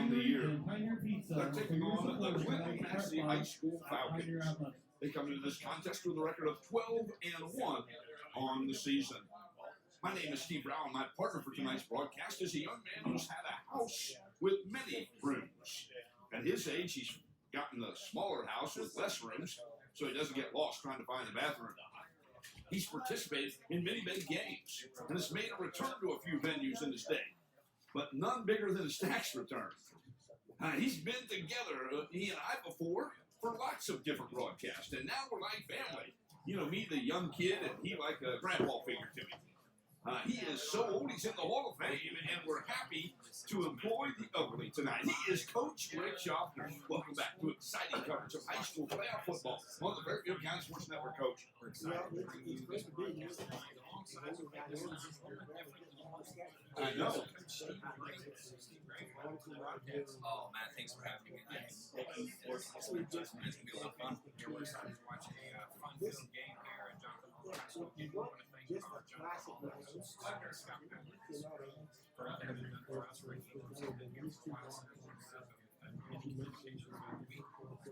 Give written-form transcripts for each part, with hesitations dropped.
on the year. They're taking on the Clinton-Massie High School Falcons. They come into this contest with a record of 12-1 on the season. My name is Steve Brown. My partner for tonight's broadcast is a young man who's had a house with many rooms. At his age, he's gotten a smaller house with less rooms, so he doesn't get lost trying to find the bathroom. He's participated in many games and has made a return to a few venues in his day, but none bigger than Sbac's return. He's been together, he and I, before for lots of different broadcasts, and now we're like family. You know, me, the young kid, and he like a grandpa figure to me. He is so old, he's in the Hall of Fame, and we're happy to employ the ugly tonight. He is Coach Rick Schaffner. Welcome back to exciting coverage of high school playoff football on the Fairfield County Sports Network, Coach. We're excited to bring you this broadcast I know. Oh, man, thanks for having me. It's going to be a lot of fun. We're excited to watch a fun-filled game here at Jonathan Hall High School. I want to thank our Jonathan Hall High School Scott for everything they've done for us, for keeping us in here for us.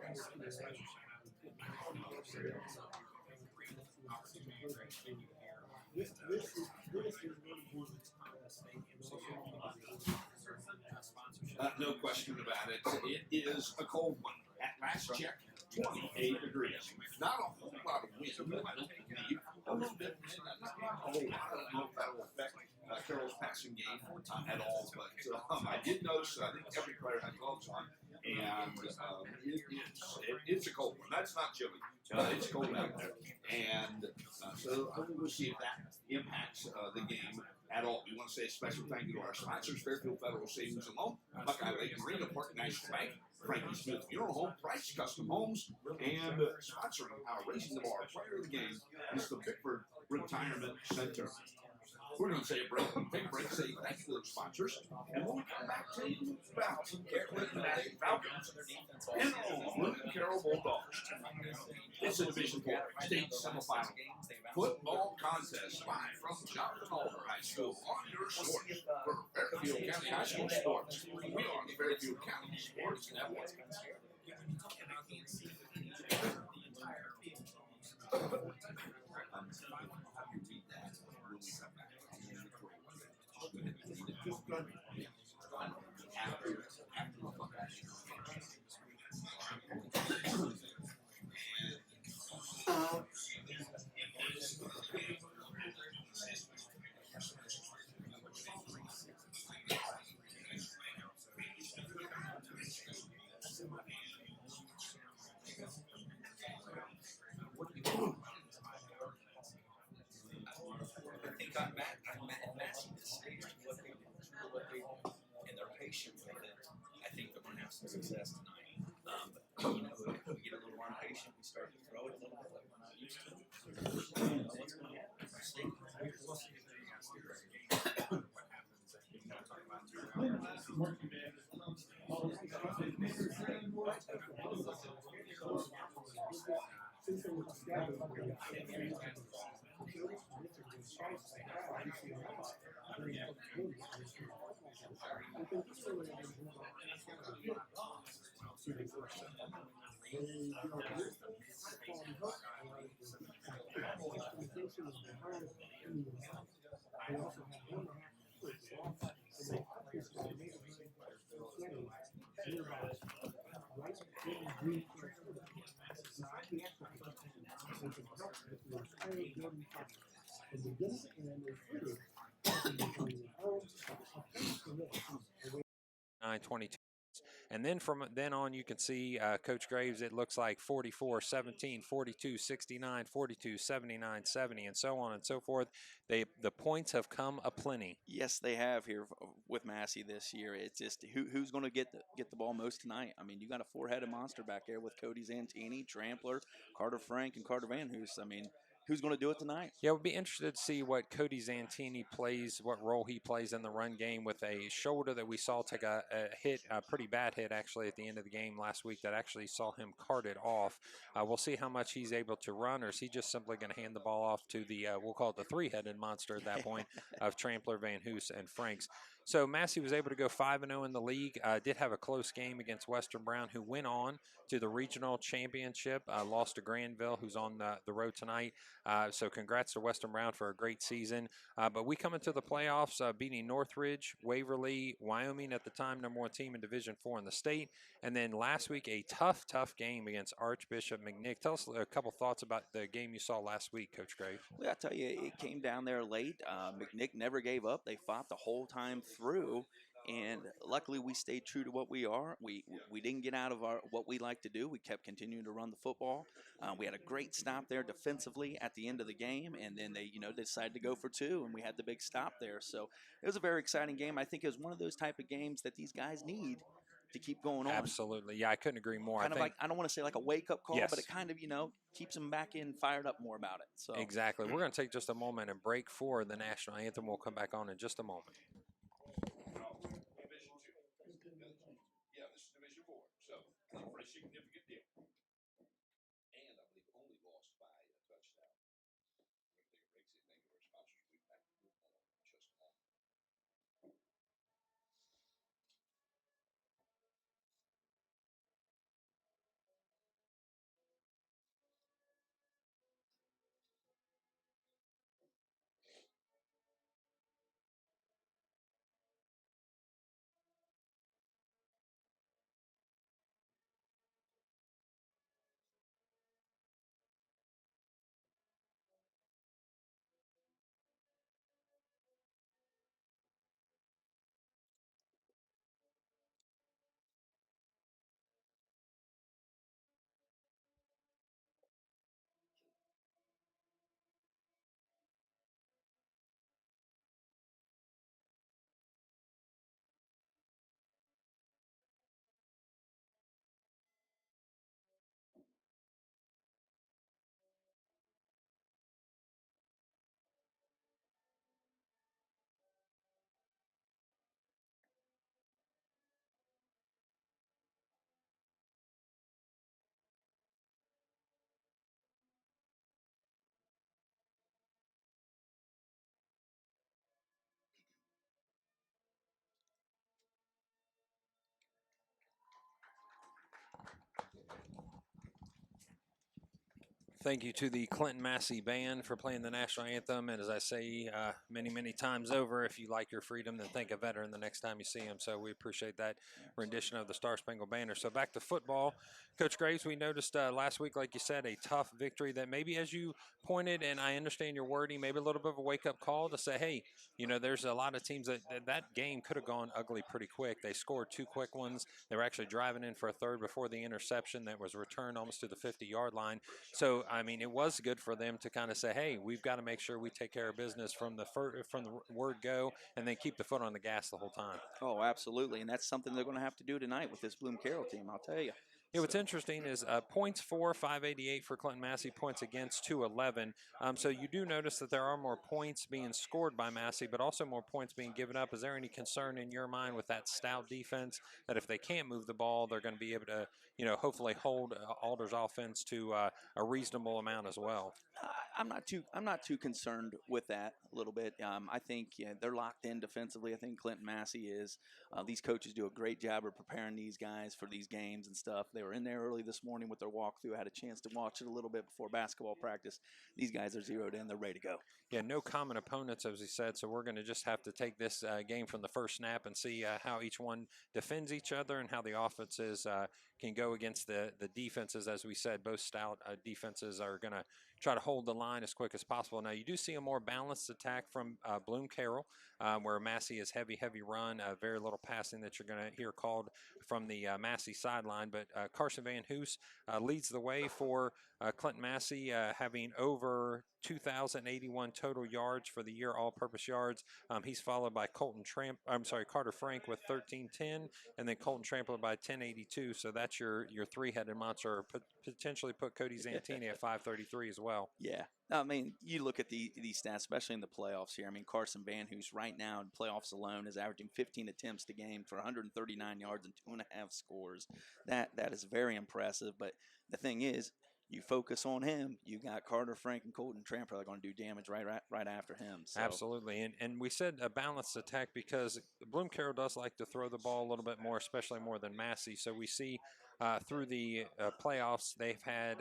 A special shout out to the opportunity to great venue here. This is no question about it. It is a cold one. At last check, 28 degrees. Not a whole lot of wind, I don't believe. A little bit, not a whole lot. I don't know if that will affect Carroll's passing game at all, but I did notice, I think every player had gloves on, and it's a cold one. That's not chilly. It's cold out there. And so we'll see if that impacts the game at all. We want to say a special thank you to our sponsors, Fairfield Federal Savings and Loan, Buckeye Lake Marina Park National Bank, Frankie Smith Funeral Home, Price Custom Homes, and sponsoring our Raising the Bar player of the game is the Pickford Retirement Center. We're going to say a break, take a break, say thank you to those sponsors, and when we come back, tell you about Clinton-Massie Falcons and Bloom-Carroll Bulldogs. It's a Division IV state semifinal football contest live from Jonathan Alder High School on your sports for Fairfield County High School Sports. We are the Fairfield County Sports Network. I think I'm matching this stage to what they do, and they're patient with it. I think they're going to have some success tonight. But, you know, if we get a little impatient, we start to throw it a little bit like we're not used to. What's going to happen? We'll see if they what happens. You know, talk about .922. And then from then on, you can see Coach Graves, it looks like 44-17, 42-69, 42-79, 70, and so on and so forth. The points have come aplenty. Yes, they have here with Massie this year. It's just who's going to get the ball most tonight. I mean, you got a four-headed monster back there with Cody Zantini, Trampler, Carter Frank, and Carter Van Hoos. I mean, who's going to do it tonight? Yeah, we'll be interested to see what Cody Zantini plays, what role he plays in the run game with a shoulder that we saw take a hit, a pretty bad hit actually at the end of the game last week that actually saw him carted off. We'll see how much he's able to run, or is he just simply going to hand the ball off to the, we'll call it the three-headed monster at that point of Trampler, Van Hoos, and Franks. So Massey was able to go 5-0 in the league. Did have a close game against Western Brown, who went on to the regional championship. Lost to Granville, who's on the road tonight. So congrats to Western Brown for a great season. But we come into the playoffs beating Northridge, Waverly, Wyoming at the time, #1 team in Division 4 in the state. And then last week, a tough game against Archbishop McNick. Tell us a couple thoughts about the game you saw last week, Coach Graves. Well, I tell you, it came down there late. McNick never gave up. They fought the whole time through, and luckily we stayed true to what we are. We didn't get out of what we like to do. We kept continuing to run the football. We had a great stop there defensively at the end of the game, and then they decided to go for two, and we had the big stop there. So it was a very exciting game. I think it was one of those type of games that these guys need to keep going on. Absolutely. Yeah, I couldn't agree more. Kind of like, I don't want to say like a wake-up call, Yes. but it kind of, keeps them back in, fired up more about it. So Exactly. We're going to take just a moment and break for the national anthem. We'll come back on in just a moment. Division 2. Yeah, this is Division 4. So, pretty significant deal. And I believe only lost by a touchdown. We're going to take a break, say thank you to our sponsors. We'll be back with more in just a moment. Thank you to the Clinton-Massie Band for playing the national anthem. And as I say many times over, if you like your freedom, then thank a veteran the next time you see him. So we appreciate that rendition of the Star-Spangled Banner. So back to football. Coach Graves, we noticed last week, like you said, a tough victory that maybe, as you pointed, and I understand your wording, maybe a little bit of a wake-up call to say, hey, there's a lot of teams that game could have gone ugly pretty quick. They scored 2 quick ones. They were actually driving in for a third before the interception that was returned almost to the 50-yard line. So, I mean, it was good for them to kind of say, hey, we've got to make sure we take care of business from the word go, and then keep the foot on the gas the whole time. Oh, absolutely, and that's something they're going to have to do tonight with this Bloom-Carroll team, I'll tell you. Yeah, what's interesting is points for 588 for Clinton-Massie, points against 211. So you do notice that there are more points being scored by Massey, but also more points being given up. Is there any concern in your mind with that stout defense that if they can't move the ball, they're going to be able to, hopefully hold Alder's offense to a reasonable amount as well? I'm not too concerned with that a little bit. I think they're locked in defensively. I think Clinton-Massie is. These coaches do a great job of preparing these guys for these games and stuff. They were in there early this morning with their walkthrough. I had a chance to watch it a little bit before basketball practice. These guys are zeroed in. They're ready to go. Yeah, no common opponents, as he said, so we're going to just have to take this game from the first snap and see how each one defends each other and how the offenses can go against the defenses. As we said, both stout defenses are going to try to hold the line as quick as possible. Now, you do see a more balanced attack from Bloom-Carroll, where Massey is heavy run, very little passing that you're going to hear called from the Massey sideline. But Carson Van Hoos leads the way for Clinton-Massie, having over 2,081 total yards for the year, all-purpose yards. He's followed by Carter Frank with 1,310, and then Colton Trampler by 1,082. So that's your three-headed monster. Potentially put Cody Zantini at 533 as well. Yeah. I mean, you look at these stats, especially in the playoffs here. I mean, Carson Van Hoos right now in playoffs alone is averaging 15 attempts a game for 139 yards and 2.5 scores. That is very impressive. But the thing is, you focus on him, you got Carter, Frank, and Colton Trampler going to do damage right after him. So. Absolutely, and we said a balanced attack because Bloom-Carroll does like to throw the ball a little bit more, especially more than Massie. So we see through the playoffs, they've had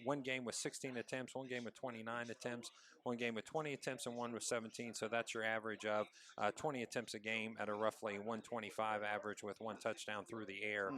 one game with 16 attempts, one game with 29 attempts, one game with 20 attempts, and one with 17. So that's your average of 20 attempts a game at a roughly 125 average with one touchdown through the air.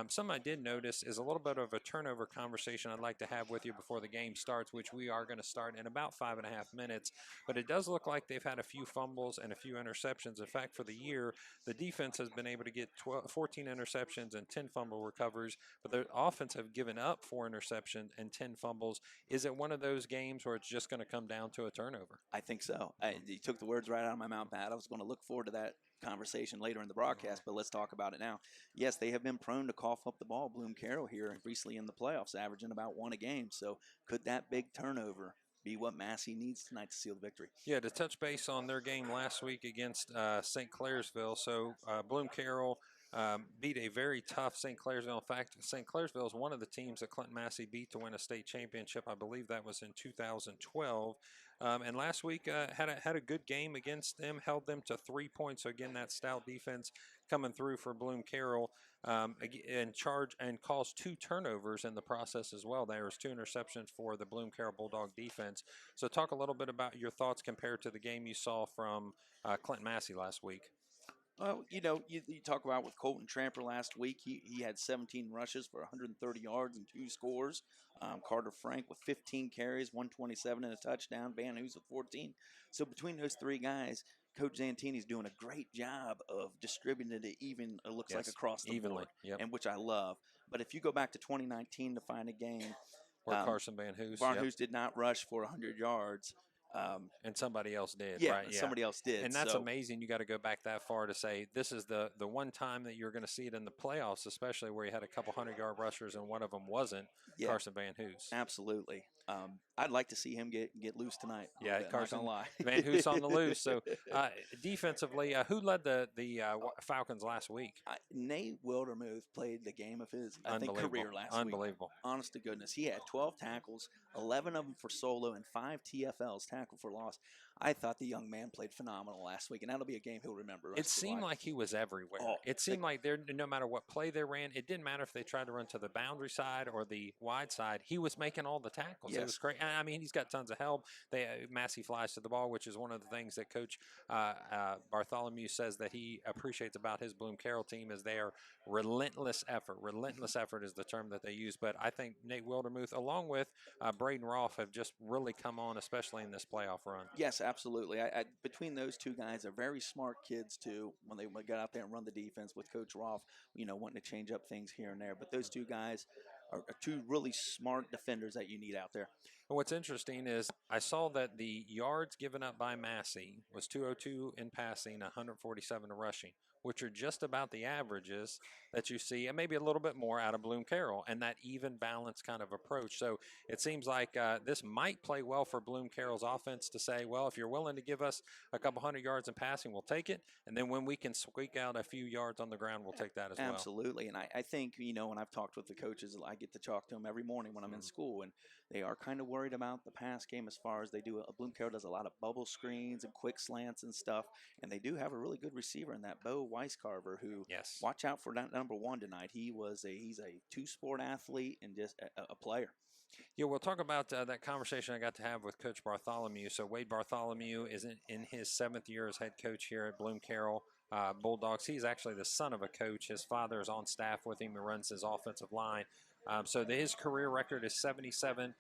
Something I did notice is a little bit of a turnover conversation I'd like to have with you before the game starts, which we are going to start in about 5.5 minutes. But it does look like they've had a few fumbles and a few interceptions. In fact, for the year, the defense has been able to get 14 interceptions and 10 fumble recovers, but their offense have given up 4 interceptions and 10 fumbles. Is it one of those games where it's just going to come down to a turnover? I think so. You took the words right out of my mouth, Matt. I was going to look forward to that conversation later in the broadcast, but let's talk about it now. Yes, they have been prone to cough up the ball, Bloom-Carroll here recently in the playoffs, averaging about 1 a game. So could that big turnover be what Massie needs tonight to seal the victory? Yeah, to touch base on their game last week against St. Clairsville. So Bloom-Carroll beat a very tough St. Clairsville. In fact, St. Clairsville is one of the teams that Clinton-Massie beat to win a state championship. I believe that was in 2012. And last week had a good game against them, held them to 3 points. So again, that stout defense coming through for Bloom-Carroll, and caused 2 turnovers in the process as well. There was 2 interceptions for the Bloom-Carroll Bulldog defense. So talk a little bit about your thoughts compared to the game you saw from Clinton-Massie last week. Well, you talk about with Colton Trampler last week, he had 17 rushes for 130 yards and 2 scores. Carter Frank with 15 carries, 127 and a touchdown. Van Hoos with 14. So between those 3 guys, Coach Zantini's doing a great job of distributing it even, it looks like, across the evenly, board, and which I love. But if you go back to 2019 to find a game where Carson Van Hoos did not rush for 100 yards. And somebody else did, yeah, right? Yeah, somebody else did. And that's amazing. You got to go back that far to say this is the one time that you're going to see it in the playoffs, especially where you had a couple 100-yard rushers and one of them wasn't Carson Van Hoos. Absolutely. I'd like to see him get loose tonight. Yeah, Carson Van Hoos on the loose. So defensively, who led the Falcons last week? Nate Wildermuth played the game of his career last week. Unbelievable. Honest to goodness. He had 12 tackles, 11 of them for solo, and 5 TFLs, tackle for loss. I thought the young man played phenomenal last week, and that'll be a game he'll remember. It seemed like he was everywhere. It seemed like no matter what play they ran, it didn't matter if they tried to run to the boundary side or the wide side. He was making all the tackles. It was great. I mean, he's got tons of help. Massie flies to the ball, which is one of the things that Coach Bartholomew says that he appreciates about his Bloom-Carroll team is their relentless effort. Relentless effort is the term that they use. But I think Nate Wildermuth, along with Braden Rolfe, have just really come on, especially in this playoff run. Yes, absolutely. Between those 2 guys, are very smart kids too. When they got out there and run the defense with Coach Rolfe, wanting to change up things here and there. But those 2 guys are 2 really smart defenders that you need out there. And what's interesting is I saw that the yards given up by Massie was 202 in passing, 147 in rushing, which are just about the averages that you see, and maybe a little bit more out of Bloom-Carroll, and that even balance kind of approach. So it seems like this might play well for Bloom-Carroll's offense to say, well, if you're willing to give us a couple 100 yards in passing, we'll take it. And then when we can squeak out a few yards on the ground, we'll take that as well. Absolutely. And I think, when I've talked with the coaches, I get to talk to them every morning when I'm in school, and they are kind of worried about the pass game as far as they do. Bloom-Carroll does a lot of bubble screens and quick slants and stuff, and they do have a really good receiver in that Bo Weiscarver, who watch out for that number 1 tonight. He's a 2-sport athlete and just a player. Yeah, we'll talk about that conversation I got to have with Coach Bartholomew. So Wade Bartholomew is in his 7th year as head coach here at Bloom-Carroll Bulldogs. He's actually the son of a coach. His father is on staff with him. He runs his offensive line. So his career record is 77-44,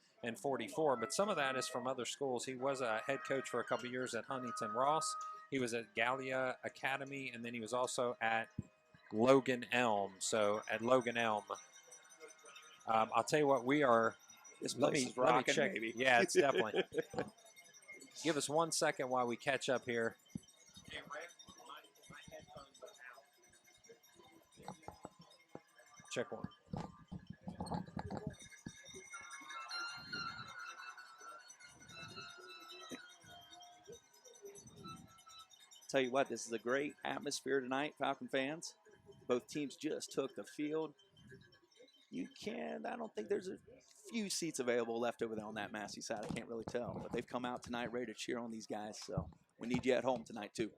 but some of that is from other schools. He was a head coach for a couple of years at Huntington Ross. He was at Gallia Academy, and then he was also at Logan Elm. So at Logan Elm, I'll tell you what, we are. Let me check. Maybe. Yeah, it's definitely. Give us 1 second while we catch up here. Check 1. Tell you what, this is a great atmosphere tonight, Falcon fans. Both teams just took the field. I don't think there's a few seats available left over there on that Massey side. I can't really tell. But they've come out tonight ready to cheer on these guys. So we need you at home tonight, too.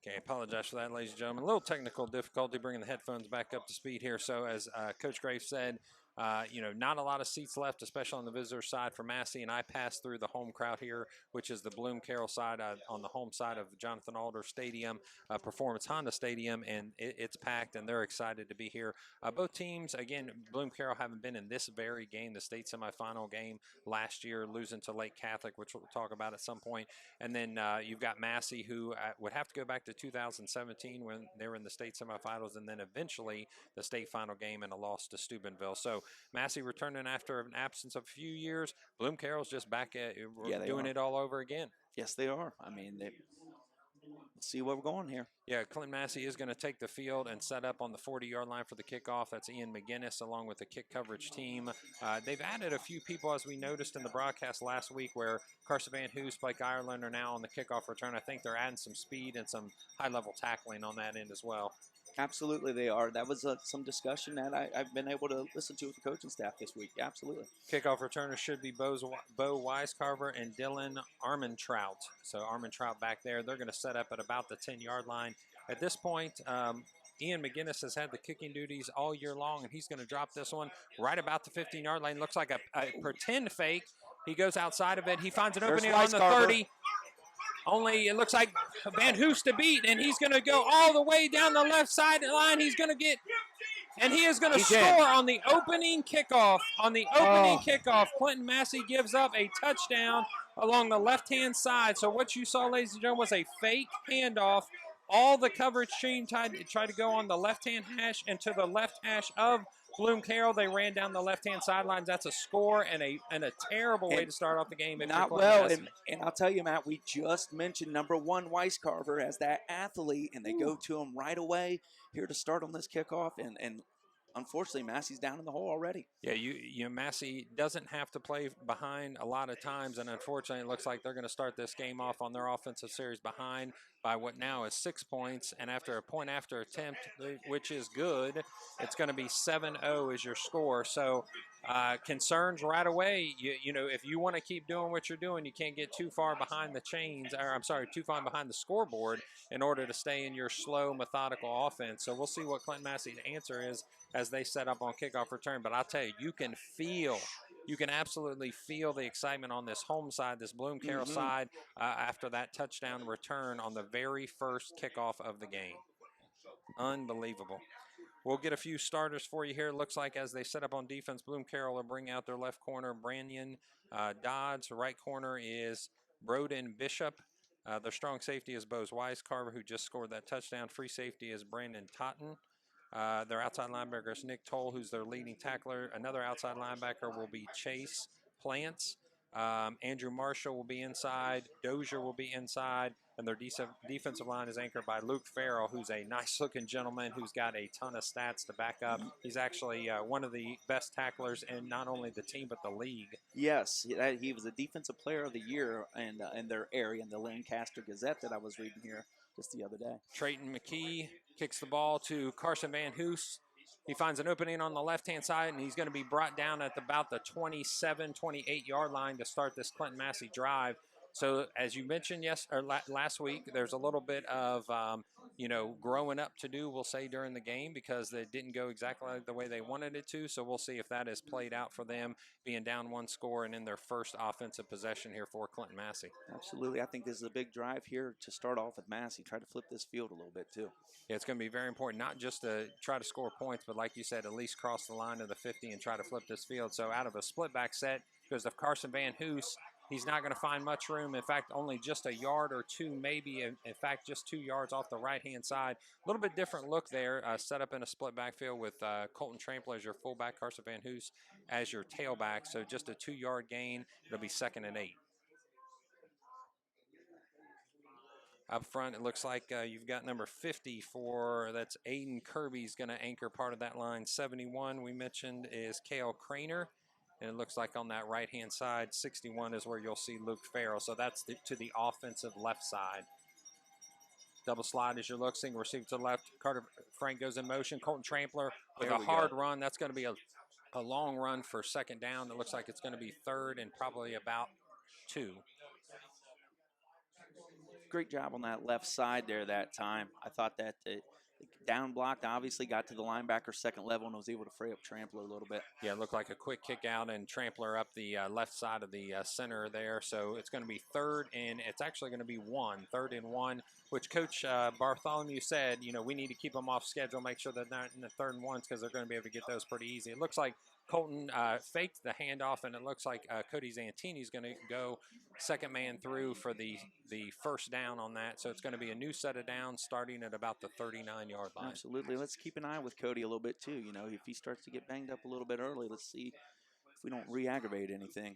Okay, apologize for that, ladies and gentlemen. A little technical difficulty bringing the headphones back up to speed here. So as Coach Graves said, not a lot of seats left, especially on the visitor side for Massey. And I passed through the home crowd here, which is the Bloom-Carroll side on the home side of Jonathan Alder Stadium, Performance Honda Stadium, and it's packed, and they're excited to be here. Both teams, again, Bloom-Carroll haven't been in this very game, the state semifinal game last year, losing to Lake Catholic, which we'll talk about at some point. And then you've got Massey, who would have to go back to 2017 when they were in the state semifinals, and then eventually the state final game and a loss to Steubenville. So Massey returning after an absence of a few years. Bloom-Carroll's just back at doing it all over again. Yes, they are. I mean, let's see where we're going here. Yeah, Clinton-Massie is going to take the field and set up on the 40-yard line for the kickoff. That's Ian McGinnis along with the kick coverage team. They've added a few people, as we noticed in the broadcast last week, where Carson Van Hoos, Blake Ireland are now on the kickoff return. I think they're adding some speed and some high-level tackling on that end as well. Absolutely, they are. That was some discussion that I've been able to listen to with the coaching staff this week. Absolutely. Kickoff returners should be Bo Weiscarver and Dylan Armentrout. So Armentrout back there. They're going to set up at about the 10-yard line. At this point, Ian McGinnis has had the kicking duties all year long, and he's going to drop this one right about the 15-yard line. Looks like a pretend fake. He goes outside of it. He finds an opening on the 30. Only it looks like Van Hoos to beat, and he's going to go all the way down the left sideline. He's going to get, and he is going to score on the opening kickoff. On the opening kickoff, Clinton-Massie gives up a touchdown along the left-hand side. So what you saw, ladies and gentlemen, was a fake handoff. All the coverage team tried to go on the left-hand hash and to the left hash of Bloom-Carroll. They ran down the left-hand sidelines. That's a score and a terrible way to start off the game. Not well, and I'll tell you, Matt, we just mentioned number 1 Weiscarver as that athlete, and they go to him right away here to start on this kickoff, and unfortunately, Massey's down in the hole already. Yeah, Massey doesn't have to play behind a lot of times, and unfortunately, it looks like they're going to start this game off on their offensive series behind by what now is 6 points, and after a point after attempt, which is good, it's going to be 7-0 is your score. So concerns right away. If you want to keep doing what you're doing, you can't get too far behind the too far behind the scoreboard in order to stay in your slow, methodical offense. So we'll see what Clinton-Massie's answer is as they set up on kickoff return. But I'll tell you, you can absolutely feel the excitement on this home side, this Bloom-Carroll side, after that touchdown return on the very first kickoff of the game. Unbelievable. We'll get a few starters for you here. It looks like as they set up on defense, Bloom-Carroll will bring out their left corner, Branyan Dodds. Right corner is Broden Bishop. Their strong safety is Bose Weiscarver, who just scored that touchdown. Free safety is Brandon Totten. Their outside linebacker is Nick Toll, who's their leading tackler. Another outside linebacker will be Chase Plants. Andrew Marshall will be inside. Dozier will be inside. And their defensive line is anchored by Luke Farrell, who's a nice-looking gentleman who's got a ton of stats to back up. He's actually one of the best tacklers in not only the team but the league. Yes, he was a Defensive Player of the Year in their area in the Lancaster Gazette that I was reading here just the other day. Trayton McKee kicks the ball to Carson Van Hoos. He finds an opening on the left-hand side, and he's going to be brought down at about the 27, 28-yard line to start this Clinton-Massie drive. So as you mentioned last week, there's a little bit of, growing up to do, we'll say, during the game because it didn't go exactly the way they wanted it to. So we'll see if that has played out for them, being down 1 score and in their first offensive possession here for Clinton-Massie. Absolutely. I think this is a big drive here to start off with Massey. Try to flip this field a little bit, too. Yeah, it's going to be very important, not just to try to score points, but like you said, at least cross the line of the 50 and try to flip this field. So out of a split back set, because of Carson Van Hoos, he's not going to find much room. In fact, only just a yard or two, maybe. In fact, just 2 yards off the right-hand side. A little bit different look there, set up in a split backfield with Colton Trampler as your fullback, Carson Van Hoos as your tailback. So just a 2-yard gain. It'll be 2nd and 8. Up front, it looks like you've got number 50 that's Aiden Kirby's going to anchor part of that line. 71 we mentioned is Cale Craner. And it looks like on that right-hand side, 61 is where you'll see Luke Farrell. So that's to the offensive left side. Double slide as you look. Single receiver to the left. Carter Frank goes in motion. Colton Trampler with There a we hard go. run. That's going to be a long run for second down. It looks like it's going to be third and probably about 2. Great job on that left side there that time. I thought that the down block obviously got to the linebacker second level and was able to free up Trampler a little bit. Yeah, it looked like a quick kick out and Trampler up the left side of the center there. So it's going to be third, and it's actually going to be 3rd and 1, which Coach Bartholomew said, we need to keep them off schedule, make sure they're not in the 3rd and 1s because they're going to be able to get those pretty easy. It looks like Colton faked the handoff, and it looks like Cody Zantini's going to go second man through for the first down on that. So it's going to be a new set of downs starting at about the 39-yard line. Absolutely. Let's keep an eye with Cody a little bit too. If he starts to get banged up a little bit early, let's see if we don't re-aggravate anything.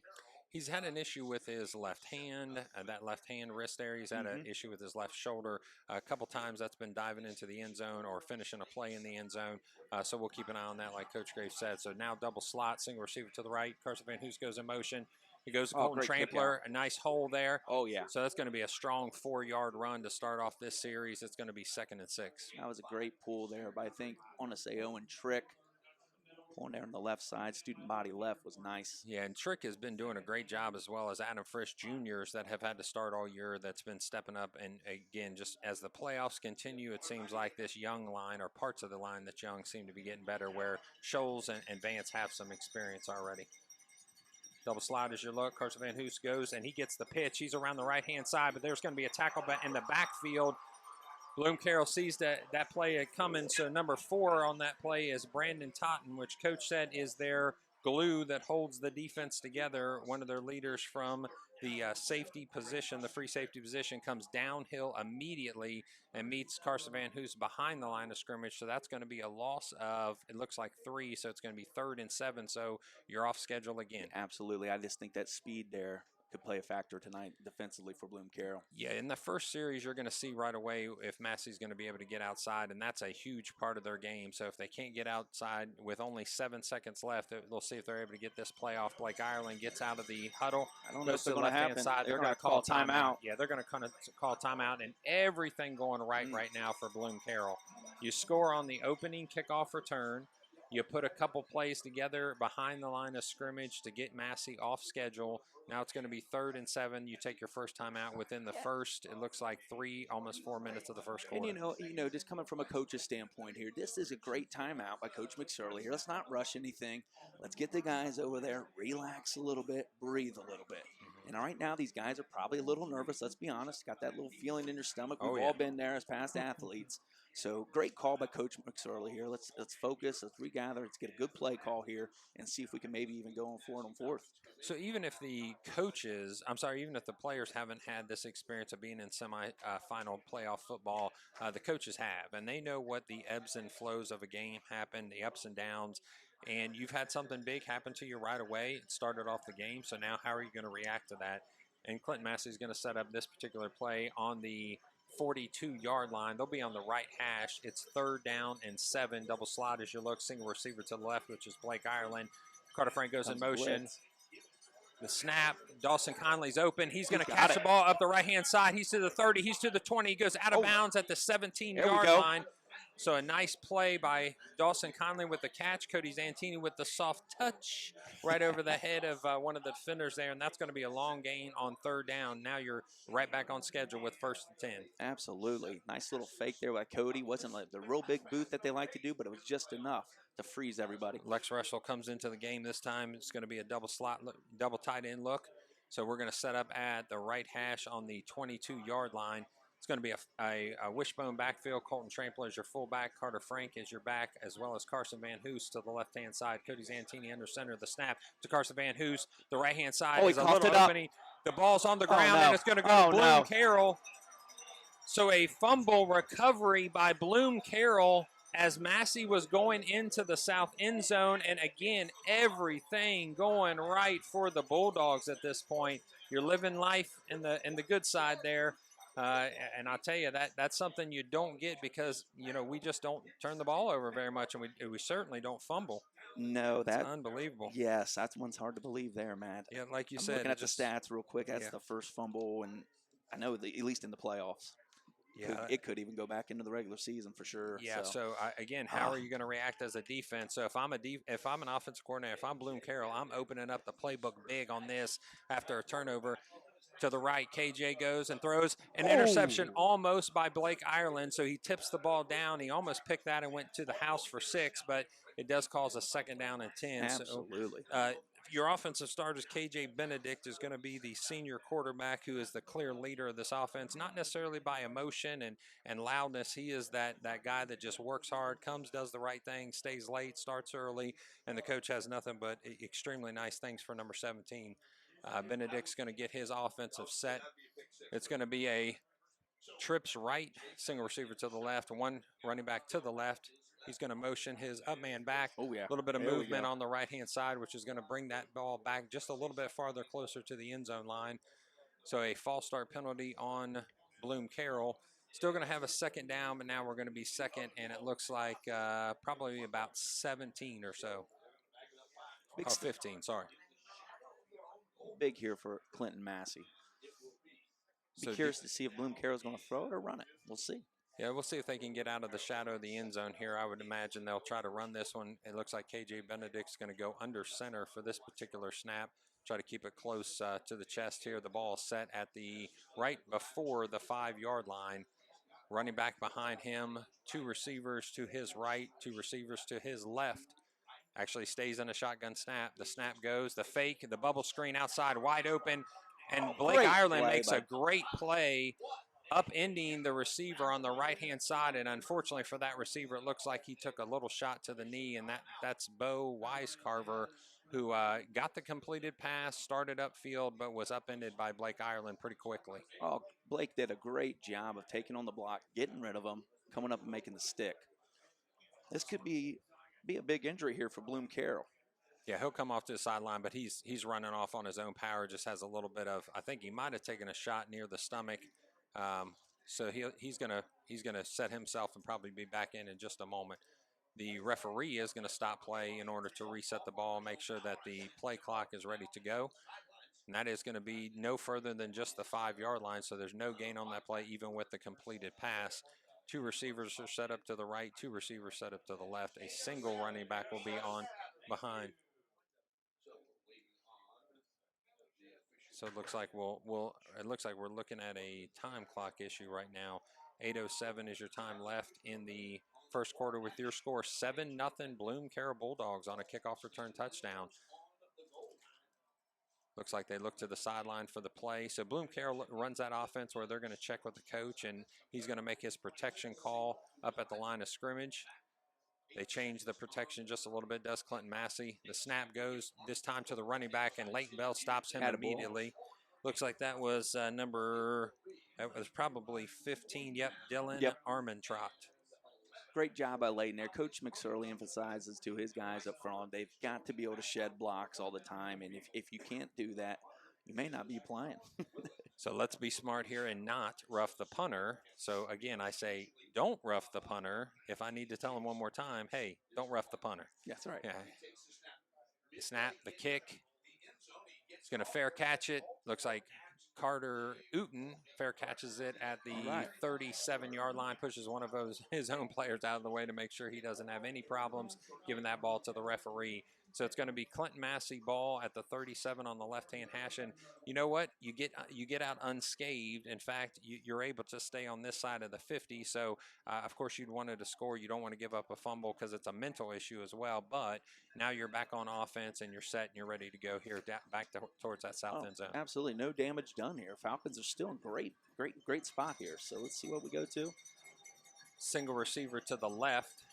He's had an issue with his left hand, that left hand wrist area. He's had an issue with his left shoulder. A couple times that's been diving into the end zone or finishing a play in the end zone. So we'll keep an eye on that, like Coach Graves said. So now double slot, single receiver to the right. Carson Van Hoos goes in motion. He goes to Colton Trampler, a nice hole there. Oh, yeah. So that's going to be a strong 4-yard run to start off this series. It's going to be 2nd and 6. That was a great pull there, but I think, I want to say Owen Trick. Pulling there on the left side, student body left was nice. Yeah, and Trick has been doing a great job, as well as Adam Frisch Jr.'s that have had to start all year that's been stepping up. And again, just as the playoffs continue, it seems like this young line or parts of the line that's young seem to be getting better, where Scholes and Vance have some experience already. Double slide as you look. Carson Van Hoos goes, and he gets the pitch. He's around the right-hand side, but there's going to be a tackle in the backfield. Bloom-Carroll sees that play coming, so number 4 on that play is Brandon Totten, which Coach said is their glue that holds the defense together. One of their leaders from the safety position, the free safety position, comes downhill immediately and meets Carson Van Hoos behind the line of scrimmage. So that's going to be a loss of, it looks like 3, so it's going to be 3rd and 7, so you're off schedule again. Absolutely. I just think that speed there could play a factor tonight defensively for Bloom-Carroll. Yeah, in the first series, you're going to see right away if Massey's going to be able to get outside, and that's a huge part of their game. So if they can't get outside with only 7 seconds left, they'll see if they're able to get this play off. Blake Ireland gets out of the huddle. I don't know if to they're the going to left-hand happen. side. They're going to call timeout. Yeah, they're going to call timeout, and everything going right now for Bloom-Carroll. You score on the opening kickoff return. You put a couple plays together behind the line of scrimmage to get Massey off schedule. Now it's going to be 3rd and 7. You take your first time out within the first, it looks like 3, almost 4 minutes of the first quarter. And just coming from a coach's standpoint here, this is a great timeout by Coach McSorley here. Let's not rush anything. Let's get the guys over there, relax a little bit, breathe a little bit. And right now, these guys are probably a little nervous. Let's be honest. Got that little feeling in your stomach. We've all been there as past athletes. So great call by Coach McSorley here. Let's focus. Let's regather. Let's get a good play call here and see if we can maybe even go on 4 and 4th. So even if the even if the players haven't had this experience of being in semi-final playoff football, the coaches have, and they know what the ebbs and flows of a game happen, the ups and downs. And you've had something big happen to you right away. It started off the game, so now how are you going to react to that? And Clinton-Massie is going to set up this particular play on the 42-yard line. They'll be on the right hash. It's 3rd down and 7. Double slide as you look. Single receiver to the left, which is Blake Ireland. Carter Frank goes in motion. Blitz. The snap. Dawson Conley's open. He's going to catch the ball up the right-hand side. He's to the 30. He's to the 20. He goes out of bounds at the 17-yard line. So a nice play by Dawson Conley with the catch. Cody Zantini with the soft touch right over the head of one of the defenders there, and that's going to be a long gain on 3rd down. Now you're right back on schedule with 1st and 10. Absolutely. Nice little fake there by Cody. Wasn't like the real big boot that they like to do, but it was just enough to freeze everybody. Lex Russell comes into the game this time. It's going to be a double tight end look. So we're going to set up at the right hash on the 22-yard line. It's going to be a wishbone backfield. Colton Trampler is your fullback. Carter Frank is your back, as well as Carson Van Hoos to the left-hand side. Cody Zantini under center of the snap to Carson Van Hoos. The right-hand side is a little opening. The ball's on the ground, and it's going to go to Bloom-Carroll. So a fumble recovery by Bloom-Carroll as Massey was going into the south end zone. And again, everything going right for the Bulldogs at this point. You're living life in the good side there. And I'll tell you, that's something you don't get because, we just don't turn the ball over very much, and we certainly don't fumble. No, that's unbelievable. Yes, that one's hard to believe there, Matt. Yeah, like you I'm said. looking at the stats real quick. That's the first fumble, and I know at least in the playoffs. Yeah. it could even go back into the regular season for sure. Yeah. So again, how are you going to react as a defense? So if I'm if I'm an offensive coordinator, if I'm Bloom-Carroll, I'm opening up the playbook big on this after a turnover. To the right, KJ goes and throws an interception almost by Blake Ireland. So he tips the ball down. He almost picked that and went to the house for 6, but it does cause a 2nd down and 10. Absolutely. So your offensive starters, KJ Benedict, is going to be the senior quarterback who is the clear leader of this offense, not necessarily by emotion and loudness. He is that guy that just works hard, comes, does the right thing, stays late, starts early, and the coach has nothing but extremely nice things for number 17. Benedict's going to get his offensive set. It's going to be a trips right, single receiver to the left, 1 running back to the left. He's going to motion his up man back. Oh, yeah. A little bit of There we movement go. on the right-hand side, which is going to bring that ball back just a little bit farther closer to the end zone line. So a false start penalty on Bloom-Carroll. Still going to have a 2nd down, but now we're going to be 2nd, and it looks like probably about 17 or so. Or 15, sorry. Big here for Clinton-Massie. Be So curious to see if Bloom-Carroll's going to throw it or run it. We'll see. Yeah, we'll see if they can get out of the shadow of the end zone here. I would imagine they'll try to run this one. It looks like KJ Benedict's going to go under center for this particular snap. Try to keep it close to the chest here. The ball is set at the right before the 5-yard line. Running back behind him, 2 receivers to his right, 2 receivers to his left. Actually stays in a shotgun snap. The snap goes, the fake, the bubble screen outside, wide open. And Blake Ireland makes a great play, upending the receiver on the right-hand side. And unfortunately for that receiver, it looks like he took a little shot to the knee, and that's Bo Weiscarver, who got the completed pass, started upfield, but was upended by Blake Ireland pretty quickly. Oh, Blake did a great job of taking on the block, getting rid of him, coming up and making the stick. This could be a big injury here for Bloom-Carroll. Yeah, he'll come off to the sideline, but he's running off on his own power. Just has a little bit of, I think he might have taken a shot near the stomach. So he's gonna set himself and probably be back in just a moment. The referee is going to stop play in order to reset the ball, make sure that the play clock is ready to go. And that is going to be no further than just the 5-yard line, so there's no gain on that play, even with the completed pass. 2 receivers are set up to the right, 2 receivers set up to the left. A single running back will be on behind. So it looks like we're looking at a time clock issue right now. 8:07 is your time left in the first quarter with your score 7-0 Bloom-Carroll Bulldogs on a kickoff return touchdown. Looks like they look to the sideline for the play. So Bloom-Carroll runs that offense where they're going to check with the coach, and he's going to make his protection call up at the line of scrimmage. They change the protection just a little bit, does Clinton-Massie. The snap goes this time to the running back, and Leighton Bell stops him immediately. Looks like that was probably 15. Yep, Dylan Armentrout. Great job by Leighton there. Coach McSorley emphasizes to his guys up front, they've got to be able to shed blocks all the time, and if you can't do that, you may not be playing. So let's be smart here and not rough the punter. So again, I say don't rough the punter. If I need to tell him one more time, hey, don't rough the punter. That's right. Yeah. The snap, the kick. He's going to fair catch it. Looks like Carter Uten fair catches it at the 37-yard line, pushes one of his own players out of the way to make sure he doesn't have any problems giving that ball to the referee. So it's going to be Clinton-Massie ball at the 37 on the left-hand hash. And you know what? You get out unscathed. In fact, you're able to stay on this side of the 50. So, of course, you'd wanted to score. You don't want to give up a fumble because it's a mental issue as well. But now you're back on offense and you're set and you're ready to go here back towards that south end zone. Absolutely. No damage done here. Falcons are still in great spot here. So let's see what we go to. Single receiver to the left.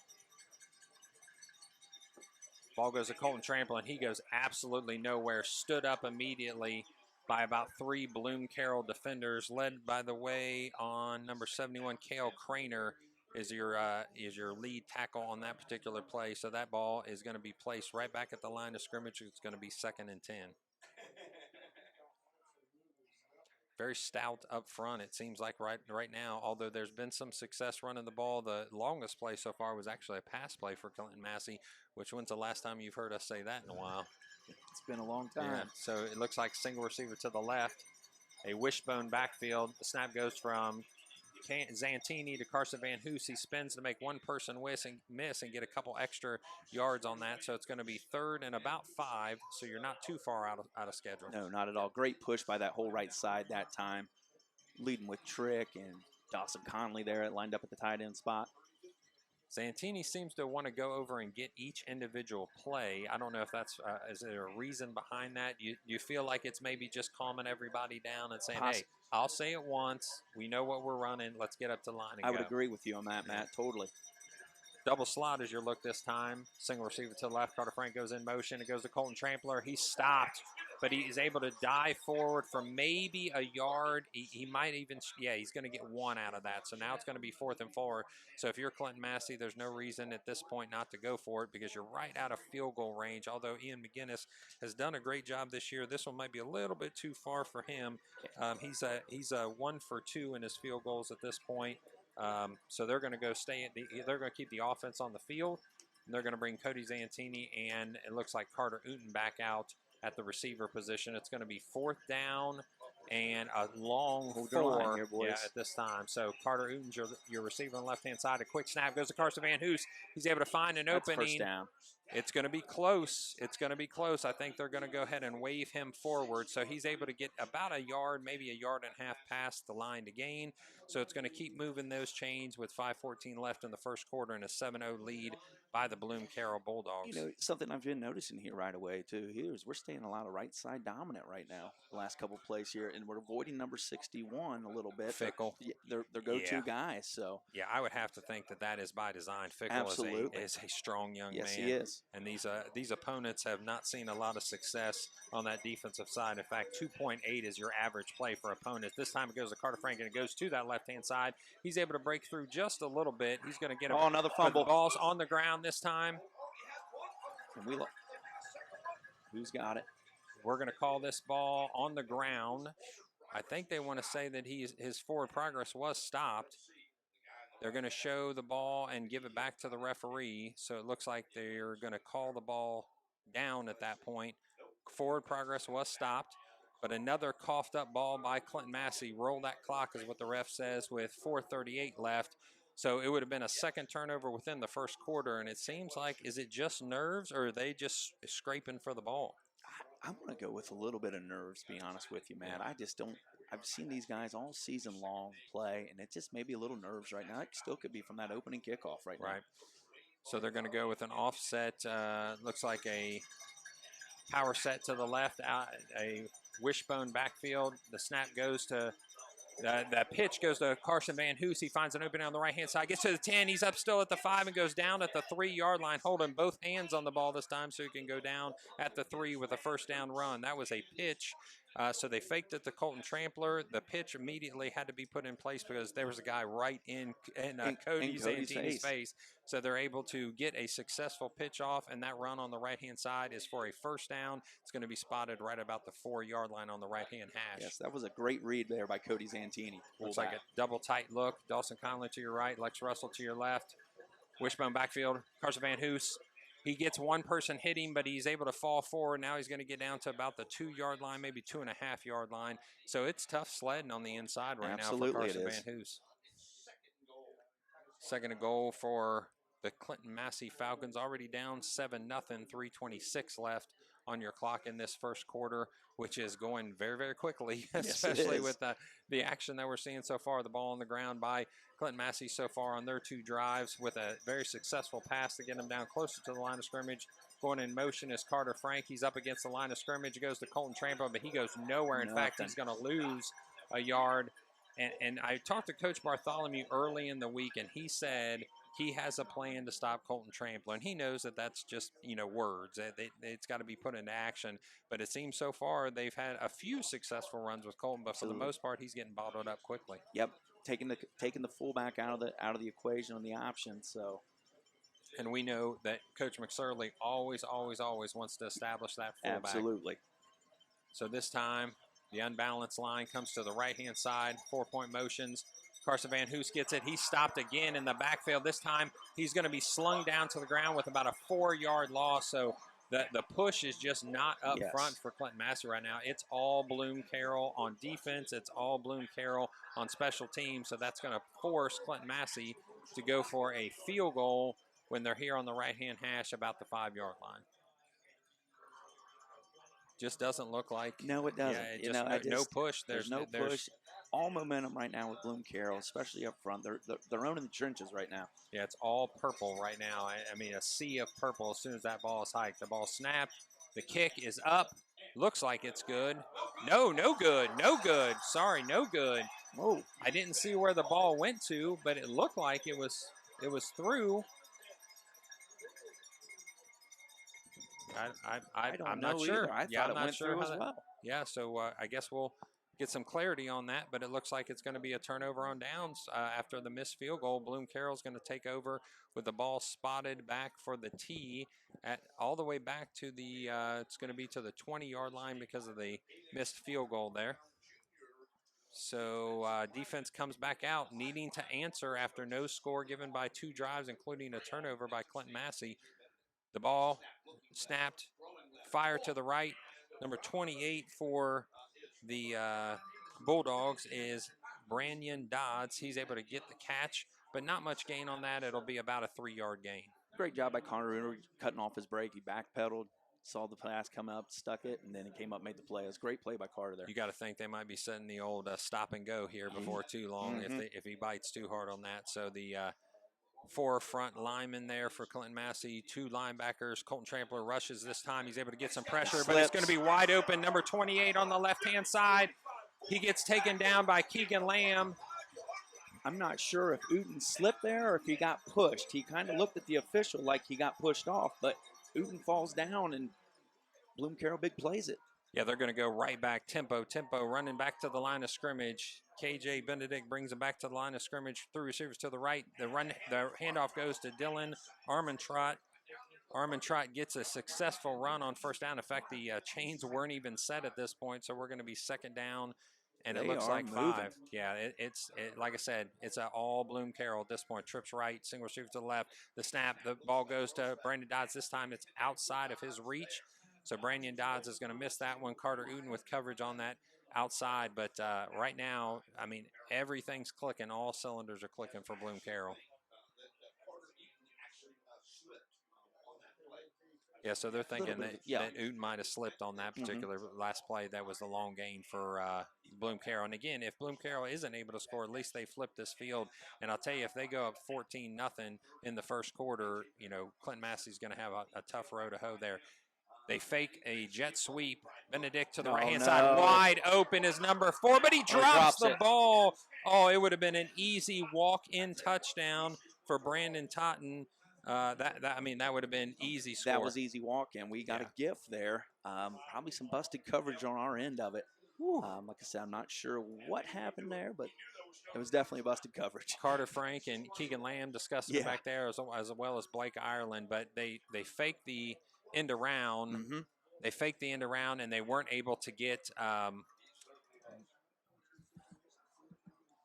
Ball goes to Colton Trample, and he goes absolutely nowhere. Stood up immediately by about 3 Bloom-Carroll defenders, led, by the way, on number 71, Cale Craner is your lead tackle on that particular play. So that ball is going to be placed right back at the line of scrimmage. It's going to be 2nd and 10. Very stout up front, it seems like right now, although there's been some success running the ball. The longest play so far was actually a pass play for Clinton-Massie, which when's the last time you've heard us say that in a while? It's been a long time. Yeah, so it looks like single receiver to the left, a wishbone backfield. The snap goes from Zantini to Carson Van Hoos. He spins to make one person miss and get a couple extra yards on that. So it's going to be 3rd and about 5. So you're not too far out of schedule. No, not at all. Great push by that whole right side that time. Leading with Trick and Dawson Conley there lined up at the tight end spot. Zantini seems to want to go over and get each individual play. I don't know if that's is there a reason behind that? You feel like it's maybe just calming everybody down and saying, hey, I'll say it once. We know what we're running. Let's get up to the line and go. I would agree with you on that, Matt. Totally. Double slot is your look this time. Single receiver to the left. Carter Frank goes in motion. It goes to Colton Trampler. He's stopped, but he is able to dive forward for maybe a yard. He might even, he's going to get 1 out of that. So now it's going to be 4th and 4. So if you're Clinton-Massie, there's no reason at this point not to go for it because you're right out of field goal range. Although Ian McGinnis has done a great job this year, this one might be a little bit too far for him. He's a 1 for 2 in his field goals at this point. So they're going to they're going to keep the offense on the field, and they're going to bring Cody Zantini and it looks like Carter Uten back out at the receiver position. It's going to be 4th down and a long 4 here, at this time. So Carter Uten's your receiver on the left-hand side. A quick snap goes to Carson Van Hoos. He's able to find an opening. First down. It's going to be close. It's going to be close. I think they're going to go ahead and wave him forward. So he's able to get about a yard, maybe a yard and a half past the line to gain. So it's going to keep moving those chains with 5:14 left in the first quarter and a 7-0 lead by the Bloom-Carroll Bulldogs. You know, something I've been noticing here right away, too, here is we're staying a lot of right side dominant right now the last couple plays here, and we're avoiding number 61 a little bit. Fickle. They're go-to guys, so. Yeah, I would have to think that is by design. Fickle is a strong young man. Yes, he is. And these opponents have not seen a lot of success on that defensive side. In fact, 2.8 is your average play for opponents. This time it goes to Carter Frank, and it goes to that left-hand side. He's able to break through just a little bit. He's going to get another fumble. The ball's on the ground this time. And who's got it? We're going to call this ball on the ground. I think they want to say that his forward progress was stopped. They're going to show the ball and give it back to the referee. So it looks like they're going to call the ball down at that point. Forward progress was stopped, but another coughed up ball by Clinton-Massie. Roll that clock is what the ref says with 4:38 left. So it would have been a second turnover within the first quarter, and it seems like, is it just nerves or are they just scraping for the ball? I'm going to go with a little bit of nerves, to be honest with you, Matt. I just don't – I've seen these guys all season long play, and it just may be a little nerves right now. It still could be from that opening kickoff right now. Right. So they're going to go with an offset, looks like a power set to the left, a wishbone backfield. The snap goes to that pitch goes to Carson Van Hoos. He finds an opening on the right-hand side. Gets to the 10. He's up still at the 5 and goes down at the 3-yard line, holding both hands on the ball this time so he can go down at the 3 with a first down run. That was a pitch. So they faked it to Colton Trampler. The pitch immediately had to be put in place because there was a guy right in Cody Zantini's face. So they're able to get a successful pitch off, and that run on the right-hand side is for a first down. It's going to be spotted right about the 4-yard line on the right-hand hash. Yes, that was a great read there by Cody Zantini. Looks like a double tight look. Dawson Conley to your right, Lex Russell to your left. Wishbone backfield, Carson Van Hoos. He gets one person hitting, but he's able to fall forward. Now he's going to get down to about the 2-yard line, maybe 2.5-yard line. So it's tough sledding on the inside right now for Carson Van Hoos. Second and goal for the Clinton-Massie Falcons, already down 7-0, 3:26 left on your clock in this first quarter, which is going very, very quickly, especially with the action that we're seeing so far. The ball on the ground by Clinton-Massie so far on their 2 drives with a very successful pass to get them down closer to the line of scrimmage. Going in motion is Carter Frank. He's up against the line of scrimmage. It goes to Colton Trampler, but he goes nowhere. In fact, he's going to lose a yard. And I talked to Coach Bartholomew early in the week, and he said he has a plan to stop Colton Trampler, and he knows that that's just, words. It's got to be put into action. But it seems so far they've had a few successful runs with Colton, but for the most part, he's getting bottled up quickly. Yep, taking the fullback out of the equation on the option. So, and we know that Coach McSorley always wants to establish that fullback. Absolutely. So this time, the unbalanced line comes to the right-hand side, 4-point motions. Carson Van Hoos gets it. He's stopped again in the backfield. This time, he's going to be slung down to the ground with about a 4-yard loss. So The push is just not up Yes. front for Clinton-Massie right now. It's all Bloom-Carroll on defense. It's all Bloom-Carroll on special teams. So that's going to force Clinton-Massie to go for a field goal when they're here on the right-hand hash about the 5-yard line. Just doesn't look like. No, it doesn't. Yeah, no push. There's no push. All momentum right now with Bloom-Carroll, especially up front. They're owning the trenches right now. Yeah, it's all purple right now. I mean, a sea of purple as soon as that ball is hiked. The ball snapped. The kick is up. Looks like it's good. No good. No good. Sorry, no good. Whoa. I didn't see where the ball went to, but it looked like it was through. I'm not sure. I thought it went through as well. Yeah, so I guess we'll get some clarity on that, but it looks like it's going to be a turnover on downs after the missed field goal. Bloom-Carroll's going to take over with the ball spotted back for the tee at all the way back to the it's going to be to the 20-yard line because of the missed field goal there. So defense comes back out needing to answer after no score given by 2 drives, including a turnover by Clinton-Massie. The ball snapped, fire to the right. Number 28 for the Bulldogs is Brandon Dodds. He's able to get the catch, but not much gain on that. It'll be about a 3-yard gain. Great job by Connor Uner cutting off his break. He backpedaled, saw the pass come up, stuck it, and then he came up, made the play. It was a great play by Carter there. You got to think they might be setting the old stop and go here before too long if he bites too hard on that. So the 4 front linemen there for Clinton-Massie, 2 linebackers. Colton Trampler rushes this time. He's able to get some pressure, but it's going to be wide open. Number 28 on the left-hand side. He gets taken down by Keegan Lamb. I'm not sure if Uten slipped there or if he got pushed. He kind of looked at the official like he got pushed off, but Uten falls down and Bloom-Carroll big plays it. Yeah, they're going to go right back. Tempo running back to the line of scrimmage. KJ Benedict brings him back to the line of scrimmage. 3 receivers to the right. The handoff goes to Dylan Armentrott. Armentrott gets a successful run on first down. In fact, the chains weren't even set at this point, so we're going to be second down, and it looks like 5. Yeah, it's like I said, it's all Bloom-Carroll at this point. Trips right, single receiver to the left. The snap, the ball goes to Brandon Dodds. This time it's outside of his reach. So Brandon Dodds is going to miss that one. Carter Uten with coverage on that outside. But right now, I mean, everything's clicking. All cylinders are clicking for Bloom-Carroll. Yeah, so they're thinking that Uten might have slipped on that particular last play. That was the long gain for Bloom-Carroll. And again, if Bloom-Carroll isn't able to score, at least they flip this field. And I'll tell you, if they go up 14-0 in the first quarter, you know, Clinton-Massie's going to have a tough row to hoe there. They fake a jet sweep. Benedict to the right-hand side. Wide open is number 4, but he drops the ball. Oh, it would have been an easy walk-in touchdown for Brandon Totten. That would have been easy score. That was easy walk-in. We got a gift there. Probably some busted coverage on our end of it. Like I said, I'm not sure what happened there, but it was definitely busted coverage. Carter Frank and Keegan Lamb discussing it back there as well as Blake Ireland, but they faked the end around. They faked the end around, and they weren't able to get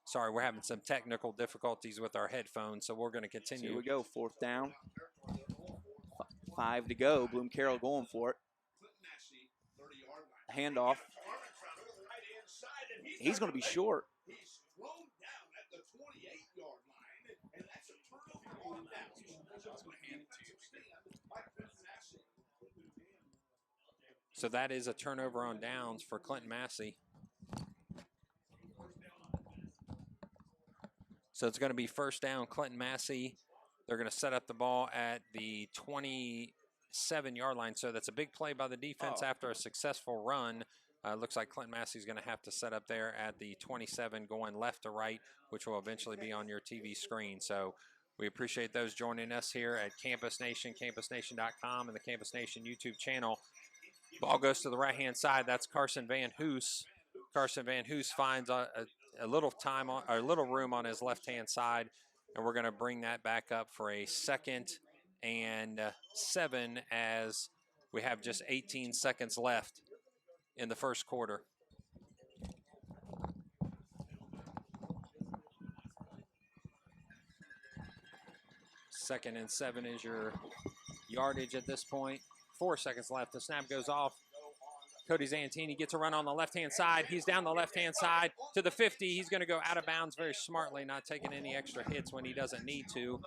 sorry, we're having some technical difficulties with our headphones, so we're going to continue. Here we go, 4th down. 5 to go. Bloom-Carroll going for it. Handoff. He's going to be short. So that is a turnover on downs for Clinton-Massie. So it's going to be first down, Clinton-Massie. They're going to set up the ball at the 27-yard line. So that's a big play by the defense after a successful run. Looks like Clinton-Massie is going to have to set up there at the 27 going left to right, which will eventually be on your TV screen. So we appreciate those joining us here at Campus Nation, campusnation.com, and the Campus Nation YouTube channel. Ball goes to the right-hand side. That's Carson Van Hoos. Carson Van Hoos finds a little room on his left-hand side, and we're going to bring that back up for a 2nd and 7 as we have just 18 seconds left in the first quarter. Second and 7 is your yardage at this point. 4 seconds left. The snap goes off. Cody Zantini gets a run on the left-hand side. He's down the left-hand side to the 50. He's going to go out of bounds very smartly, not taking any extra hits when he doesn't need to.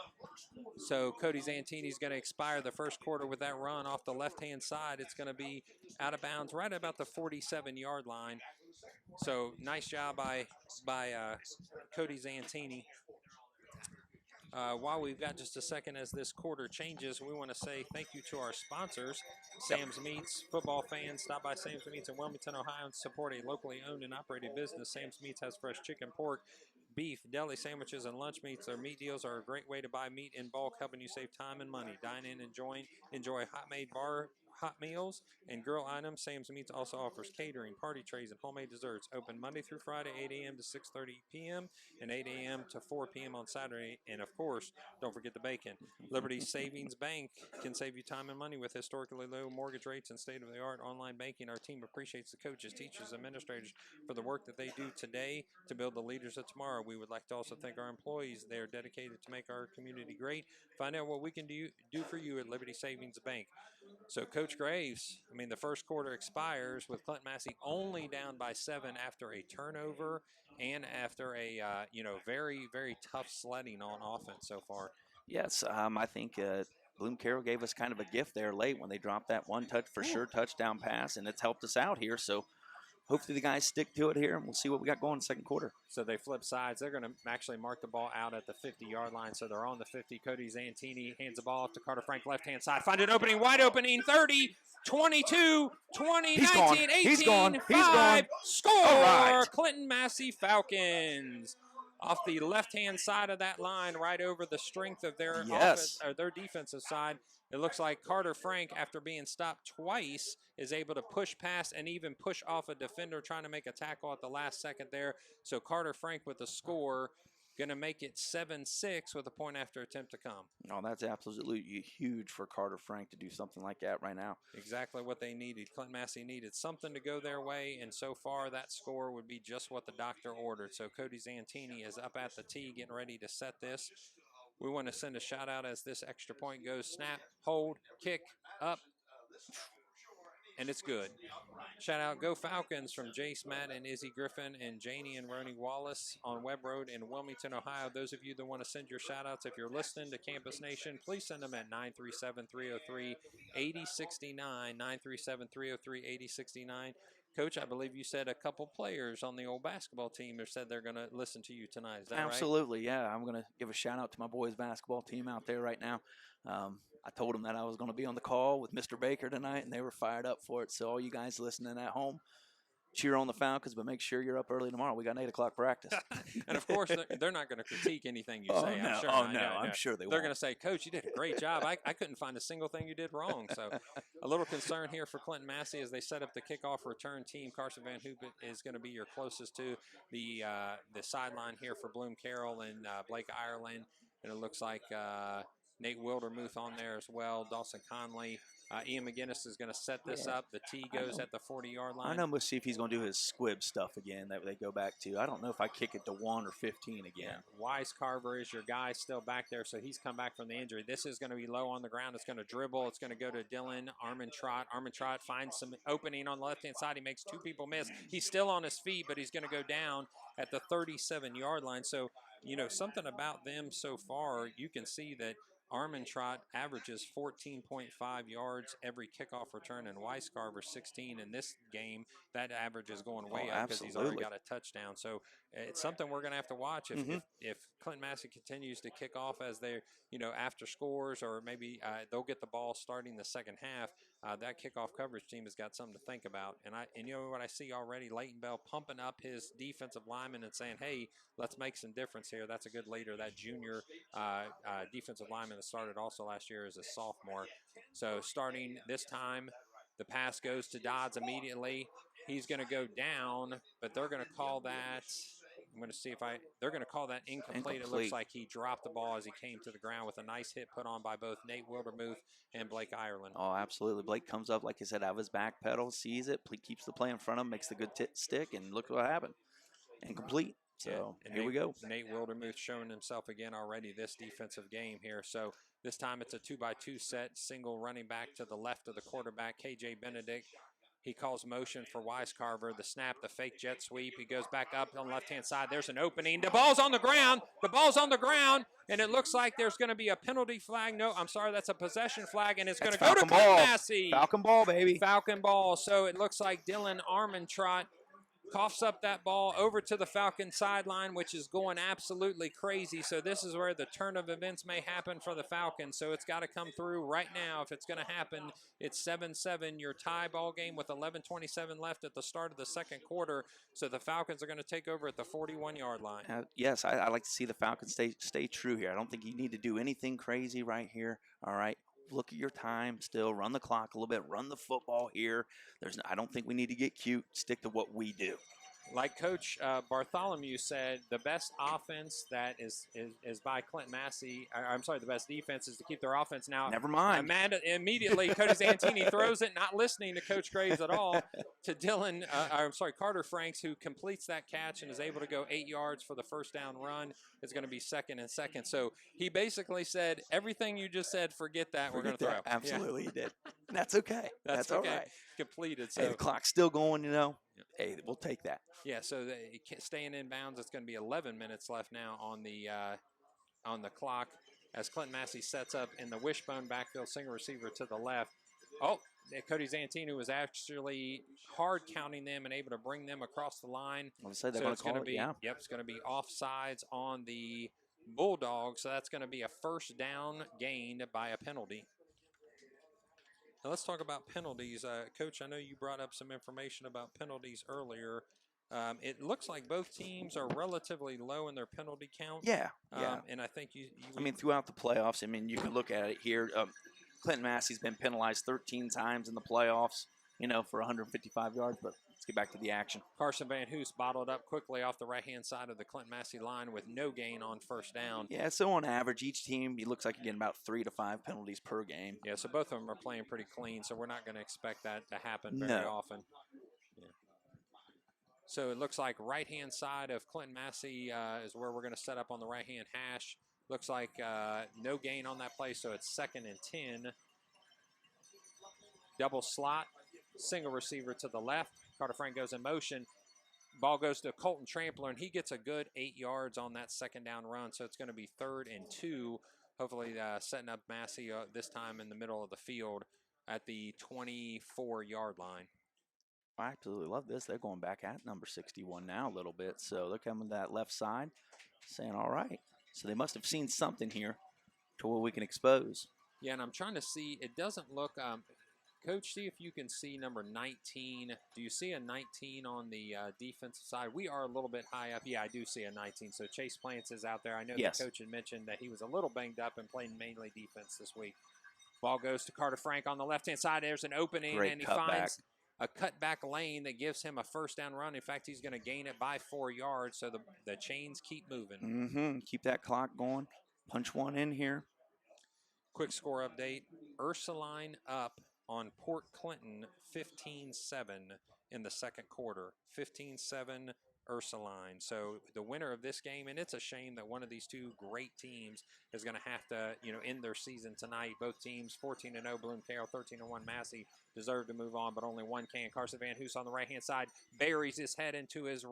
So Cody Zantini is going to expire the first quarter with that run off the left-hand side. It's going to be out of bounds right about the 47-yard line. So nice job by Cody Zantini. While we've got just a second as this quarter changes, we want to say thank you to our sponsors, Sam's Meats. Football fans, stop by Sam's Meats in Wilmington, Ohio, and support a locally owned and operated business. Sam's Meats has fresh chicken, pork, beef, deli sandwiches, and lunch meats. Their meat deals are a great way to buy meat in bulk, helping you save time and money. Dine in and enjoy hot meals and grill items. Sam's Meats also offers catering, party trays, and homemade desserts. Open Monday through Friday, 8 a.m. to 6:30 p.m. and 8 a.m. to 4 p.m. on Saturday. And of course, don't forget the bacon. Liberty Savings Bank can save you time and money with historically low mortgage rates and state-of-the-art online banking. Our team appreciates the coaches, teachers, administrators for the work that they do today to build the leaders of tomorrow. We would like to also thank our employees. They are dedicated to make our community great. Find out what we can do for you at Liberty Savings Bank. So, Coach Graves, I mean, the first quarter expires with Clinton-Massie only down by 7 after a turnover and after a, very, very tough sledding on offense so far. Yes, I think Bloom-Carroll gave us kind of a gift there late when they dropped that one touchdown pass, and it's helped us out here. So hopefully the guys stick to it here, and we'll see what we got going in the second quarter. So they flip sides. They're going to actually mark the ball out at the 50-yard line. So they're on the 50. Cody Zantini hands the ball off to Carter Frank, left-hand side. Find an opening, wide opening, 30, 22, 20, He's 19, gone. 18, He's gone. 5. He's gone. Score! All right. Clinton-Massie Falcons. Off the left-hand side of that line, right over the strength of their offense, or their defensive side. It looks like Carter Frank, after being stopped twice, is able to push past and even push off a defender trying to make a tackle at the last second there. So Carter Frank with the score, going to make it 7-6 with a point after attempt to come. Oh, that's absolutely huge for Carter Frank to do something like that right now. Exactly what they needed. Clinton-Massie needed something to go their way, and so far that score would be just what the doctor ordered. So Cody Zantini is up at the tee getting ready to set this. We want to send a shout out as this extra point goes. Snap, hold, kick, up, and it's good. Shout out Go Falcons from Jace, Matt, and Izzy Griffin, and Janie and Ronnie Wallace on Webb Road in Wilmington, Ohio. Those of you that want to send your shout outs, if you're listening to Campus Nation, please send them at 937-303-8069, 937-303-8069. Coach, I believe you said a couple players on the old basketball team have said they're going to listen to you tonight. Is that right? Absolutely, yeah. I'm going to give a shout out to my boys basketball team out there right now. I told them that I was going to be on the call with Mr. Baker tonight, and they were fired up for it. So all you guys listening at home, cheer on the Falcons, but make sure you're up early tomorrow. We got an 8 o'clock practice. And, of course, they're not going to critique anything you say. No. I'm sure. I'm sure they They're won't. going to say, Coach, you did a great job. I couldn't find a single thing you did wrong. So a little concern here for Clinton-Massie as they set up the kickoff return team. Carson Van Hoop is going to be your closest to the sideline here for Bloom-Carroll and Blake Ireland. And it looks like Nate Wildermuth on there as well, Dawson Conley. Ian McGinnis is going to set this up. The tee goes at the 40-yard line. I know we'll see if he's going to do his squib stuff again that they go back to. I don't know if I kick it to 1 or 15 again. Yeah. Wise Carver is your guy still back there, so he's come back from the injury. This is going to be low on the ground. It's going to dribble. It's going to go to Dylan Armentrott. Armentrott finds some opening on the left-hand side. He makes 2 people miss. He's still on his feet, but he's going to go down at the 37-yard line. So, something about them so far, you can see that Armentrott averages 14.5 yards every kickoff return, and Weiscarver 16 in this game. That average is going way up because he's already got a touchdown. So it's something we're going to have to watch if Clinton-Massie continues to kick off as they're, after scores, or maybe they'll get the ball starting the second half. That kickoff coverage team has got something to think about. And you know what I see already? Leighton Bell pumping up his defensive lineman and saying, hey, let's make some difference here. That's a good leader, that junior defensive lineman that started also last year as a sophomore. So starting this time, the pass goes to Dodds immediately. He's going to go down, but they're going to call that. I'm going to see if they're going to call that incomplete. It looks like he dropped the ball as he came to the ground with a nice hit put on by both Nate Wildermuth and Blake Ireland. Oh, absolutely. Blake comes up, like I said, out of his back pedal, sees it, keeps the play in front of him, makes the good stick, and look what happened. Incomplete. So here we go. Nate Wildermuth showing himself again already this defensive game here. So This time it's a 2-by-2 set, single running back to the left of the quarterback, KJ Benedict. He calls motion for Wisecarver. The snap, the fake jet sweep. He goes back up on the left-hand side. There's an opening. The ball's on the ground. The ball's on the ground, and it looks like there's going to be a penalty flag. No, I'm sorry, that's a possession flag, and it's going to go to Clinton-Massie. Falcon ball, baby. Falcon ball. So it looks like Dylan Armentrott coughs up that ball over to the Falcon sideline, which is going absolutely crazy. So this is where the turn of events may happen for the Falcons. So it's got to come through right now. If it's going to happen, it's 7-7, your tie ball game with 11:27 left at the start of the second quarter. So the Falcons are going to take over at the 41-yard line. Yes, I like to see the Falcons stay true here. I don't think you need to do anything crazy right here. All right. Look at your time still, run the clock a little bit, run the football here. I don't think we need to get cute. Stick to what we do. Like Coach Bartholomew said, the best offense that is by Clinton-Massie. I'm sorry, the best defense is to keep their offense. Now, never mind. Amanda immediately, Cody Zantini throws it, not listening to Coach Graves at all, to Carter Franks, who completes that catch and is able to go 8 yards for the first down run. It's going to be 2nd and 2. So he basically said, everything you just said, forget that. We're going to throw. Absolutely, he did. That's okay. That's okay. All right. Completed. So hey, the clock's still going, Hey, we'll take that. Yeah, so staying in bounds, it's going to be 11 minutes left now on the clock as Clinton-Massie sets up in the wishbone backfield, single receiver to the left. Oh, Cody Zantini was actually hard counting them and able to bring them across the line. So it's going to be, yeah. Yep, it's going to be offsides on the Bulldogs, so that's going to be a first down gained by a penalty. Now let's talk about penalties. Coach, I know you brought up some information about penalties earlier. It looks like both teams are relatively low in their penalty count. Yeah. And I think throughout the playoffs, you can look at it here. Clinton-Massie's been penalized 13 times in the playoffs, for 155 yards, but let's get back to the action. Carson Van Hoos bottled up quickly off the right-hand side of the Clinton-Massie line with no gain on first down. Yeah, so on average, each team, it looks like you're getting about 3 to 5 penalties per game. Yeah, so both of them are playing pretty clean, so we're not going to expect that to happen very often. Yeah. So it looks like right-hand side of Clinton-Massie is where we're going to set up on the right-hand hash. Looks like no gain on that play, so it's 2nd and 10. Double slot, single receiver to the left. Carter Frank goes in motion. Ball goes to Colton Trampler, and he gets a good 8 yards on that second down run. So it's going to be 3rd and 2, hopefully setting up Massie this time in the middle of the field at the 24-yard line. I absolutely love this. They're going back at number 61 now a little bit. So they're coming to that left side, saying, all right. So they must have seen something here to where we can expose. Yeah, and I'm trying to see. It doesn't look Coach, see if you can see number 19. Do you see a 19 on the defensive side? We are a little bit high up. Yeah, I do see a 19. So Chase Plants is out there. I know the coach had mentioned that he was a little banged up and playing mainly defense this week. Ball goes to Carter Frank on the left-hand side. There's an opening, and he finds a cutback lane that gives him a first down run. In fact, he's going to gain it by 4 yards, so the chains keep moving. Keep that clock going. Punch one in here. Quick score update. Ursuline up on Port Clinton 15-7 in the second quarter. 15-7 Ursuline. So the winner of this game, and it's a shame that one of these two great teams is going to have to, end their season tonight. Both teams 14-0, Bloom-Carroll 13-1, Massie deserve to move on, but only one can. Carson Van Hoos on the right-hand side buries his head into his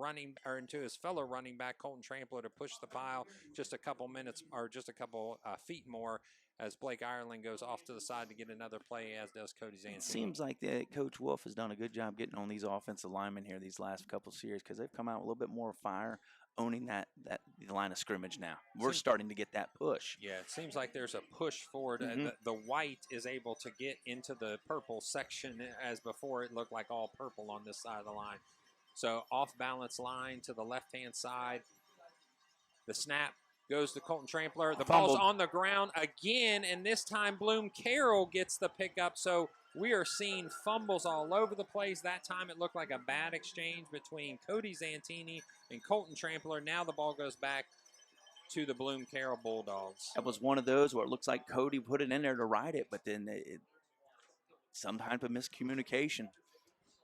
fellow running back Colton Trampler to push the pile just a couple minutes or just a couple feet more, as Blake Ireland goes off to the side to get another play, as does Cody Zantini. It seems like that Coach Wolf has done a good job getting on these offensive linemen here these last couple series, because they've come out with a little bit more fire, owning that line of scrimmage now. We're starting to get that push. Yeah, it seems like there's a push forward. The white is able to get into the purple section, as before it looked like all purple on this side of the line. So off-balance line to the left-hand side. The snap goes to Colton Trampler. The ball's on the ground again, and this time Bloom-Carroll gets the pickup. So we are seeing fumbles all over the place. That time it looked like a bad exchange between Cody Zantini and Colton Trampler. Now the ball goes back to the Bloom-Carroll Bulldogs. That was one of those where it looks like Cody put it in there to ride it, but then some type of miscommunication.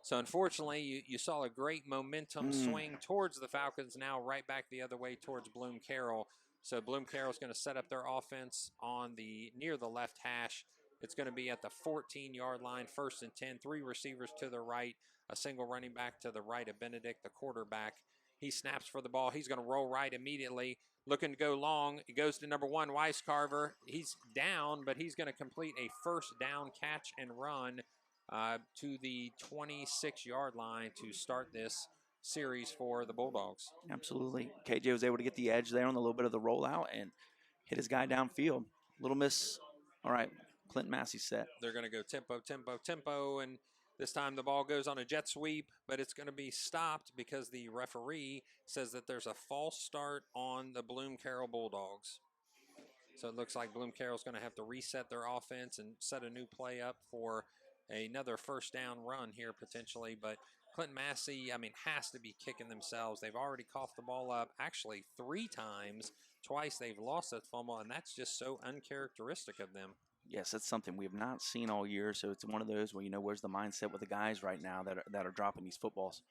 So unfortunately, you saw a great momentum swing towards the Falcons, now right back the other way towards Bloom-Carroll. So Bloom-Carroll's going to set up their offense on near the left hash. It's going to be at the 14-yard line, 1st and 10. 3 receivers to the right, a single running back to the right of Benedict, the quarterback. He snaps for the ball. He's going to roll right immediately, looking to go long. He goes to number 1, Weiscarver. He's down, but he's going to complete a first down catch and run to the 26-yard line to start this series for the Bulldogs. Absolutely. KJ was able to get the edge there on a little bit of the rollout and hit his guy downfield. Little miss. All right, Clinton-Massie set. They're going to go tempo, tempo, tempo, and this time the ball goes on a jet sweep, but it's going to be stopped because the referee says that there's a false start on the Bloom-Carroll Bulldogs. So it looks like Bloom-Carroll's going to have to reset their offense and set a new play up for another first down run here potentially. But Clinton-Massie, has to be kicking themselves. They've already coughed the ball up actually 3 times. Twice they've lost that fumble, and that's just so uncharacteristic of them. Yes, that's something we have not seen all year. So it's one of those where, where's the mindset with the guys right now that are dropping these footballs?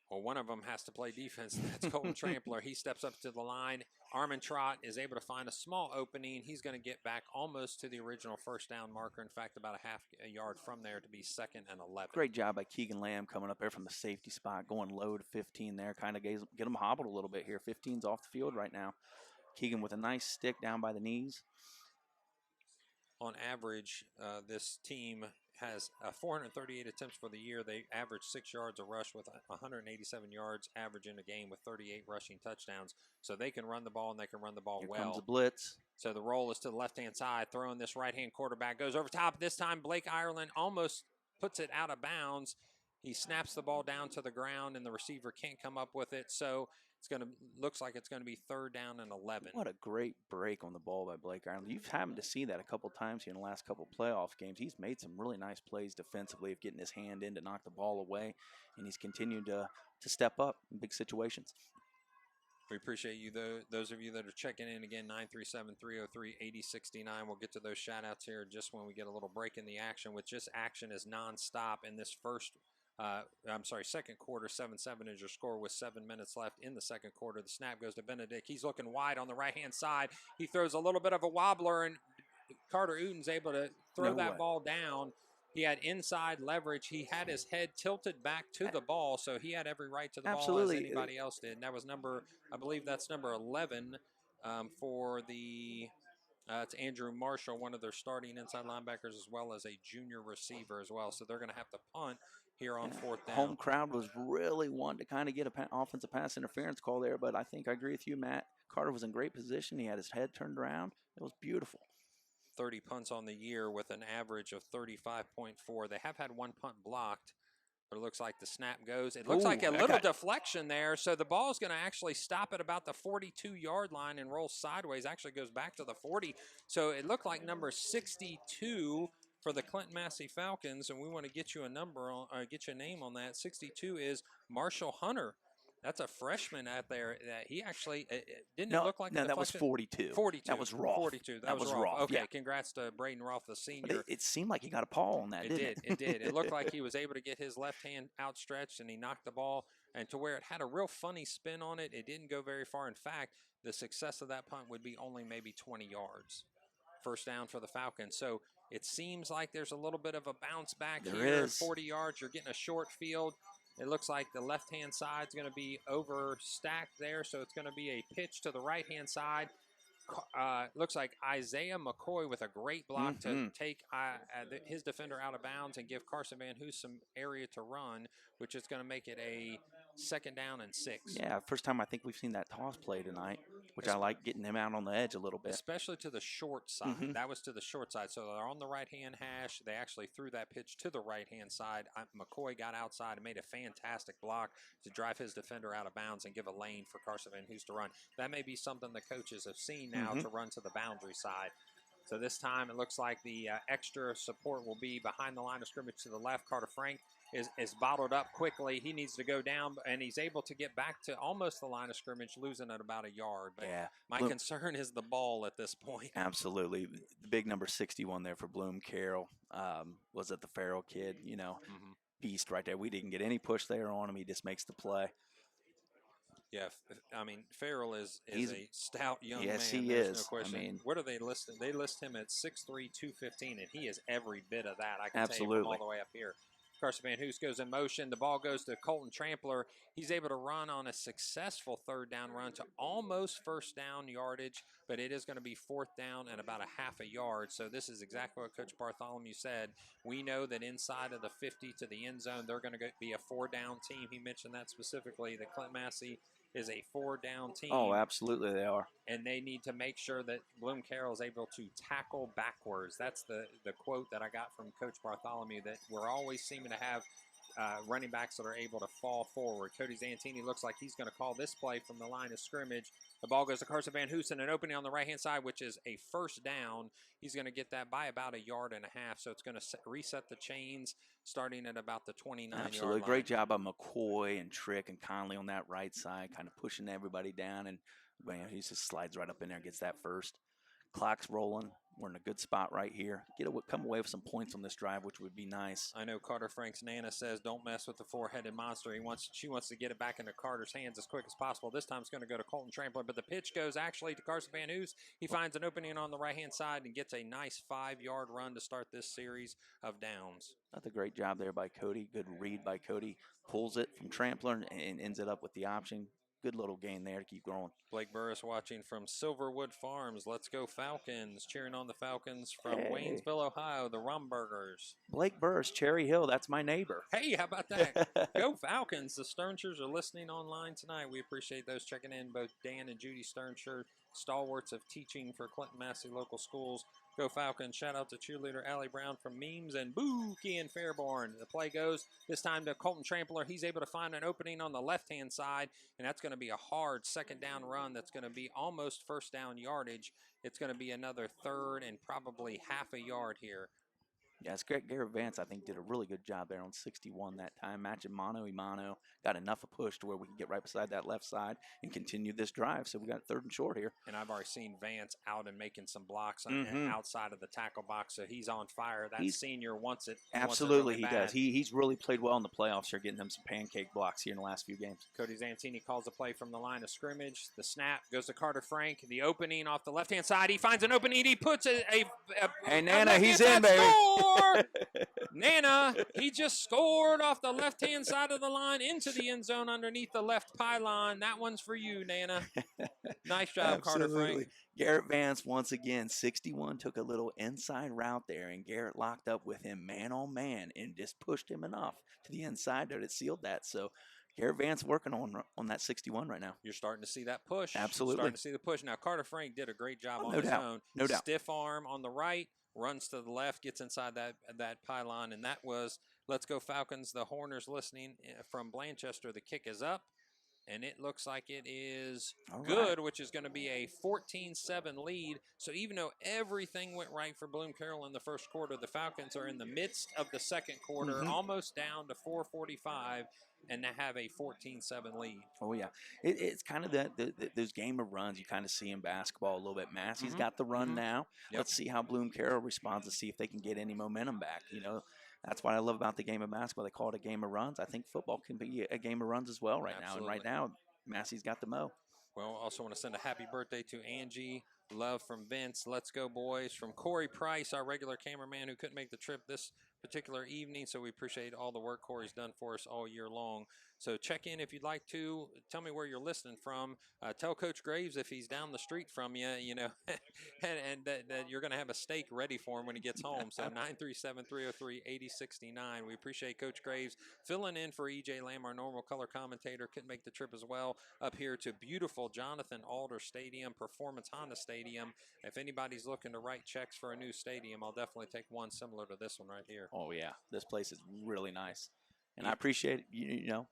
Well, one of them has to play defense. That's Colton Trampler. He steps up to the line. Armin Trott is able to find a small opening. He's going to get back almost to the original first down marker. In fact, about a yard from there to be 2nd and 11. Great job by Keegan Lamb coming up there from the safety spot, going low to 15 there. Kind of get him hobbled a little bit here. 15's off the field right now. Keegan with a nice stick down by the knees. On average, this team has 438 attempts for the year. They average 6 yards a rush with 187 yards average in a game with 38 rushing touchdowns. So they can run the ball, and they can run the ball Here well. comes a blitz. So the roll is to the left-hand side, throwing this right-hand quarterback. Goes over top. This time Blake Ireland almost puts it out of bounds. He snaps the ball down to the ground, and the receiver can't come up with it. So looks like it's going to be 3rd down and 11. What a great break on the ball by Blake Ireland. You've happened to see that a couple times here in the last couple playoff games. He's made some really nice plays defensively of getting his hand in to knock the ball away, and he's continued to step up in big situations. We appreciate you, those of you that are checking in again, 937-303-8069. We'll get to those shout-outs here just when we get a little break in the action, which this action is nonstop in this second quarter. 7-7 is your score with 7 minutes left in the second quarter. The snap goes to Benedict. He's looking wide on the right-hand side. He throws a little bit of a wobbler, and Carter Uten's able to throw that ball down. He had inside leverage. He had his head tilted back to the ball, so he had every right to the ball as anybody else did. And that was I believe that's number 11 for the it's Andrew Marshall, one of their starting inside linebackers, as well as a junior receiver as well. So they're going to have to punt here on 4th down. Home crowd was really wanting to kind of get an offensive pass interference call there, but I think I agree with you, Matt. Carter was in great position. He had his head turned around. It was beautiful. 30 punts on the year with an average of 35.4. They have had 1 punt blocked, but it looks like the snap goes. It looks like a little deflection there, so the ball is going to actually stop at about the 42-yard line and roll sideways. Actually goes back to the 40. So it looked like number 62 for the Clinton-Massie Falcons, and we want to get you a get you a name on that. 62 is Marshall Hunter. That's a freshman out there. He actually didn't look like that was 42. 42. That was Rolfe. 42. That was Rolfe. Okay, yeah. Congrats to Braden Rolfe, the senior. But it seemed like he got a paw on that, didn't it? It did. It looked like he was able to get his left hand outstretched, and he knocked the ball, and to where it had a real funny spin on it. It didn't go very far. In fact, the success of that punt would be only maybe 20 yards. First down for the Falcons. So it seems like there's a little bit of a bounce back there here. Is. 40 yards. You're getting a short field. It looks like the left-hand side is going to be overstacked there, so it's going to be a pitch to the right-hand side. Looks like Isaiah McCoy with a great block to take his defender out of bounds and give Carson Van Hoos some area to run, which is going to make it a 2nd down and 6. Yeah, first time I think we've seen that toss play tonight, which I like getting him out on the edge a little bit. Especially to the short side. That was to the short side. So they're on the right-hand hash. They actually threw that pitch to the right-hand side. McCoy got outside and made a fantastic block to drive his defender out of bounds and give a lane for Carson Van Hoos to run. That may be something the coaches have seen now to run to the boundary side. So this time it looks like the extra support will be behind the line of scrimmage to the left. Carter Frank is bottled up quickly. He needs to go down, and he's able to get back to almost the line of scrimmage, losing at about a yard. But my concern is the ball at this point. Absolutely. The big number 61 there for Bloom-Carroll. Was it the Farrell kid? Beast right there. We didn't get any push there on him. He just makes the play. Yeah, I mean Farrell is He's- a stout young yes, man. he There's is. no question. I mean, What are they listing? They list him at 6'3", 215, and he is every bit of that. I can tell you from all absolutely. the way up here. Carson Van Hoos goes in motion. The ball goes to Colton Trampler. He's able to run on a successful third down run to almost first down yardage, but it is going to be fourth down and about a half a yard. So this is exactly what Coach Bartholomew said. We know that inside of the 50 to the end zone, they're going to be a four-down team. He mentioned that specifically. The Clinton-Massie is a four-down team. Oh, absolutely, they are. And they need to make sure that Bloom-Carroll is able to tackle backwards. That's the quote that I got from Coach Bartholomew, that we're always seeming to have running backs that are able to fall forward. Cody Zantini looks like he's going to call this play from the line of scrimmage. The ball goes to Carson Van Hoosen, an opening on the right-hand side, which is a first down. He's going to get that by about 1.5 yards. So it's going to reset the chains starting at about the 29-yard Absolutely. line. Great job by McCoy and Trick and Conley on that right side, kind of pushing everybody down. And he just slides right up in there and gets that first. Clock's rolling. We're in a good spot right here. Come away with some points on this drive, which would be nice. I know Carter Frank's Nana says don't mess with the four-headed monster. She wants to get it back into Carter's hands as quick as possible. This time it's going to go to Colton Trampler, but the pitch goes actually to Carson Van Hoos. He finds an opening on the right-hand side and gets a nice 5-yard run to start this series of downs. That's a great job there by Cody. Good read by Cody. Pulls it from Trampler and ends it up with the option. Good little gain there to keep going. Blake Burris watching from Silverwood Farms. Let's go Falcons. Cheering on the Falcons from Hey. Waynesville, Ohio, the Rumburgers. Blake Burris, Cherry Hill, that's my neighbor. Hey, how about that? Go Falcons. The Sternshires are listening online tonight. We appreciate those checking in. Both Dan and Judy Sternshire, stalwarts of teaching for Clinton-Massie local schools. Go Falcons. Shout out to cheerleader Allie Brown from Memes and Bookie in Fairborn. The play goes this time to Colton Trampler. He's able to find an opening on the left-hand side, and that's going to be a hard second down run that's going to be almost first down yardage. It's going to be another third and probably half a yard here. Yeah, it's great. Garrett Vance, I think, did a really good job there on 61 that time, matching mano-a-mano. Got enough of push to where we can get right beside that left side and continue this drive. So we got third and short here. And I've already seen Vance out and making some blocks outside of the tackle box, so he's on fire. That senior wants it. Absolutely, he does. He's really played well in the playoffs here, getting them some pancake blocks here in the last few games. Cody Zantini calls the play from the line of scrimmage. The snap goes to Carter Frank. The opening off the left-hand side. He finds an opening. He puts Hey, Nana, he's in, baby. Score! Nana, he just scored off the left-hand side of the line into the end zone underneath the left pylon. That one's for you, Nana. Nice job, Carter Frank. Garrett Vance, once again, 61, took a little inside route there, and Garrett locked up with him man on man and just pushed him enough to the inside that it sealed that. So Garrett Vance working on that 61 right now. You're starting to see that push. Absolutely. Starting to see the push. Now, Carter Frank did a great job on No his doubt. own. No doubt. Stiff arm on the right, runs to the left, gets inside that pylon, and that was Let's Go Falcons. The Horners listening from Blanchester. The kick is up, and it looks like it is good, which is going to be a 14-7 lead. So even though everything went right for Bloom-Carroll in the first quarter, the Falcons are in the midst of the second quarter, almost down to 4:45, and they have a 14-7 lead. Oh, yeah. It's kind of those game of runs you kind of see in basketball a little bit. Massey's got the run now. Yep. Let's see how Bloom-Carroll responds to see if they can get any momentum back. You know, that's what I love about the game of basketball. They call it a game of runs. I think football can be a game of runs as well right now. And right now, Massey's got the mo. Well, also want to send a happy birthday to Angie. Love from Vince. Let's go, boys. From Corey Price, our regular cameraman who couldn't make the trip this particular evening. So we appreciate all the work Corey's done for us all year long. So check in if you'd like to. Tell me where you're listening from. Tell Coach Graves if he's down the street from you, you know, and that you're going to have a steak ready for him when he gets home. So 937-303-8069. We appreciate Coach Graves filling in for EJ Lamb, our normal color commentator. Couldn't make the trip as well up here to beautiful Jonathan Alder Stadium, Performance Honda Stadium. If anybody's looking to write checks for a new stadium, I'll definitely take one similar to this one right here. Oh, yeah. This place is really nice. And I appreciate it, you know,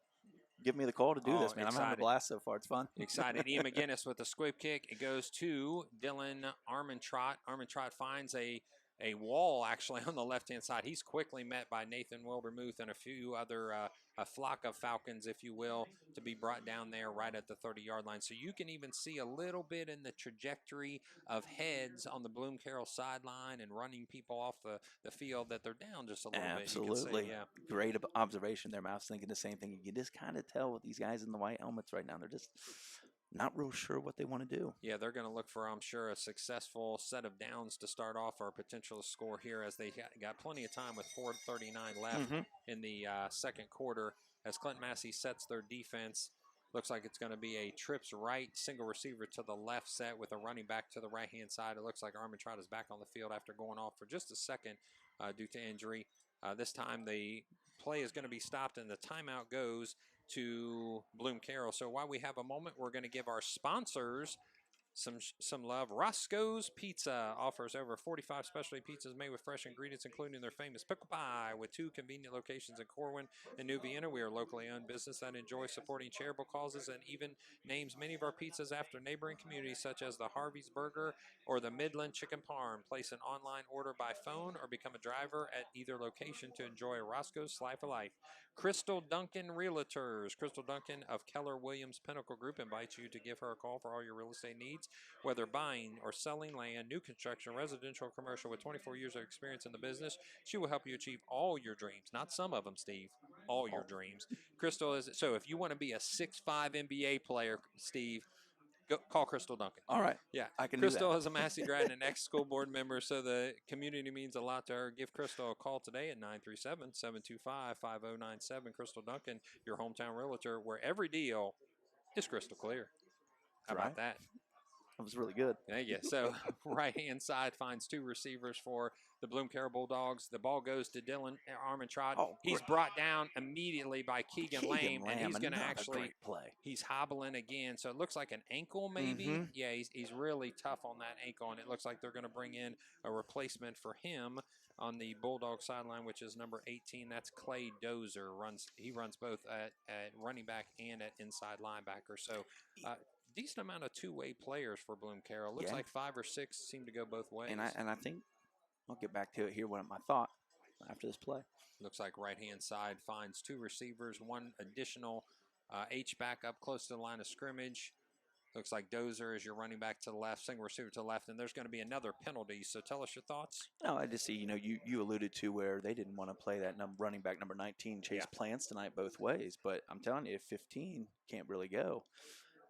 give me the call to do this, man. Excited. I'm having a blast so far. It's fun. Excited. Ian McGinnis with the squib kick. It goes to Dylan Armentrott. Armentrott finds a a wall actually on the left-hand side. He's quickly met by Nathan Wildermuth and a few other, a flock of Falcons, if you will, to be brought down there right at the 30-yard line. So you can even see a little bit in the trajectory of heads on the Bloom-Carroll sideline and running people off the field that they're down just a little bit. You can Absolutely. say, yeah. Great observation there. I was thinking the same thing. You can just kind of tell with these guys in the white helmets right now. They're just not real sure what they want to do. Yeah, they're going to look for, I'm sure, a successful set of downs to start off or a potential score here as they got plenty of time with 4:39 left in the second quarter as Clinton-Massie sets their defense. Looks like it's going to be a trips right, single receiver to the left set with a running back to the right-hand side. It looks like Armentrout is back on the field after going off for just a second due to injury. This time the play is going to be stopped and the timeout goes to Bloom-Carroll. So while we have a moment, we're going to give our sponsors some love. Roscoe's Pizza offers over 45 specialty pizzas made with fresh ingredients, including their famous pickle pie, with 2 convenient locations in Corwin and New Vienna. We are a locally owned business that enjoys supporting charitable causes and even names many of our pizzas after neighboring communities such as the Harvey's Burger or the Midland Chicken Parm. Place an online order by phone or become a driver at either location to enjoy a Roscoe's Slice of Life. Crystal Duncan Realtors. Crystal Duncan of Keller Williams Pinnacle Group invites you to give her a call for all your real estate needs, whether buying or selling land, new construction, residential, or commercial. With 24 years of experience in the business, she will help you achieve all your dreams. Not some of them, Steve. All your dreams. Crystal is, so if you want to be a 6'5" NBA player, Steve, go call Crystal Duncan. All right. Yeah. I can Crystal do that. is a Massey grad and an ex-school board member, so the community means a lot to her. Give Crystal a call today at 937-725-5097. Crystal Duncan, your hometown realtor, where every deal is crystal clear. How about that? That was really good. Thank you. So right-hand side finds 2 receivers for the Bloom-Carroll Bulldogs. The ball goes to Dylan Armentrout. Oh, he's brought down immediately by Keegan Lamb, and he's going to actually great play. He's hobbling again. So it looks like an ankle maybe. Yeah, he's really tough on that ankle, and it looks like they're going to bring in a replacement for him on the Bulldog sideline, which is number 18. That's Clay Dozer. He runs both at running back and at inside linebacker. So decent amount of two-way players for Bloom-Carroll. Looks like 5 or 6 seem to go both ways. And I think I'll get back to it here. What my thought after this play. Looks like right-hand side finds 2 receivers, 1 additional H-back up close to the line of scrimmage. Looks like Dozer is your running back to the left, single receiver to the left, and there's going to be another penalty. So tell us your thoughts. No, I just see, you alluded to where they didn't want to play that running back number 19, Chase Plants, tonight both ways. But I'm telling you, if 15 can't really go,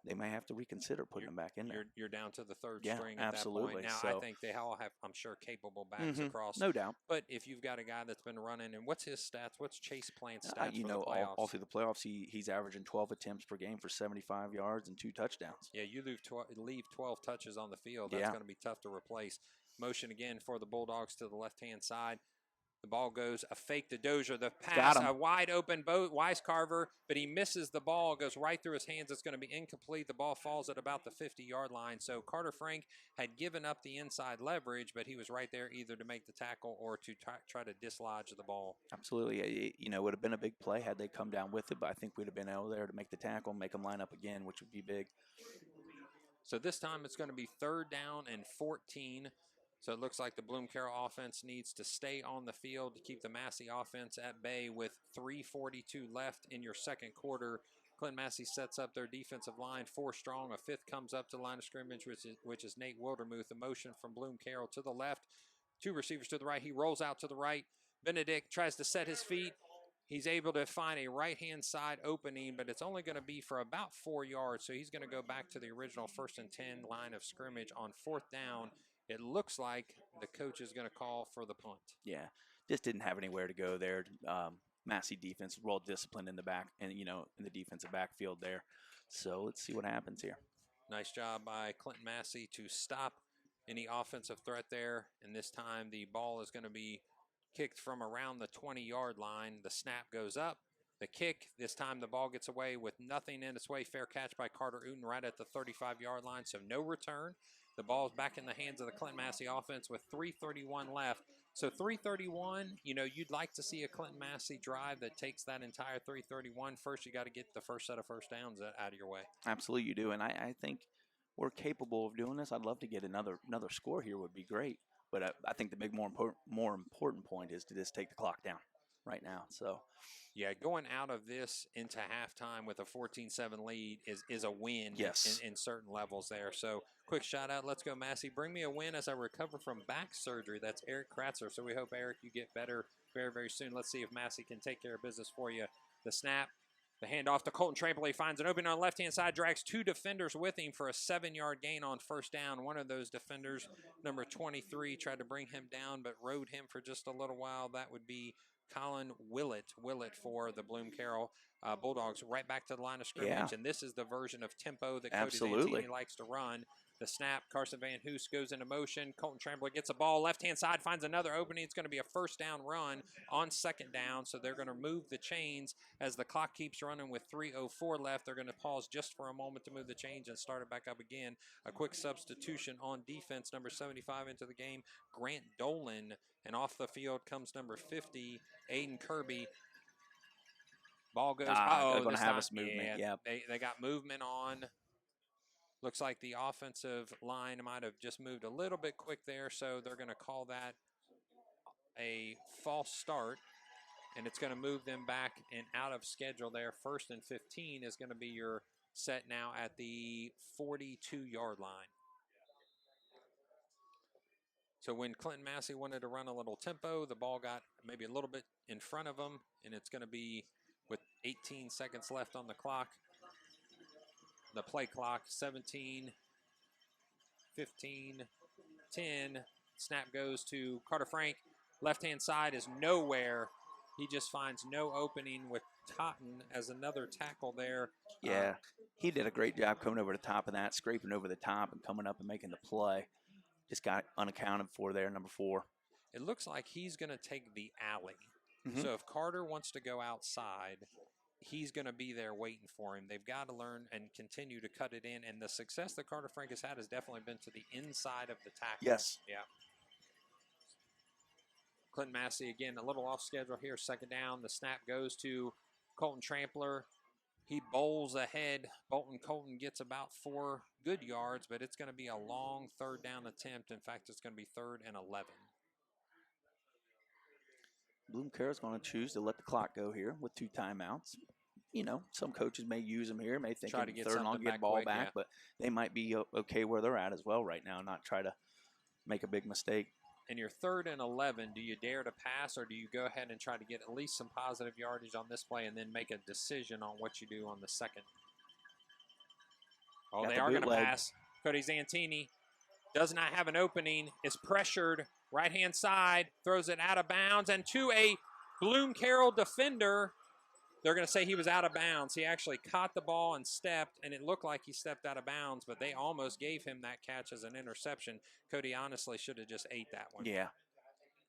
they may have to reconsider putting them back in there. You're down to the third Yeah, string at absolutely. that point. Now, I think they all have, I'm sure, capable backs across. No doubt. But if you've got a guy that's been running, and what's his stats? What's Chase Plant's stats for the playoffs? All through the playoffs, he's averaging 12 attempts per game for 75 yards and 2 touchdowns. Yeah, you leave 12 touches on the field. That's going to be tough to replace. Motion again for the Bulldogs to the left-hand side. The ball goes a fake to Dozier. The pass, a wide open Weiscarver, but he misses the ball, goes right through his hands. It's going to be incomplete. The ball falls at about the 50-yard line. So Carter Frank had given up the inside leverage, but he was right there either to make the tackle or to try to dislodge the ball. Absolutely. It would have been a big play had they come down with it, but I think we'd have been able there to make the tackle, make them line up again, which would be big. So this time it's going to be 3rd down and 14. So it looks like the Bloom-Carroll offense needs to stay on the field to keep the Massey offense at bay with 3:42 left in your second quarter. Clinton-Massie sets up their defensive line 4 strong. A 5th comes up to the line of scrimmage, which is Nate Wildermuth. A motion from Bloom-Carroll to the left. 2 receivers to the right. He rolls out to the right. Benedict tries to set his feet. He's able to find a right-hand side opening, but it's only going to be for about 4 yards. So he's going to go back to the original 1st and 10 line of scrimmage on 4th down. It looks like the coach is going to call for the punt. Yeah, just didn't have anywhere to go there. Massey defense, well disciplined in the back and, in the defensive backfield there. So let's see what happens here. Nice job by Clinton-Massie to stop any offensive threat there. And this time the ball is going to be kicked from around the 20-yard line. The snap goes up. The kick, this time the ball gets away with nothing in its way. Fair catch by Carter Uten right at the 35-yard line, so no return. The ball is back in the hands of the Clinton-Massie offense with 3:31 left. So 3:31, you'd like to see a Clinton-Massie drive that takes that entire 3:31. First, you got to get the first set of first downs out of your way. Absolutely, you do. And I think we're capable of doing this. I'd love to get another score here would be great. But I think the more important point is to just take the clock down right now. So Yeah, going out of this into halftime with a 14-7 lead is a win yes, in certain levels there. So quick shout out. Let's go, Massey. Bring me a win as I recover from back surgery. That's Eric Kratzer. So we hope, Eric, you get better very, very soon. Let's see if Massey can take care of business for you. The snap, the handoff to Colton Trample. He finds an opening on the left-hand side, drags 2 defenders with him for a 7-yard gain on first down. One of those defenders, number 23, tried to bring him down but rode him for just a little while. That would be Colin Willett for the Bloom-Carroll Bulldogs. Right back to the line of scrimmage, yeah, and this is the version of tempo that Cody absolutely. Zantini likes to run. The snap, Carson Van Hoos goes into motion. Colton Trampler gets a ball, left-hand side, finds another opening. It's going to be a first down run on second down, so they're going to move the chains as the clock keeps running with 3:04 left. They're going to pause just for a moment to move the chains and start it back up again. A quick substitution on defense, number 75 into the game, Grant Dolan, and off the field comes number 50, Aiden Kirby. Ball goes, They're going to have us movement, yeah. They got movement on. Looks like the offensive line might have just moved a little bit quick there, so they're going to call that a false start, and it's going to move them back and out of schedule there. 1st and 15 is going to be your set now at the 42-yard line. So when Clinton-Massie wanted to run a little tempo, the ball got maybe a little bit in front of them, and it's going to be with 18 seconds left on the clock. The play clock, 17, 15, 10. Snap goes to Carter Frank. Left-hand side is nowhere. He just finds no opening with Totten as another tackle there. Yeah, he did a great job coming over the top of that, scraping over the top and coming up and making the play. Just got unaccounted for there, number 4. It looks like he's going to take the alley. Mm-hmm. So if Carter wants to go outside, he's going to be there waiting for him. They've got to learn and continue to cut it in. And the success that Carter Frank has had has definitely been to the inside of the tackle. Yes. Yeah. Clinton-Massie, again, a little off schedule here. Second down. The snap goes to Colton Trampler. He bowls ahead. Colton gets about 4 good yards, but it's going to be a long third down attempt. In fact, it's going to be 3rd and 11. Bloom-Carroll's going to choose to let the clock go here with 2 timeouts. You know, some coaches may use them here, may think Try to get 3rd and long, get ball quick, back, yeah. but they might be okay where they're at as well right now, not try to make a big mistake. In your 3rd and 11, do you dare to pass, or do you go ahead and try to get at least some positive yardage on this play and then make a decision on what you do on the second? Oh, Got they the are going to bootleg. pass. Cody Zantini does not have an opening, is pressured, right-hand side, throws it out of bounds, and to a Bloom-Carroll defender. They're going to say he was out of bounds. He actually caught the ball and stepped, and it looked like he stepped out of bounds, but they almost gave him that catch as an interception. Cody honestly should have just ate that one. Yeah.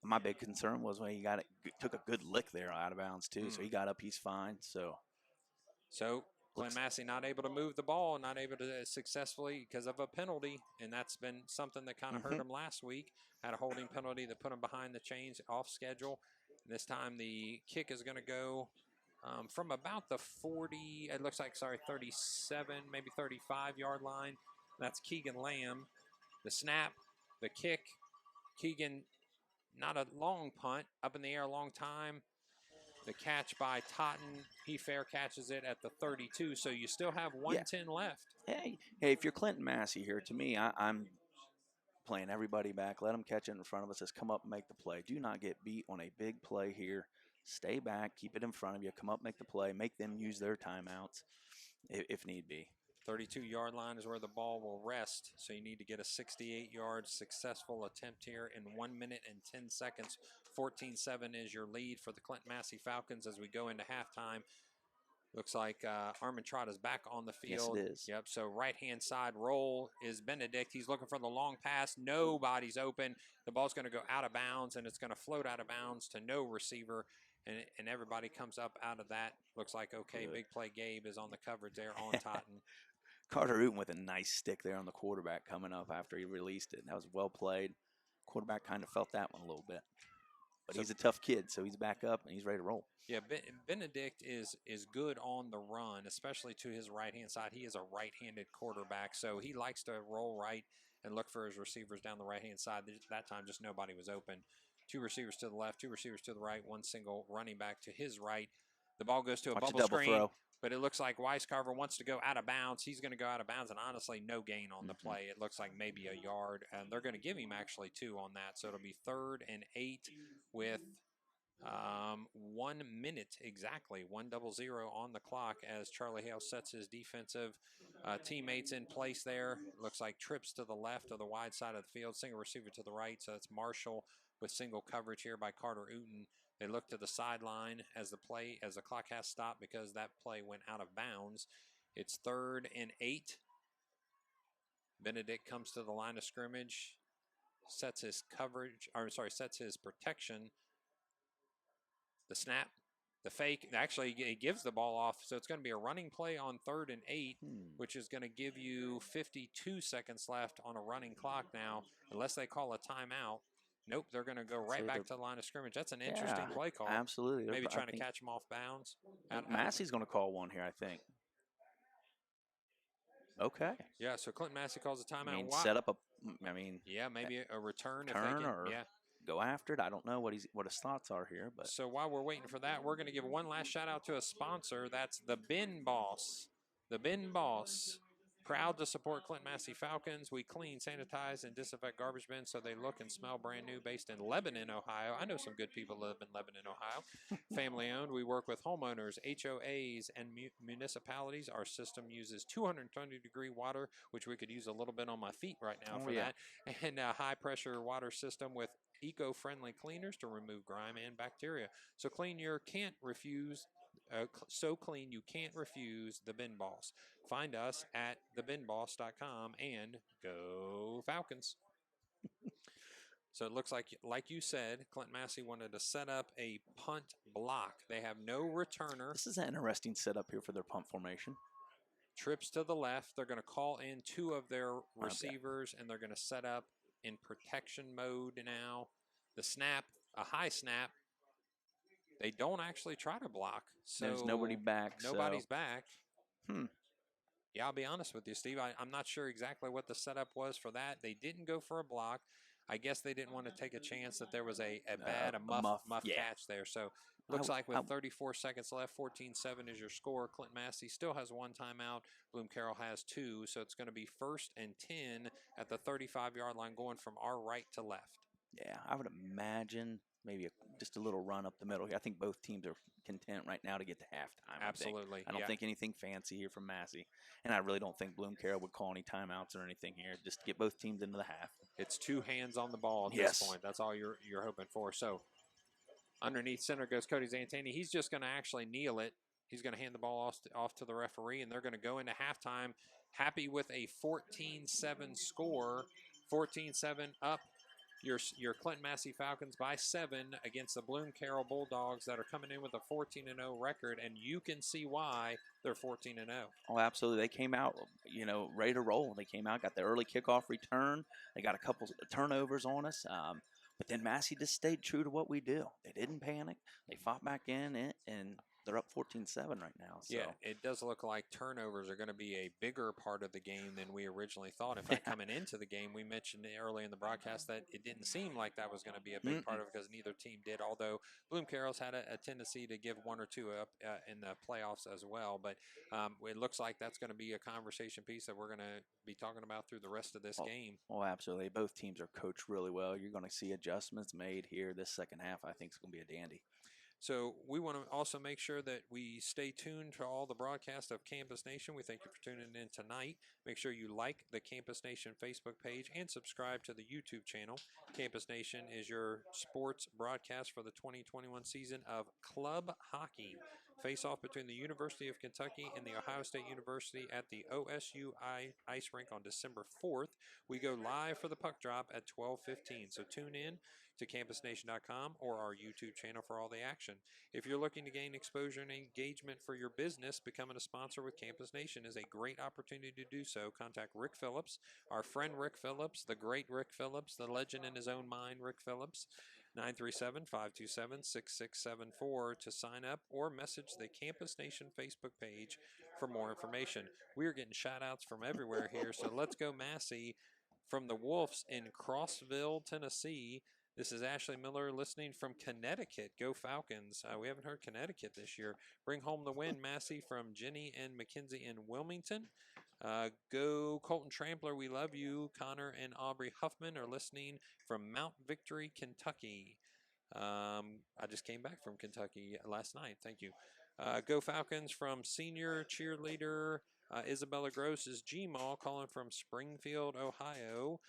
My big concern was when he got it, took a good lick there out of bounds too. So he got up, he's fine. So Clinton-Massie not able to move the ball, not able to successfully because of a penalty, and that's been something that kind of hurt him last week. Had a holding penalty that put him behind the chains off schedule. This time the kick is going to go from about the 40, it looks like, 37, maybe 35-yard line. That's Keegan Lamb. The snap, the kick, Keegan, not a long punt, up in the air a long time. The catch by Totten, he fair catches it at the 32, so you still have 110 left. Hey, if you're Clinton-Massie here, to me, I'm playing everybody back. Let them catch it in front of us. Just come up and make the play. Do not get beat on a big play here. Stay back, keep it in front of you, come up, make the play, make them use their timeouts if need be. 32-yard line is where the ball will rest, so you need to get a 68-yard successful attempt here in 1 minute and 10 seconds. 14-7 is your lead for the Clinton-Massie Falcons as we go into halftime. Looks like Armentrout is back on the field. Yes, it is. Yep, so right-hand side roll is Benedict. He's looking for the long pass. Nobody's open. The ball's going to go out of bounds, and it's going to float out of bounds to no receiver. And everybody comes up out of that. Looks like, okay, Big Play Gabe is on the coverage there on Totten. Carter Uten with a nice stick there on the quarterback coming up after he released it. That was well played. Quarterback kind of felt that one a little bit. But he's a tough kid, so he's back up and he's ready to roll. Yeah, Benedict is good on the run, especially to his right-hand side. He is a right-handed quarterback, so he likes to roll right and look for his receivers down the right-hand side. That time, just nobody was open. 2 receivers to the left, 2 receivers to the right, 1 single running back to his right. The ball goes to a Watch bubble the double screen, throw. but it looks like Weiscarver wants to go out of bounds. He's going to go out of bounds, and honestly, no gain on the play. It looks like maybe a yard, and they're going to give him actually 2 on that. So it'll be 3rd and 8 with 1 minute exactly, 1-0 on the clock as Charlie Hale sets his defensive teammates in place there. Looks like trips to the left of the wide side of the field, single receiver to the right. So it's Marshall with single coverage here by Carter Uten. They look to the sideline as the clock has stopped because that play went out of bounds. It's 3rd and 8. Benedict comes to the line of scrimmage, sets his protection. The snap, the fake, actually it gives the ball off, so it's going to be a running play on 3rd and 8, which is going to give you 52 seconds left on a running clock now, unless they call a timeout. Nope, they're going to go right back to the line of scrimmage. That's an interesting play call. Absolutely. Maybe trying to catch him off bounds. Massey's going to call one here, I think. Okay. Yeah, so Clinton-Massie calls a timeout. I mean, set up yeah, maybe a return if they turn can, or go after it. I don't know what his thoughts are here, but so while we're waiting for that, we're going to give one last shout out to a sponsor. That's the Bin Boss. The Bin Boss, proud to support Clinton-Massie Falcons. We clean, sanitize, and disinfect garbage bins so they look and smell brand new. Based in Lebanon, Ohio. I know some good people live in Lebanon, Ohio. Family owned. We work with homeowners, HOAs, and municipalities. Our system uses 220-degree water, which we could use a little bit on my feet right now for that, and a high-pressure water system with eco-friendly cleaners to remove grime and bacteria. So clean you can't refuse the Bin Boss. Find us at thebinboss.com and go Falcons. So it looks like you said, Clinton-Massie wanted to set up a punt block. They have no returner. This is an interesting setup here for their punt formation. Trips to the left. They're going to call in 2 of their receivers, and they're going to set up in protection mode now. The snap, a high snap. They don't actually try to block. So there's nobody back. Nobody's back. Yeah, I'll be honest with you, Steve. I'm not sure exactly what the setup was for that. They didn't go for a block. I guess they didn't want to take a chance that there was a muff catch there. So looks like with 34 seconds left, 14-7 is your score. Clinton-Massie still has 1 timeout. Bloom-Carroll has 2. So it's going to be 1st and 10 at the 35-yard line going from our right to left. Yeah, I would imagine maybe just a little run up the middle here. I think both teams are content right now to get to halftime. Absolutely. I don't think anything fancy here from Massie. And I really don't think Bloom-Carroll would call any timeouts or anything here. Just to get both teams into the half. It's 2 hands on the ball at this point. That's all you're hoping for. So underneath center goes Cody Zantini. He's just going to actually kneel it. He's going to hand the ball off to the referee, and they're going to go into halftime happy with a 14-7 score. 14-7 up. Your Clinton-Massie Falcons by 7 against the Bloom-Carroll Bulldogs that are coming in with a 14-0 record, and you can see why they're 14-0. Oh, absolutely. They came out, ready to roll. They came out, got the early kickoff return. They got a couple turnovers on us. But then Massie just stayed true to what we do. They didn't panic. They fought back in, and they're up 14-7 right now. So. Yeah, it does look like turnovers are going to be a bigger part of the game than we originally thought. In fact, coming into the game, we mentioned early in the broadcast that it didn't seem like that was going to be a big part of it because neither team did, although Bloom-Carroll's had a tendency to give 1 or 2 up in the playoffs as well. But it looks like that's going to be a conversation piece that we're going to be talking about through the rest of this game. Oh, absolutely. Both teams are coached really well. You're going to see adjustments made here this second half. I think it's going to be a dandy. So we want to also make sure that we stay tuned to all the broadcasts of Campus Nation. We thank you for tuning in tonight. Make sure you like the Campus Nation Facebook page and subscribe to the YouTube channel. Campus Nation is your sports broadcast for the 2021 season of club hockey. Face-off between the University of Kentucky and the Ohio State University at the OSU Ice Rink on December 4th. We go live for the puck drop at 12:15. So tune in to campusnation.com or our YouTube channel for all the action. If you're looking to gain exposure and engagement for your business, becoming a sponsor with Campus Nation is a great opportunity to do so. Contact Rick Phillips, our friend Rick Phillips, the great Rick Phillips, the legend in his own mind, Rick Phillips, 937-527-6674 to sign up or message the Campus Nation Facebook page for more information. We are getting shout outs from everywhere here, so let's go Massie. from the Wolves in Crossville, Tennessee. This is Ashley Miller listening from Connecticut. Go Falcons. We haven't heard Connecticut this year. Bring home the win, Massey from Jenny and Mackenzie in Wilmington. Go Colton Trampler. We love you. Connor and Aubrey Huffman are listening from Mount Victory, Kentucky. I just came back from Kentucky last night. Thank you. Go Falcons from senior cheerleader Isabella Gross is G-Mall calling from Springfield, Ohio.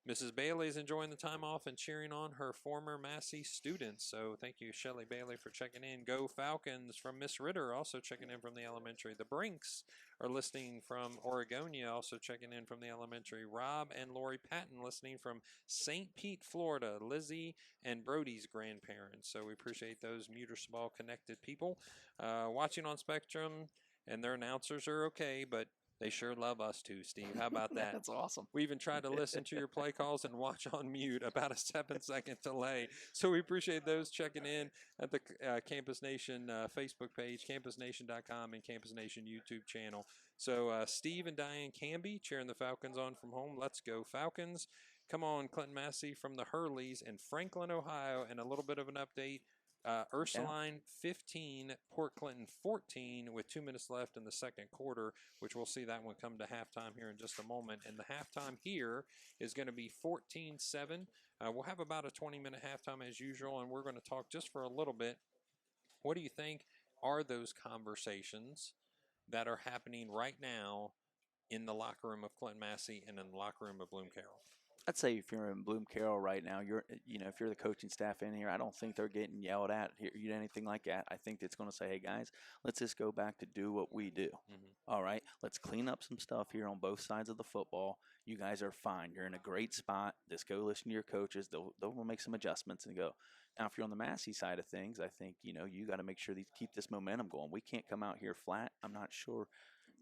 Mrs. Bailey is enjoying the time off and cheering on her former Massey students. So thank you, Shelley Bailey, for checking in. Go Falcons from Miss Ritter, also checking in from the elementary. The Brinks are listening from Oregonia, also checking in from the elementary. Rob and Lori Patton listening from St. Pete, Florida. Lizzie and Brody's grandparents. So we appreciate those Mutersball connected people. Watching on Spectrum, and their announcers are okay, but they sure love us too, Steve. How about that? That's awesome. We even tried to listen to your play calls and watch on mute, about a 7-second delay. So we appreciate those checking in at the Campus Nation Facebook page, campusnation.com, and Campus Nation YouTube channel. So Steve and Diane Canby cheering the Falcons on from home. Let's go Falcons. Come on, Clinton-Massie from the Hurleys in Franklin, Ohio, and a little bit of an update. Ursuline 15, Port Clinton 14 with 2 minutes left in the second quarter, which we'll see that one come to halftime here in just a moment. And the halftime here is going to be 14-7. We'll have about a 20-minute halftime as usual, and we're going to talk just for a little bit. What do you think are those conversations that are happening right now in the locker room of Clinton-Massie and in the locker room of Bloom-Carroll? I'd say if you're in Bloom-Carroll right now, if you're the coaching staff in here, I don't think they're getting yelled at here, anything like that. I think it's going to say, hey guys, let's just go back to do what we do. Mm-hmm. All right, let's clean up some stuff here on both sides of the football. You guys are fine. You're in a great spot. Just go listen to your coaches. They'll make some adjustments and go. Now, if you're on the Massey side of things, I think you got to make sure that keep this momentum going. We can't come out here flat. I'm not sure.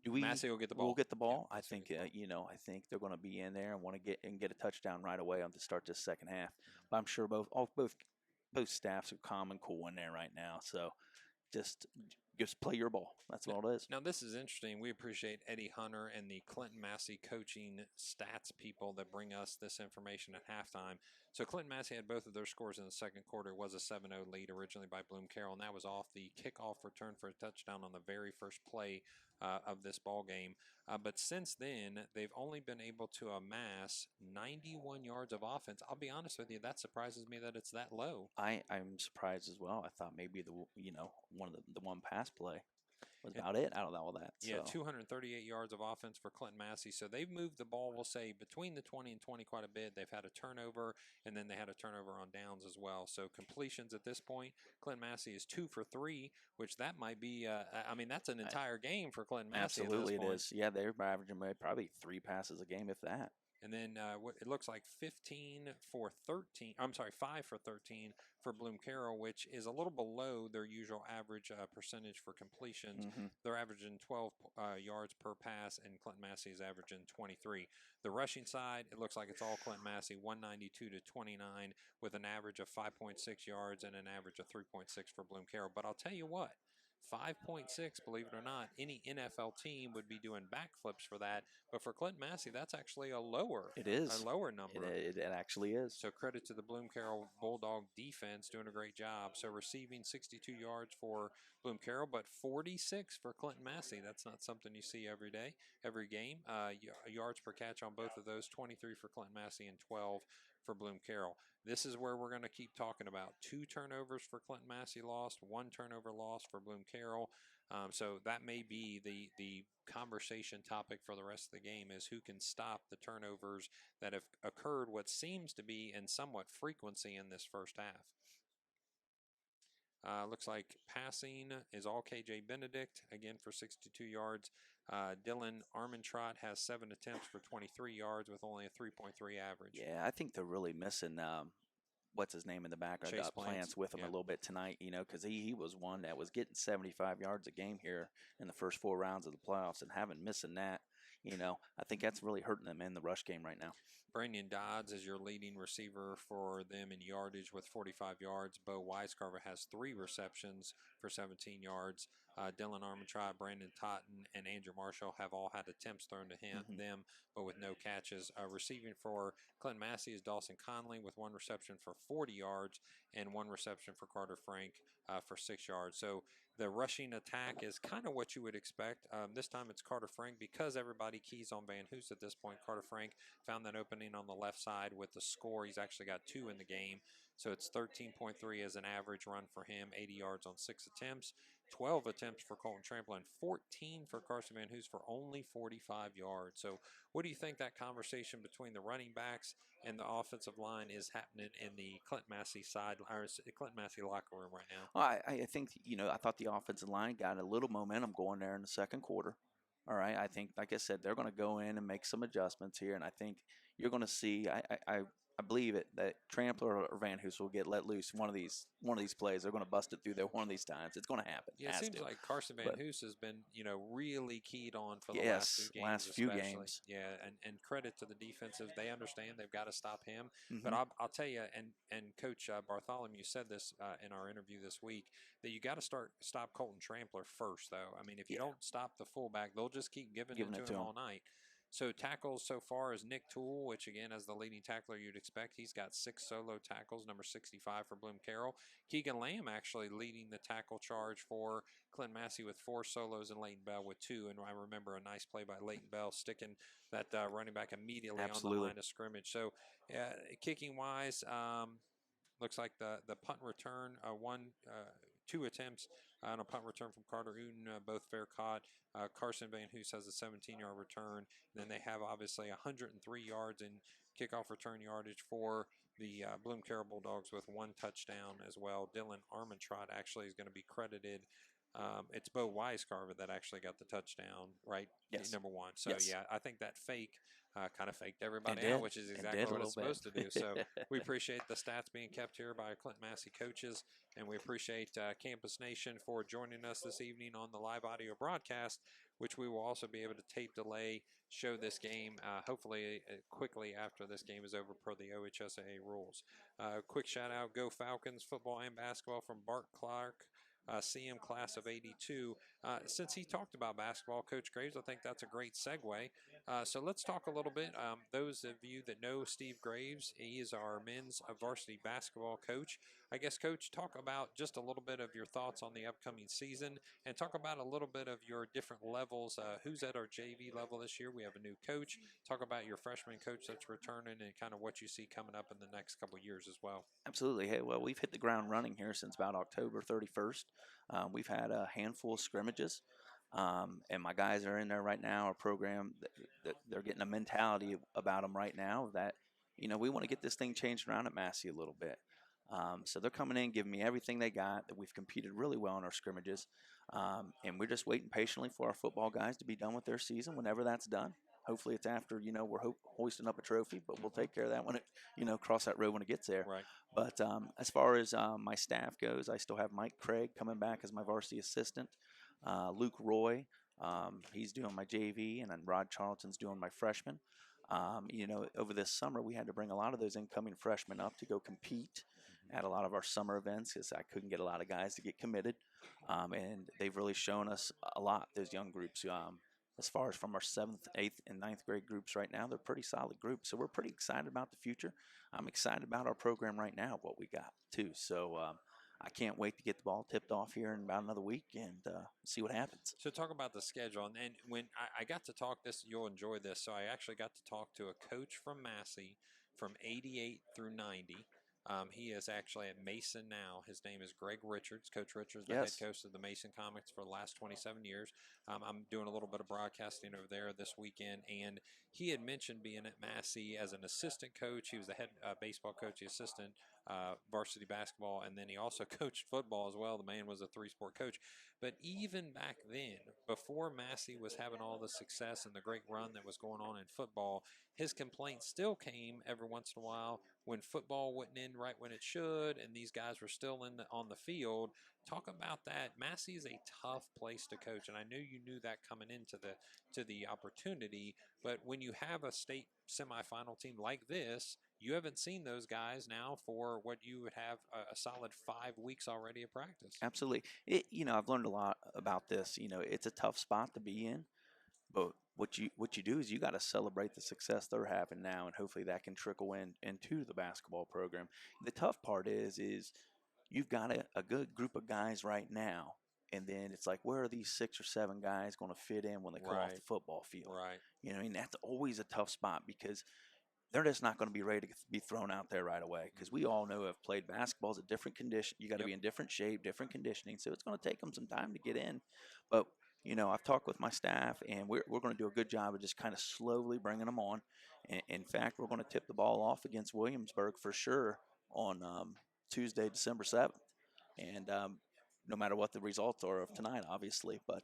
Massey will get the ball. We'll get the ball. Yeah, I think I think they're going to be in there and want to get a touchdown right away on to start this second half. But I'm sure both staffs are calm and cool in there right now. So just play your ball. That's all it is. Now, this is interesting. We appreciate Eddie Hunter and the Clinton-Massie coaching stats people that bring us this information at halftime. So Clinton-Massie had both of their scores in the second quarter. It was a 7-0 lead originally by Bloom-Carroll, and that was off the kickoff return for a touchdown on the very first play of this ball game. But since then, they've only been able to amass 91 yards of offense. I'll be honest with you, that surprises me that it's that low. I'm surprised as well. I thought maybe the one pass play was about it out of all that. Yeah, 238 yards of offense for Clinton-Massie. So they've moved the ball, we'll say, between the 20 and 20 quite a bit. They've had a turnover, and then they had a turnover on downs as well. So completions at this point, Clinton-Massie is 2 for 3, which that might be, that's an entire game for Clinton-Massie. Absolutely, it is. Yeah, they're averaging probably 3 passes a game, if that. And then it looks like 5 for 13 for Bloom-Carroll, which is a little below their usual average percentage for completions. Mm-hmm. They're averaging 12 yards per pass, and Clinton-Massie is averaging 23. The rushing side, it looks like it's all Clinton-Massie, 192 to 29, with an average of 5.6 yards and an average of 3.6 for Bloom-Carroll. But I'll tell you what, 5.6, believe it or not, any NFL team would be doing backflips for that. But for Clinton-Massie, that's actually a lower number. It actually is. So credit to the Bloom-Carroll Bulldog defense doing a great job. So receiving 62 yards for Bloom-Carroll, but 46 for Clinton-Massie. That's not something you see every day, every game. Yards per catch on both of those, 23 for Clinton-Massie and 12 for Bloom-Carroll. This is where we're going to keep talking about. 2 turnovers for Clinton-Massie lost, 1 turnover lost for Bloom-Carroll. So that may be the conversation topic for the rest of the game, is who can stop the turnovers that have occurred, what seems to be in somewhat frequency in this first half. Looks like passing is all KJ Benedict, again for 62 yards. Dylan Armentrott has 7 attempts for 23 yards with only a 3.3 average. Yeah, I think they're really missing what's his name in the back. I got Plants with him a little bit tonight, because he was one that was getting 75 yards a game here in the first 4 rounds of the playoffs, and missing that. I think that's really hurting them in the rush game right now. Brandon Dodds is your leading receiver for them in yardage with 45 yards. Bo Weiscarver has 3 receptions for 17 yards. Dylan Armentrout, Brandon Totten, and Andrew Marshall have all had attempts thrown to them, but with no catches. Receiving for Clinton-Massie is Dawson Conley with 1 reception for 40 yards and 1 reception for Carter Frank for 6 yards. So the rushing attack is kind of what you would expect. This time it's Carter Frank because everybody keys on Van Hoos at this point. Carter Frank found that opening on the left side with the score. He's actually got 2 in the game. So it's 13.3 as an average run for him, 80 yards on 6 attempts, 12 attempts for Colton Trampler, and 14 for Carson Van Hoos for only 45 yards. So what do you think that conversation between the running backs and the offensive line is happening in the Clinton-Massie side, or Clinton-Massie locker room right now? Well, I think, I thought the offensive line got a little momentum going there in the second quarter. All right. I think, like I said, they're going to go in and make some adjustments here. And I think you're going to see, I believe it, that Trampler or Van Hoos will get let loose one of these plays. They're going to bust it through there one of these times. It's going to happen. Yeah, it seems like Carson Van Hoos has been, really keyed on for the last few games. Yeah, and credit to the defensive. They understand they've got to stop him. But I'll tell you, and Coach Bartholomew said this in our interview this week, that you got to stop Colton Trampler first, though. I mean, if you don't stop the fullback, they'll just keep giving it to him all night. So tackles so far is Nick Toole, which again, as the leading tackler you'd expect, he's got 6 solo tackles, number 65 for Bloom-Carroll. Keegan Lamb actually leading the tackle charge for Clinton-Massie with 4 solos and Leighton Bell with 2. And I remember a nice play by Leighton Bell sticking that running back immediately on the line of scrimmage. So kicking wise, looks like the punt return, 2 attempts on a punt return from Carter Uten, both fair caught. Carson Van Hoos has a 17-yard return. And then they have obviously 103 yards in kickoff return yardage for the Bloom-Carroll Bulldogs with 1 touchdown as well. Dylan Armentrout actually is going to be credited. It's Bo Weiscarver that actually got the touchdown, right? Yes. Number 1. So, yes. yeah, I think that fake kind of faked everybody out, which is exactly what it's supposed to do. So we appreciate the stats being kept here by our Clinton-Massie coaches, and we appreciate Campus Nation for joining us this evening on the live audio broadcast, which we will also be able to tape delay, show this game, hopefully quickly after this game is over per the OHSAA rules. Quick shout out, Go Falcons, football and basketball from Bart Clark. CM class of 82. Since he talked about basketball, Coach Graves, I think that's a great segue. So let's talk a little bit. Those of you that know Steve Graves, he is our men's varsity basketball coach. I guess, Coach, talk about just a little bit of your thoughts on the upcoming season and talk about a little bit of your different levels. Who's at our JV level this year? We have a new coach. Talk about your freshman coach that's returning and kind of what you see coming up in the next couple of years as well. Absolutely. Hey, well, we've hit the ground running here since about October 31st. We've had a handful of scrimmages, and my guys are in there right now. Our program, they're getting a mentality about them right now that, we want to get this thing changed around at Massey a little bit. So they're coming in, giving me everything they got. That we've competed really well in our scrimmages, and we're just waiting patiently for our football guys to be done with their season. Whenever that's done, hopefully it's after we're hoisting up a trophy, but we'll take care of that when it cross that road when it gets there. Right. But as far as my staff goes, I still have Mike Craig coming back as my varsity assistant. Luke Roy, he's doing my JV, and then Rod Charlton's doing my freshman. Over this summer, we had to bring a lot of those incoming freshmen up to go compete at a lot of our summer events because I couldn't get a lot of guys to get committed. And they've really shown us a lot, those young groups. As far as from our 7th, 8th, and 9th grade groups right now, they're pretty solid groups. So we're pretty excited about the future. I'm excited about our program right now, what we got, too. So I can't wait to get the ball tipped off here in about another week and see what happens. So talk about the schedule. And when I got to talk this, you'll enjoy this. So I actually got to talk to a coach from Massey from 88 through 90. He is actually at Mason now. His name is Greg Richards. Coach Richards, the head coach of the Mason Comics for the last 27 years. I'm doing a little bit of broadcasting over there this weekend, and he had mentioned being at Massey as an assistant coach. He was the head baseball coach, the assistant varsity basketball, and then he also coached football as well. The man was a 3-sport coach. But even back then, before Massey was having all the success and the great run that was going on in football, his complaints still came every once in a while when football wouldn't end right when it should, and these guys were still on the field. Talk about that. Massey is a tough place to coach, and I knew you knew that coming into the opportunity. But when you have a state semifinal team like this, you haven't seen those guys now for what you would have a solid 5 weeks already of practice. Absolutely. I've learned a lot about this. It's a tough spot to be in, but what you do is you got to celebrate the success they're having now, and hopefully that can trickle into the basketball program. The tough part is you've got a good group of guys right now, and then it's like, where are these 6 or 7 guys going to fit in when they come off the football field? Right. That's always a tough spot because they're just not going to be ready to be thrown out there right away, because we all know have played basketball is a different condition. You got to be in different shape, different conditioning, so it's going to take them some time to get in. But I've talked with my staff, and we're going to do a good job of just kind of slowly bringing them on. In fact, we're going to tip the ball off against Williamsburg for sure on Tuesday, December 7th, and no matter what the results are of tonight, obviously. But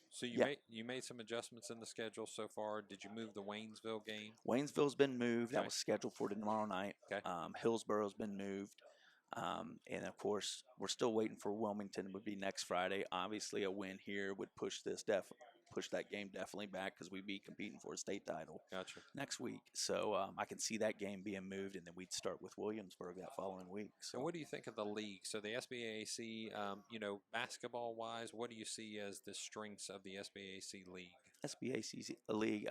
So you made some adjustments in the schedule so far. Did you move the Waynesville game? Waynesville's been moved. That Okay. was scheduled for tomorrow night. Okay. Hillsboro's been moved. And of course, we're still waiting for Wilmington. Would be next Friday. Obviously, a win here would push that game definitely back, because we'd be competing for a state title Gotcha. next week. So I can see that game being moved, and then we'd start with Williamsburg that following week. So And what do you think of the league? So the SBAC, basketball-wise, what do you see as the strengths of the SBAC league? SBAC league,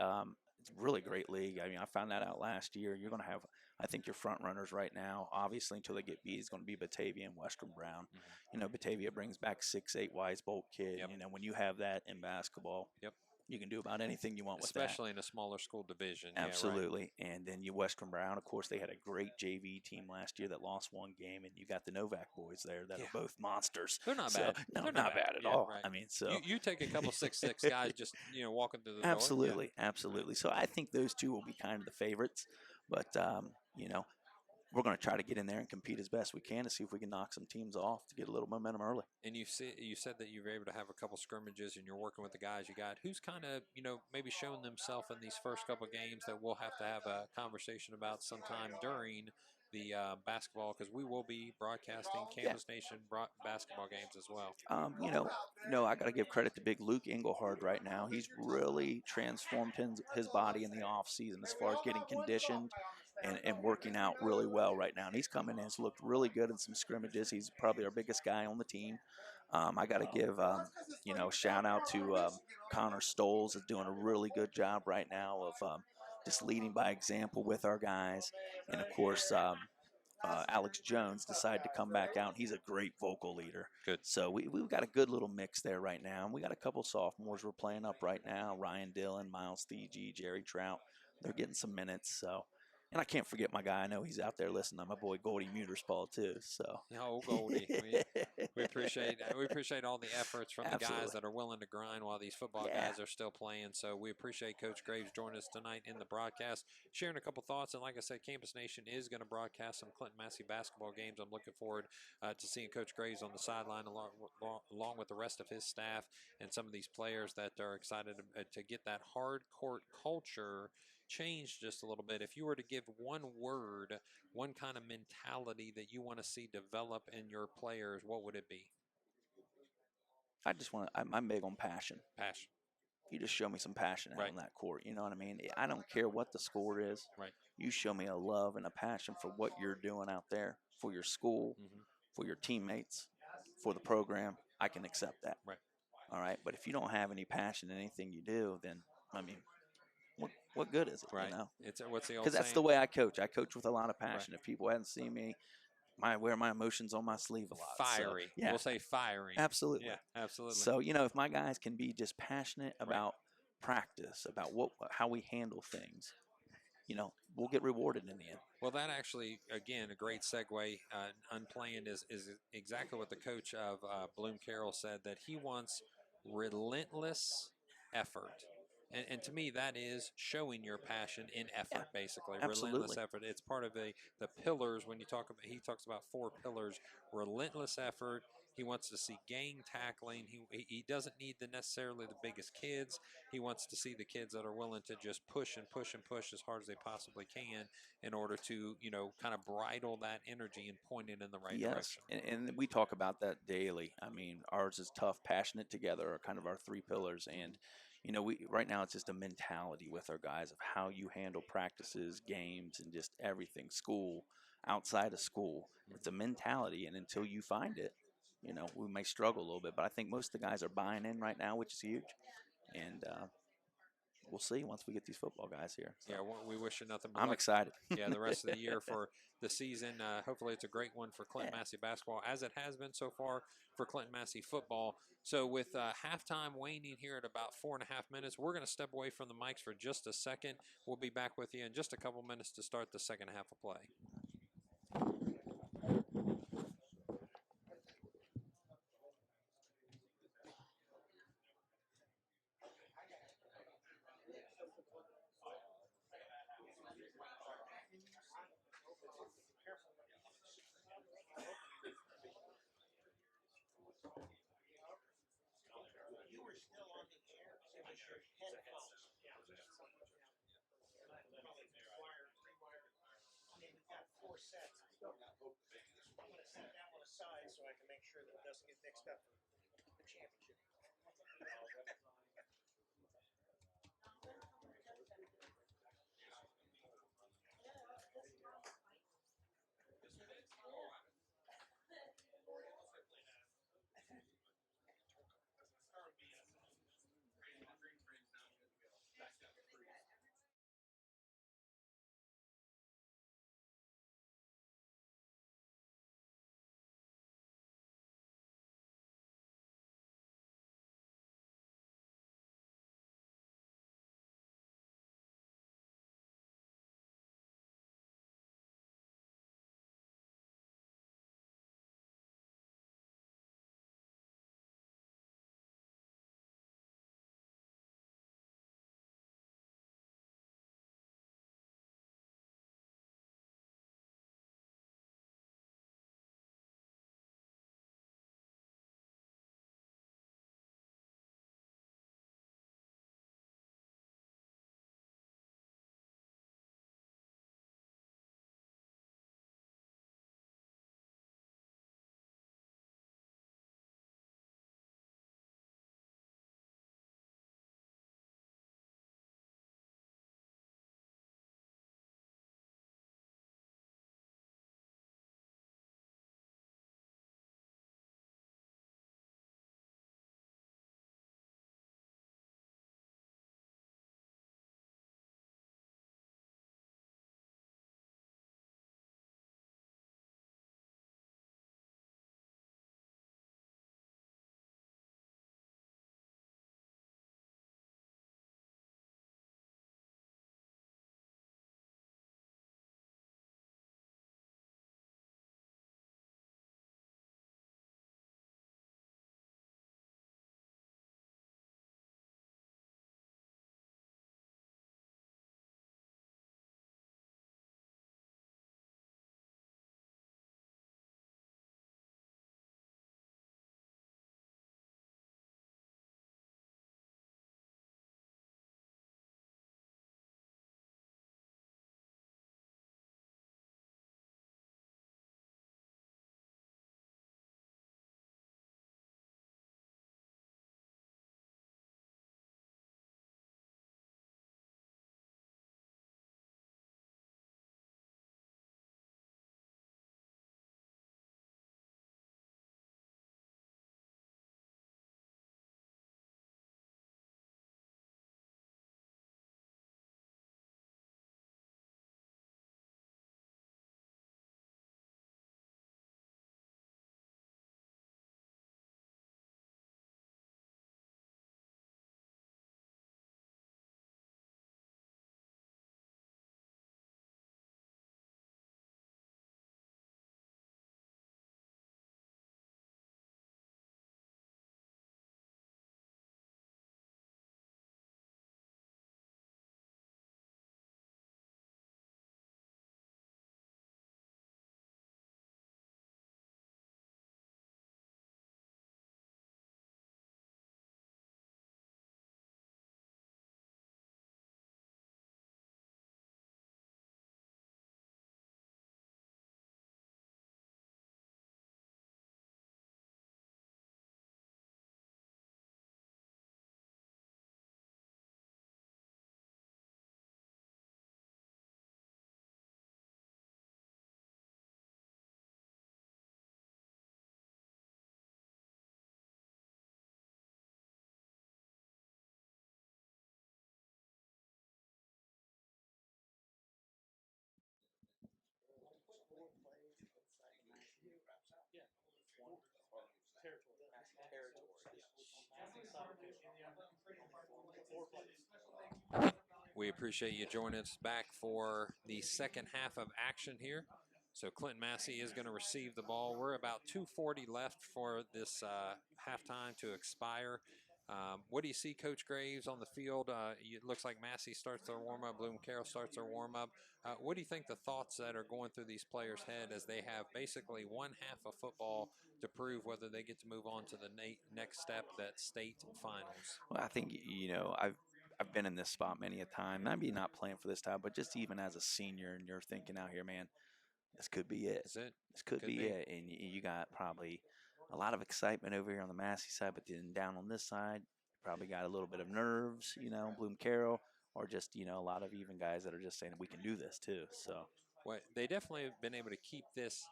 it's a really great league. I mean, I found that out last year. You're going to have, I think, your front runners right now, obviously, until they get beat, is going to be Batavia and Western Brown. Mm-hmm. Batavia brings back 6'8" Wise Bolt kid. Yep. When you have that in basketball, Yep. you can do about anything you want with Especially in a smaller school division. Absolutely. Yeah, right. And then you Western Brown, of course, they had a great JV team last year that lost one game, and you got the Novak boys there that are both monsters. They're not bad. No, They're not bad at all. Right. I mean, so you take a couple 6'6" guys just walking through the door. Absolutely. So I think those two will be kind of the favorites, but we're going to try to get in there and compete as best we can to see if we can knock some teams off to get a little momentum early. And you said that you were able to have a couple scrimmages, and you're working with the guys you got. Who's kind of maybe showing themselves in these first couple of games that we'll have to have a conversation about sometime during the basketball, because we will be broadcasting Campus Nation basketball games as well. I got to give credit to big Luke Engelhard right now. He's really transformed his body in the off season as far as getting conditioned and working out really well right now. And he's coming in, has looked really good in some scrimmages. He's probably our biggest guy on the team. I got to give, shout out to Connor Stoles, is doing a really good job right now of just leading by example with our guys. And of course, Alex Jones decided to come back out. He's a great vocal leader. Good. So we've got a good little mix there right now. And we got a couple sophomores we're playing up right now. Ryan Dillon, Miles Thiegy, Jerry Trout. They're getting some minutes. So, and I can't forget my guy. I know he's out there listening. My boy Goldie Muterspaw too. So. Oh, Goldie, we appreciate all the efforts from the guys that are willing to grind while these football guys are still playing. So we appreciate Coach Graves joining us tonight in the broadcast, sharing a couple thoughts. And like I said, Campus Nation is going to broadcast some Clinton-Massie basketball games. I'm looking forward to seeing Coach Graves on the sideline along with the rest of his staff and some of these players that are excited to get that hard court culture changed just a little bit. If you were to give one word, one kind of mentality that you want to see develop in your players, what would it be? I'm big on passion. Passion. You just show me some passion out on that court. You know what I mean? I don't care what the score is. Right. You show me a love and a passion for what you're doing out there, for your school, for your teammates, for the program. I can accept that. Right. All right. But if you don't have any passion in anything you do, then, I mean, what good is it? Right. You know? What's the old Because that's saying? the way I coach. I coach with a lot of passion. Right. If people hadn't seen me, I wear my emotions on my sleeve a lot. Fiery. So, We'll say fiery. Absolutely. Yeah, absolutely. So, if my guys can be just passionate about practice, about how we handle things, we'll get rewarded in the end. Well, that actually, again, a great segue. Unplanned is exactly what the coach of Bloom-Carroll said, that he wants relentless effort. And to me, that is showing your passion in effort, basically. Absolutely. Relentless effort. It's part of the pillars when he talks about 4 pillars. Relentless effort. He wants to see gang tackling. He doesn't need necessarily the biggest kids. He wants to see the kids that are willing to just push and push and push as hard as they possibly can in order to, kind of bridle that energy and point it in the right direction. And we talk about that daily. I mean, ours is tough, passionate together are kind of our 3 pillars. And, you know, we right now it's just a mentality with our guys of how you handle practices, games, and just everything, school, outside of school. It's a mentality, and until you find it, you know, we may struggle a little bit. But I think most of the guys are buying in right now, which is huge. And we'll see once we get these football guys here. So Yeah, we wish you nothing but I'm luck. excited. Yeah, the rest of the year for the season. Hopefully, it's a great one for Clinton-Massie basketball, as it has been so far for Clinton-Massie football. So, with halftime waning here at about 4.5 minutes, we're going to step away from the mics for just a second. We'll be back with you in just a couple minutes to start the second half of play. We appreciate you joining us back for the second half of action here. So Clinton-Massie is going to receive the ball. We're about 2:40 left for this halftime to expire. What do you see, Coach Graves, on the field? It looks like Massie starts their warm-up, Bloom-Carroll starts their warm-up. What do you think the thoughts that are going through these players' head as they have basically one half of football to prove whether they get to move on to the next step, that state finals? Well, I think I've been in this spot many a time. Maybe not playing for this time, but just even as a senior, and you're thinking out here, man, this could be it. Is it? This could be it. And you got probably a lot of excitement over here on the Massey side, but then down on this side, you probably got a little bit of nerves, Bloom-Carroll, or just, a lot of even guys that are just saying we can do this too. So, well, they definitely have been able to keep this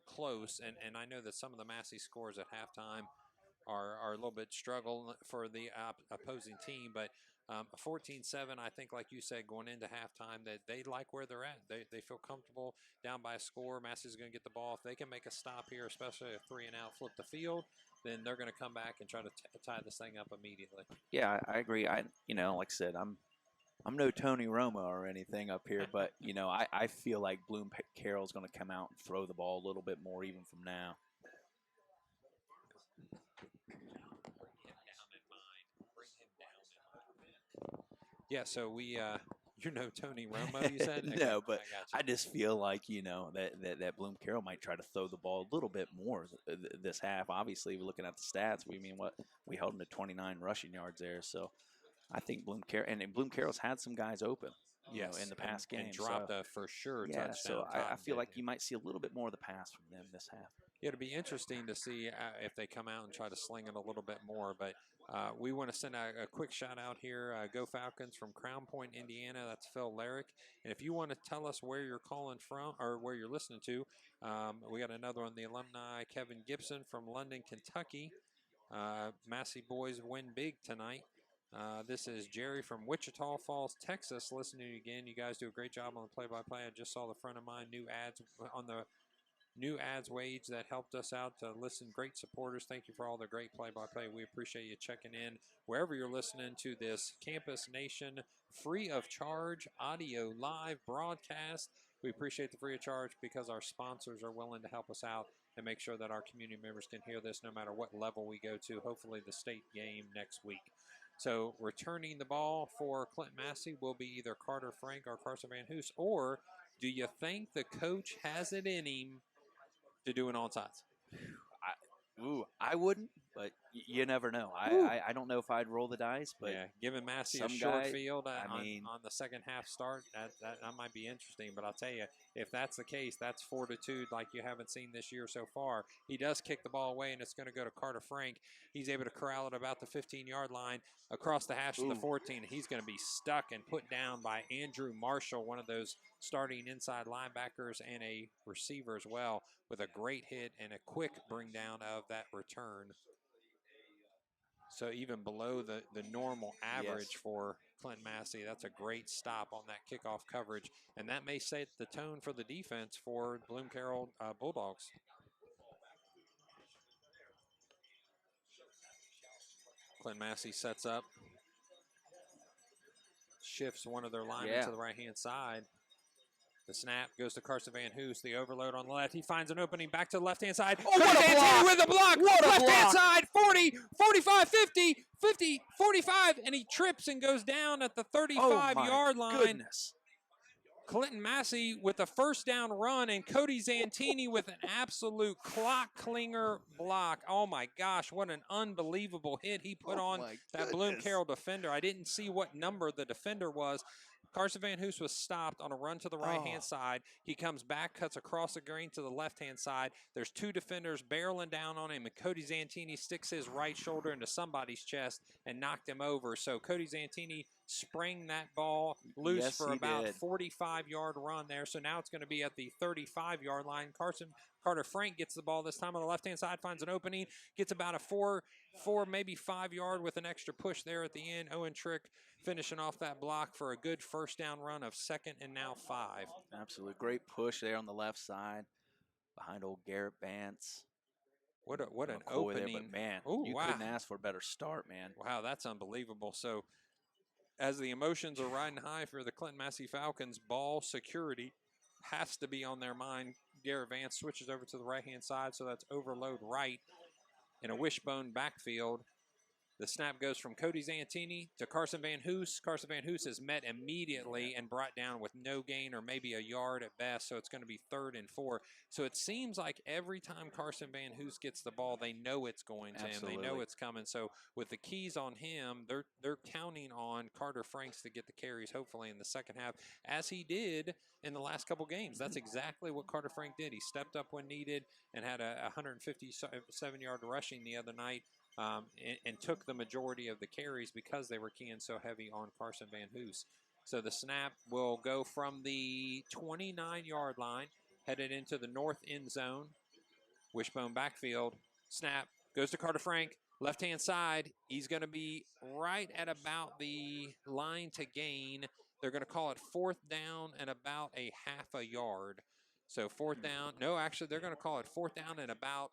close, and I know that some of the Massey scores at halftime are a little bit struggle for the opposing team, but 14-7, I think, like you said, going into halftime, that they like where they're at. They feel comfortable down by a score. Massey's going to get the ball. If they can make a stop here, especially a 3-and-out, flip the field, then they're going to come back and try to tie this thing up immediately. yeah, I agree. Like I said, I'm no Tony Romo or anything up here, but I feel like Bloom-Carroll's going to come out and throw the ball a little bit more even from now. Yeah, so you're no Tony Romo, you said? Okay, No, but I just feel like, that Bloom-Carroll might try to throw the ball a little bit more this half. Obviously, looking at the stats, we held him to 29 rushing yards there. So I think Bloom-Carroll's had some guys open, in the past game. And dropped a for sure touchdown. So I feel like you might see a little bit more of the pass from them this half. Yeah, it'll be interesting to see if they come out and try to sling it a little bit more. But we want to send a quick shout out here. Go Falcons from Crown Point, Indiana. That's Phil Larrick. And if you want to tell us where you're calling from or where you're listening to, we got another one, the alumni, Kevin Gibson from London, Kentucky. Massey boys win big tonight. This is Jerry from Wichita Falls, Texas, listening to you again. You guys do a great job on the play-by-play. I just saw the front of mine, new ads wage that helped us out to listen. Great supporters. Thank you for all the great play-by-play. We appreciate you checking in wherever you're listening to this Campus Nation free of charge audio live broadcast. We appreciate the free of charge because our sponsors are willing to help us out and make sure that our community members can hear this no matter what level we go to, hopefully the state game next week. So returning the ball for Clinton-Massie will be either Carter Frank or Carson Van Hoos, or do you think the coach has it in him to do an onside? I wouldn't, but you never know. I don't know if I'd roll the dice, but yeah, giving Massie a short field on the second half start, that might be interesting. But I'll tell you, if that's the case, that's fortitude like you haven't seen this year so far. He does kick the ball away, and it's going to go to Carter Frank. He's able to corral it about the 15-yard line across the hash of the 14. He's going to be stuck and put down by Andrew Marshall, one of those starting inside linebackers and a receiver as well, with a great hit and a quick bring down of that return. So even below the normal average for Clinton-Massie, that's a great stop on that kickoff coverage. And that may set the tone for the defense for Bloom-Carroll Bulldogs. Clinton-Massie sets up, shifts one of their linemen to the right-hand side. The snap goes to Carson Van Hoos. The overload on the left. He finds an opening back to the left-hand side. Oh, what a block! With a block. What a left-hand block! side, 40, 45, 50, 50, 45, and he trips and goes down at the 35-yard line. Goodness. Clinton-Massie with a first down run, and Cody Zantini with an absolute clock clinger block. Oh, my gosh, what an unbelievable hit he put on that Bloom-Carroll defender. I didn't see what number the defender was. Carson Van Hoos was stopped on a run to the right-hand side. He comes back, cuts across the green to the left-hand side. There's two defenders barreling down on him, and Cody Zantini sticks his right shoulder into somebody's chest and knocked him over. So Cody Zantini sprang that ball loose for about a 45-yard run there. So now it's going to be at the 35-yard line. Carter Frank gets the ball this time on the left-hand side, finds an opening, gets about a 4, maybe 5-yard with an extra push there at the end. Owen Trick finishing off that block for a good first down run of 2nd and now 5. Absolutely. Great push there on the left side. behind old Garrett Vance. What an McCoy there, opening. but man, Ooh, you wow. couldn't ask for a better start, man. Wow, that's unbelievable. So as the emotions are riding high for the Clinton-Massie Falcons, ball security has to be on their mind. Garrett Vance switches over to the right-hand side, so that's overload right in a wishbone backfield. The snap goes from Cody Zantini to Carson Van Hoos. Carson Van Hoos is met immediately and brought down with no gain or maybe a yard at best, so it's going to be 3rd and 4. So it seems like every time Carson Van Hoos gets the ball, they know it's going to him. They know it's coming. So with the keys on him, they're counting on Carter Franks to get the carries, hopefully, in the second half, as he did in the last couple games. That's exactly what Carter Frank did. He stepped up when needed and had a 157-yard rushing the other night. And took the majority of the carries because they were keying so heavy on Carson Van Hoos. So the snap will go from the 29-yard line, headed into the north end zone. Wishbone backfield. Snap goes to Carter Frank, left-hand side. He's going to be right at about the line to gain. They're going to call it 4th down and about a half a yard. So 4th down. No, actually, they're going to call it 4th down and about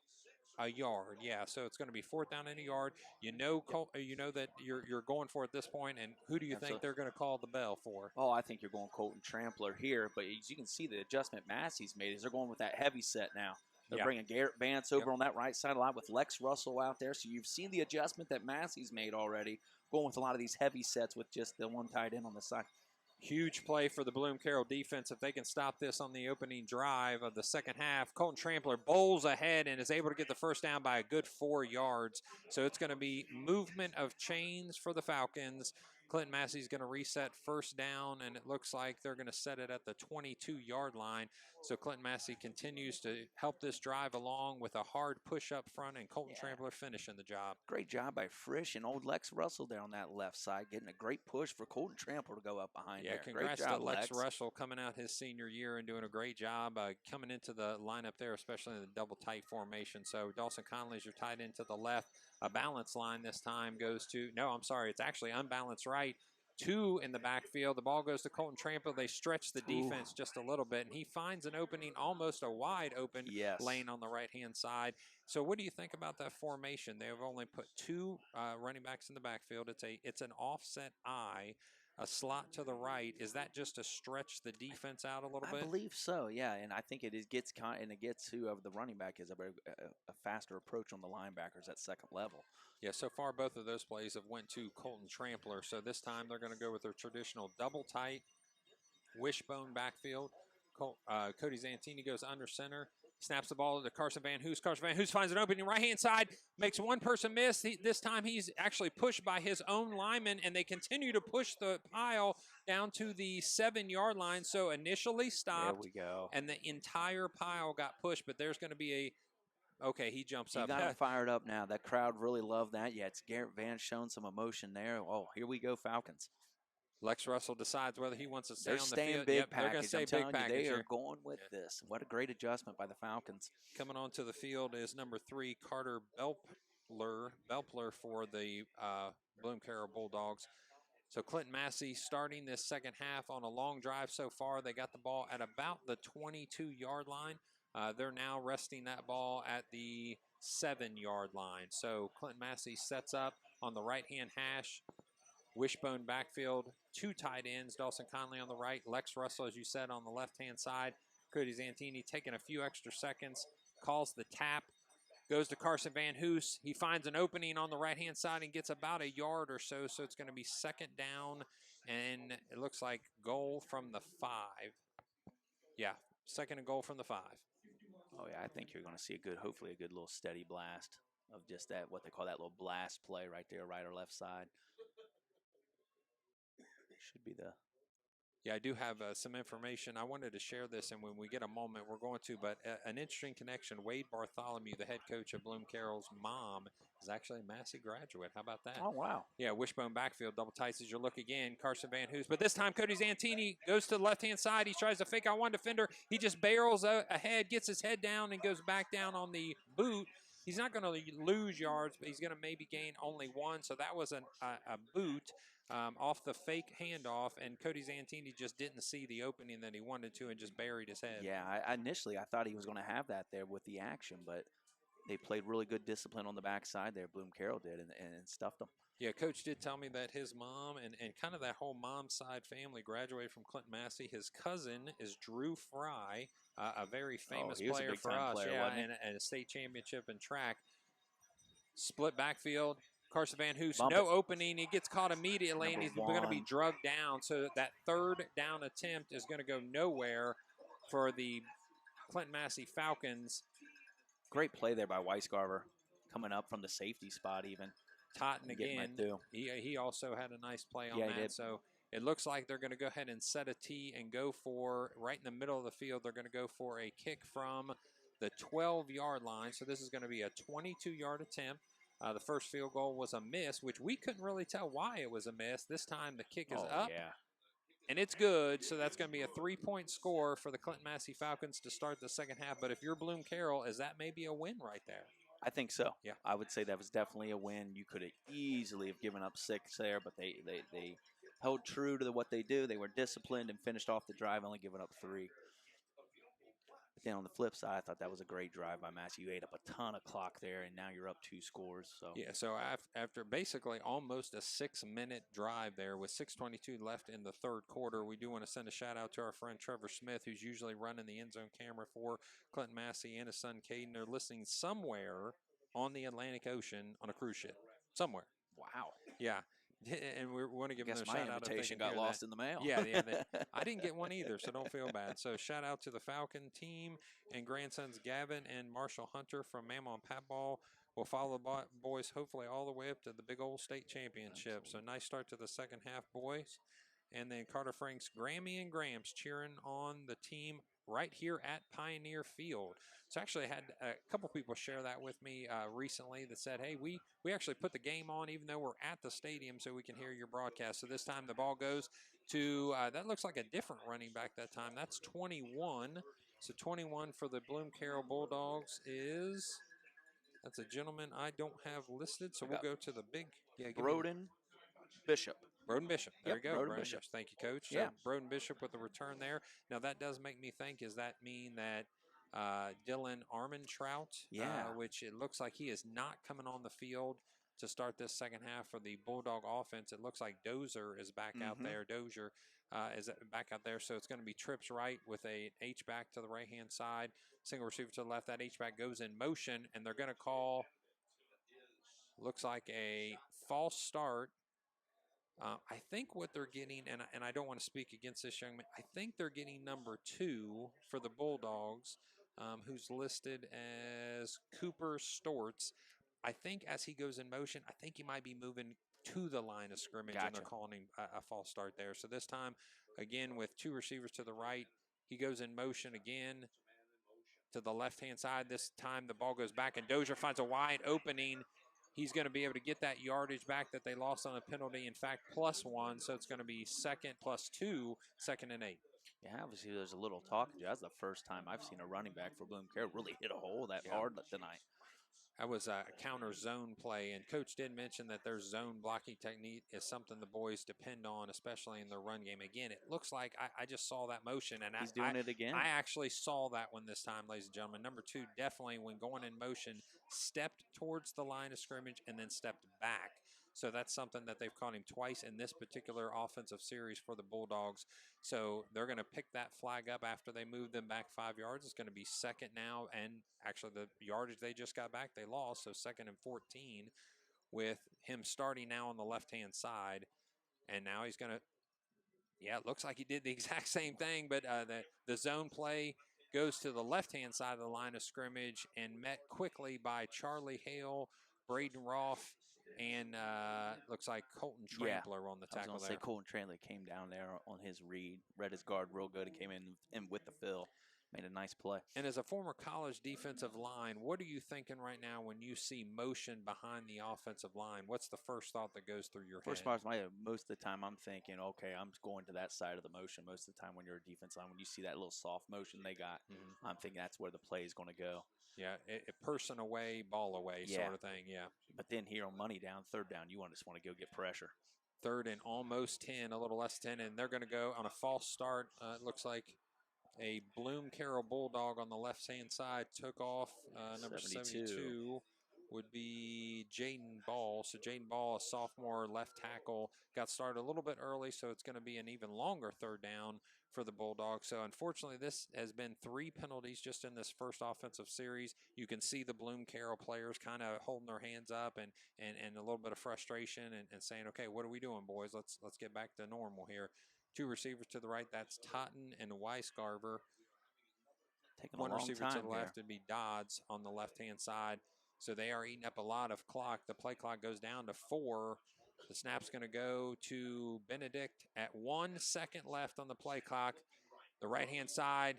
a yard. Yeah, so it's going to be 4th down and a yard. You know that you're going for it at this point, and who do you think they're going to call the bell for? Oh, I think you're going Colton Trampler here, but as you can see, the adjustment Massey's made is they're going with that heavy set now. They're bringing Garrett Vance over on that right side a lot with Lex Russell out there. So you've seen the adjustment that Massey's made already, going with a lot of these heavy sets with just the one tight end on the side. Huge play for the Bloom-Carroll defense if they can stop this on the opening drive of the second half. Colton Trampler bowls ahead and is able to get the first down by a good 4 yards. So it's going to be movement of chains for the Falcons. Clinton-Massie is going to reset 1st down, and it looks like they're going to set it at the 22-yard line. So Clinton-Massie continues to help this drive along with a hard push up front, and Colton Trampler finishing the job. Great job by Frisch and old Lex Russell there on that left side, getting a great push for Colton Trampler to go up behind there. Congrats great job, to Lex Russell coming out his senior year and doing a great job coming into the lineup there, especially in the double tight formation. So Dawson Conley's your tight end to the left. A balance line this time goes to, no, I'm sorry, it's actually unbalanced right. 2 in the backfield. The ball goes to Colton Trampler. They stretch the defense just a little bit, and he finds an opening, almost a wide open lane on the right-hand side. So what do you think about that formation? They've only put 2 running backs in the backfield. It's an offset I, a slot to the right. Is that just to stretch the defense out a little bit? I believe so, yeah, and I think it gets whoever the running back is a faster approach on the linebackers at second level. Yeah, so far both of those plays have went to Colton Trampler. So this time they're going to go with their traditional double tight wishbone backfield. Cody Zantini goes under center, snaps the ball to Carson Van Hoos. Carson Van Hoos finds an opening right-hand side, makes one person miss. This time he's actually pushed by his own lineman, and they continue to push the pile down to the 7-yard line. So initially stopped. There we go. And the entire pile got pushed, but there's going to be a okay, he jumps up. You got him fired up now. That crowd really loved that. Yeah, it's Garrett Vance showing some emotion there. Oh, here we go, Falcons. Lex Russell decides whether he wants to stay They're on the staying field. Big package. They're going to stay big package. They are going with this. What a great adjustment by the Falcons. Coming onto the field is number 3, Carter Belpler for the Bloom-Carroll Bulldogs. So Clinton-Massie starting this second half on a long drive so far. They got the ball at about the 22-yard line. They're now resting that ball at the 7-yard line. So Clinton-Massie sets up on the right-hand hash. Wishbone backfield, 2 tight ends, Dawson Conley on the right, Lex Russell, as you said, on the left-hand side. Cody Zantini taking a few extra seconds, calls the tap, goes to Carson Van Hoos. He finds an opening on the right-hand side and gets about a yard or so, so it's going to be 2nd down, and it looks like goal from the 5. Yeah, 2nd and goal from the 5. Oh, yeah, I think you're going to see hopefully a good little steady blast of just that, what they call that little blast play right there, right or left side. Should be the... Yeah, I do have some information. I wanted to share this, and when we get a moment, we're going to. But an interesting connection. Wade Bartholomew, the head coach of Bloom-Carroll's mom, is actually a Massie graduate. How about that? Oh, wow. Yeah, wishbone backfield, double tights as your look again. Carson Van Hoos. But this time, Cody Zantini goes to the left-hand side. He tries to fake out one defender. He just barrels ahead, gets his head down, and goes back down on the boot. he's not going to lose yards, but he's going to maybe gain only 1. So that was a boot off the fake handoff, and Cody Zantini just didn't see the opening that he wanted to and just buried his head. Yeah, initially I thought he was going to have that there with the action, but they played really good discipline on the backside there. Bloom-Carroll did, and stuffed them. Yeah, Coach did tell me that his mom and kind of that whole mom side family graduated from Clinton-Massie. His cousin is Drew Fry, a very famous he was a player for big-time us, player, yeah, wasn't he? and a state championship in track. Split backfield. Carson Van Hoos, Bump no it. opening. He gets caught immediately, and Number he's going to be 1. drugged down. So that 3rd down attempt is going to go nowhere for the Clinton-Massie Falcons. Great play there by Weisgarver, coming up from the safety spot even. Totten Getting right again. through. He also had a nice play on Yeah, he that. did. So it looks like they're going to go ahead and set a tee and go for, right in the middle of the field, they're going to go for a kick from the 12-yard line. So this is going to be a 22-yard attempt. The first field goal was a miss, which we couldn't really tell why it was a miss. This time the kick is up, Yeah. and it's good. So that's going to be a 3-point score for the Clinton-Massie Falcons to start the second half. But if you're Bloom-Carroll, is that maybe a win right there? I think so. Yeah. I would say that was definitely a win. You could have easily have given up 6 there, but they held true to what they do. They were disciplined and finished off the drive, only giving up 3. But then on the flip side, I thought that was a great drive by Massey. You ate up a ton of clock there, and now you're up 2 scores. So Yeah, so after basically almost a 6-minute drive there with 6:22 left in the 3rd quarter, we do want to send a shout out to our friend Trevor Smith, who's usually running the end zone camera for Clinton-Massie and his son Caden. They're listening somewhere on the Atlantic Ocean on a cruise ship, somewhere. wow. Yeah, and we want to give them a Guess my shout out if they invitation can got hear lost that. in the mail. Yeah, I didn't get one either, so don't feel bad. So shout out to the Falcon team and grandsons Gavin and Marshall Hunter from Mama and Pat Ball. We'll follow the boys hopefully all the way up to the big old state championship. So nice start to the second half, boys. And then Carter Franks, Grammy and Gramps cheering on the team right here at Pioneer Field. So actually I had a couple people share that with me recently that said, hey, we actually put the game on even though we're at the stadium so we can hear your broadcast. So this time the ball goes to, that looks like a different running back that time. That's 21. So 21 for the Bloom-Carroll Bulldogs is, that's a gentleman I don't have listed. So we'll go to the big, Broden Bishop. Broden Bishop. There Yep, you go. Broden Bishop. Thank you, Coach. Yeah. So Broden Bishop with the return there. Now, that does make me think, does that mean that Dylan Armentrout, Yeah. which it looks like he is not coming on the field to start this second half for the Bulldog offense. It looks like Dozer is back out there. Dozier is back out there. So it's going to be trips right with a H-back to the right-hand side. Single receiver to the left. That H-back goes in motion, and they're going to call, looks like a false start. I think what they're getting, and I don't want to speak against this young man, I think they're getting number 2 for the Bulldogs, who's listed as Cooper Storts. I think as he goes in motion, I think he might be moving to the line of scrimmage, and they're calling him a false start there. So this time, again, with 2 receivers to the right, he goes in motion again to the left-hand side. This time the ball goes back, and Dozier finds a wide opening. He's going to be able to get that yardage back that they lost on a penalty. In fact, +1, so it's going to be second +2, 2nd and 8. Yeah, obviously there's a little talk. That's the first time I've seen a running back for Bloom-Carroll really hit a hole that hard tonight. That was a counter zone play, and Coach did mention that their zone blocking technique is something the boys depend on, especially in their run game. Again, it looks like I just saw that motion, and he's doing it again. I actually saw that one this time, ladies and gentlemen. Number 2, definitely when going in motion, stepped towards the line of scrimmage and then stepped back. So that's something that they've caught him twice in this particular offensive series for the Bulldogs. So they're going to pick that flag up after they move them back 5 yards. It's going to be second now, and actually the yardage they just got back, they lost, so 2nd and 14 with him starting now on the left-hand side. And now he's going to, it looks like he did the exact same thing, but the zone play goes to the left-hand side of the line of scrimmage and met quickly by Charlie Hale, Braden Roth, and looks like Colton Trampler on the tackle there. I was going to say Colton Trampler came down there on his read, read his guard real good, and came in with the fill. made a nice play. And as a former college defensive line, what are you thinking right now when you see motion behind the offensive line? What's the first thought that goes through your First head? part, most of the time I'm thinking, okay, I'm going to that side of the motion. Most of the time when you're a defense line, when you see that little soft motion they got, I'm thinking that's where the play is going to go. Yeah, person away, ball away sort of thing, yeah. But then here on money down, third down, you just want to go get pressure. Third and almost 10, a little less 10, and they're going to go on a false start. It looks like a Bloom-Carroll Bulldog on the left-hand side took off. Number 72 would be Jaden Ball. So Jaden Ball, a sophomore left tackle, got started a little bit early, so it's going to be an even longer third down for the Bulldogs. So unfortunately, this has been 3 penalties just in this first offensive series. You can see the Bloom-Carroll players kind of holding their hands up and a little bit of frustration and saying, okay, what are we doing, boys? Let's get back to normal here. 2 receivers to the right, that's Totten and Weisgarver. Taking One a long receiver time to the left would be Dodds on the left-hand side. So they are eating up a lot of clock. The play clock goes down to 4. The snap's going to go to Benedict at 1 second left on the play clock. The right-hand side,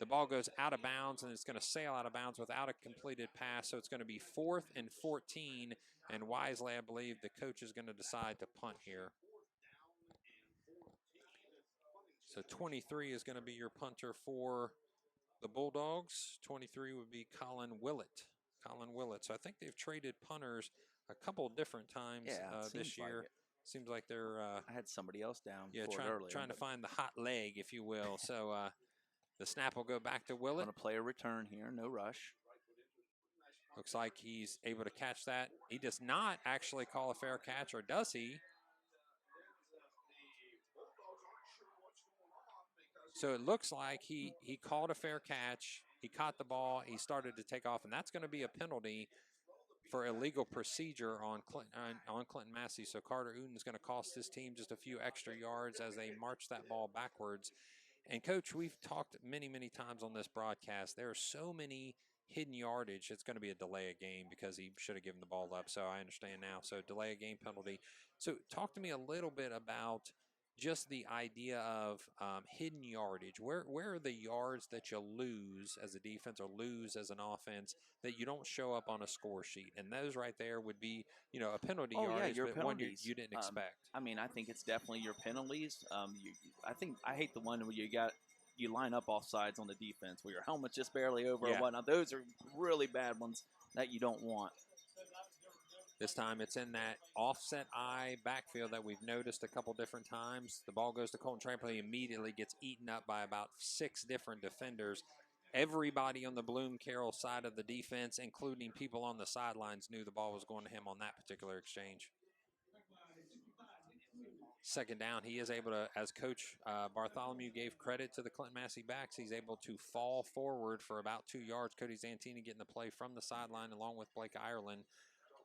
the ball goes out of bounds, and it's going to sail out of bounds without a completed pass. So it's going to be 4th and 14, and wisely, I believe, the coach is going to decide to punt here. So 23 is going to be your punter for the Bulldogs. 23 would be Colin Willett. So I think they've traded punters a couple different times this year. Seems like they're I had somebody else down trying to find the hot leg, if you will. So the snap will go back to Willett. Going to play a return here, no rush. Looks like he's able to catch that. He does not actually call a fair catch, or does he? So it looks like he called a fair catch. He caught the ball. He started to take off, and that's going to be a penalty for illegal procedure on Clinton-Massie. So Carter Uden is going to cost his team just a few extra yards as they march that ball backwards. And, Coach, we've talked many, many times on this broadcast. There are so many hidden yardage. It's going to be a delay of game because he should have given the ball up. So I understand now. So delay of game penalty. So talk to me a little bit about just the idea of hidden yardage. Where are the yards that you lose as a defense or lose as an offense that you don't show up on a score sheet? And those right there would be, a penalty yardage, your but penalties. one you didn't expect. I think it's definitely your penalties. I hate the one where you line up off sides on the defense where your helmet's just barely over and whatnot. Those are really bad ones that you don't want. This time it's in that offset eye backfield that we've noticed a couple different times. The ball goes to Colton Trampoline, immediately gets eaten up by about 6 different defenders. Everybody on the Bloom-Carroll side of the defense, including people on the sidelines, knew the ball was going to him on that particular exchange. Second down, he is able to, as Coach Bartholomew gave credit to the Clinton-Massie backs, he's able to fall forward for about 2 yards. Cody Zantini getting the play from the sideline along with Blake Ireland.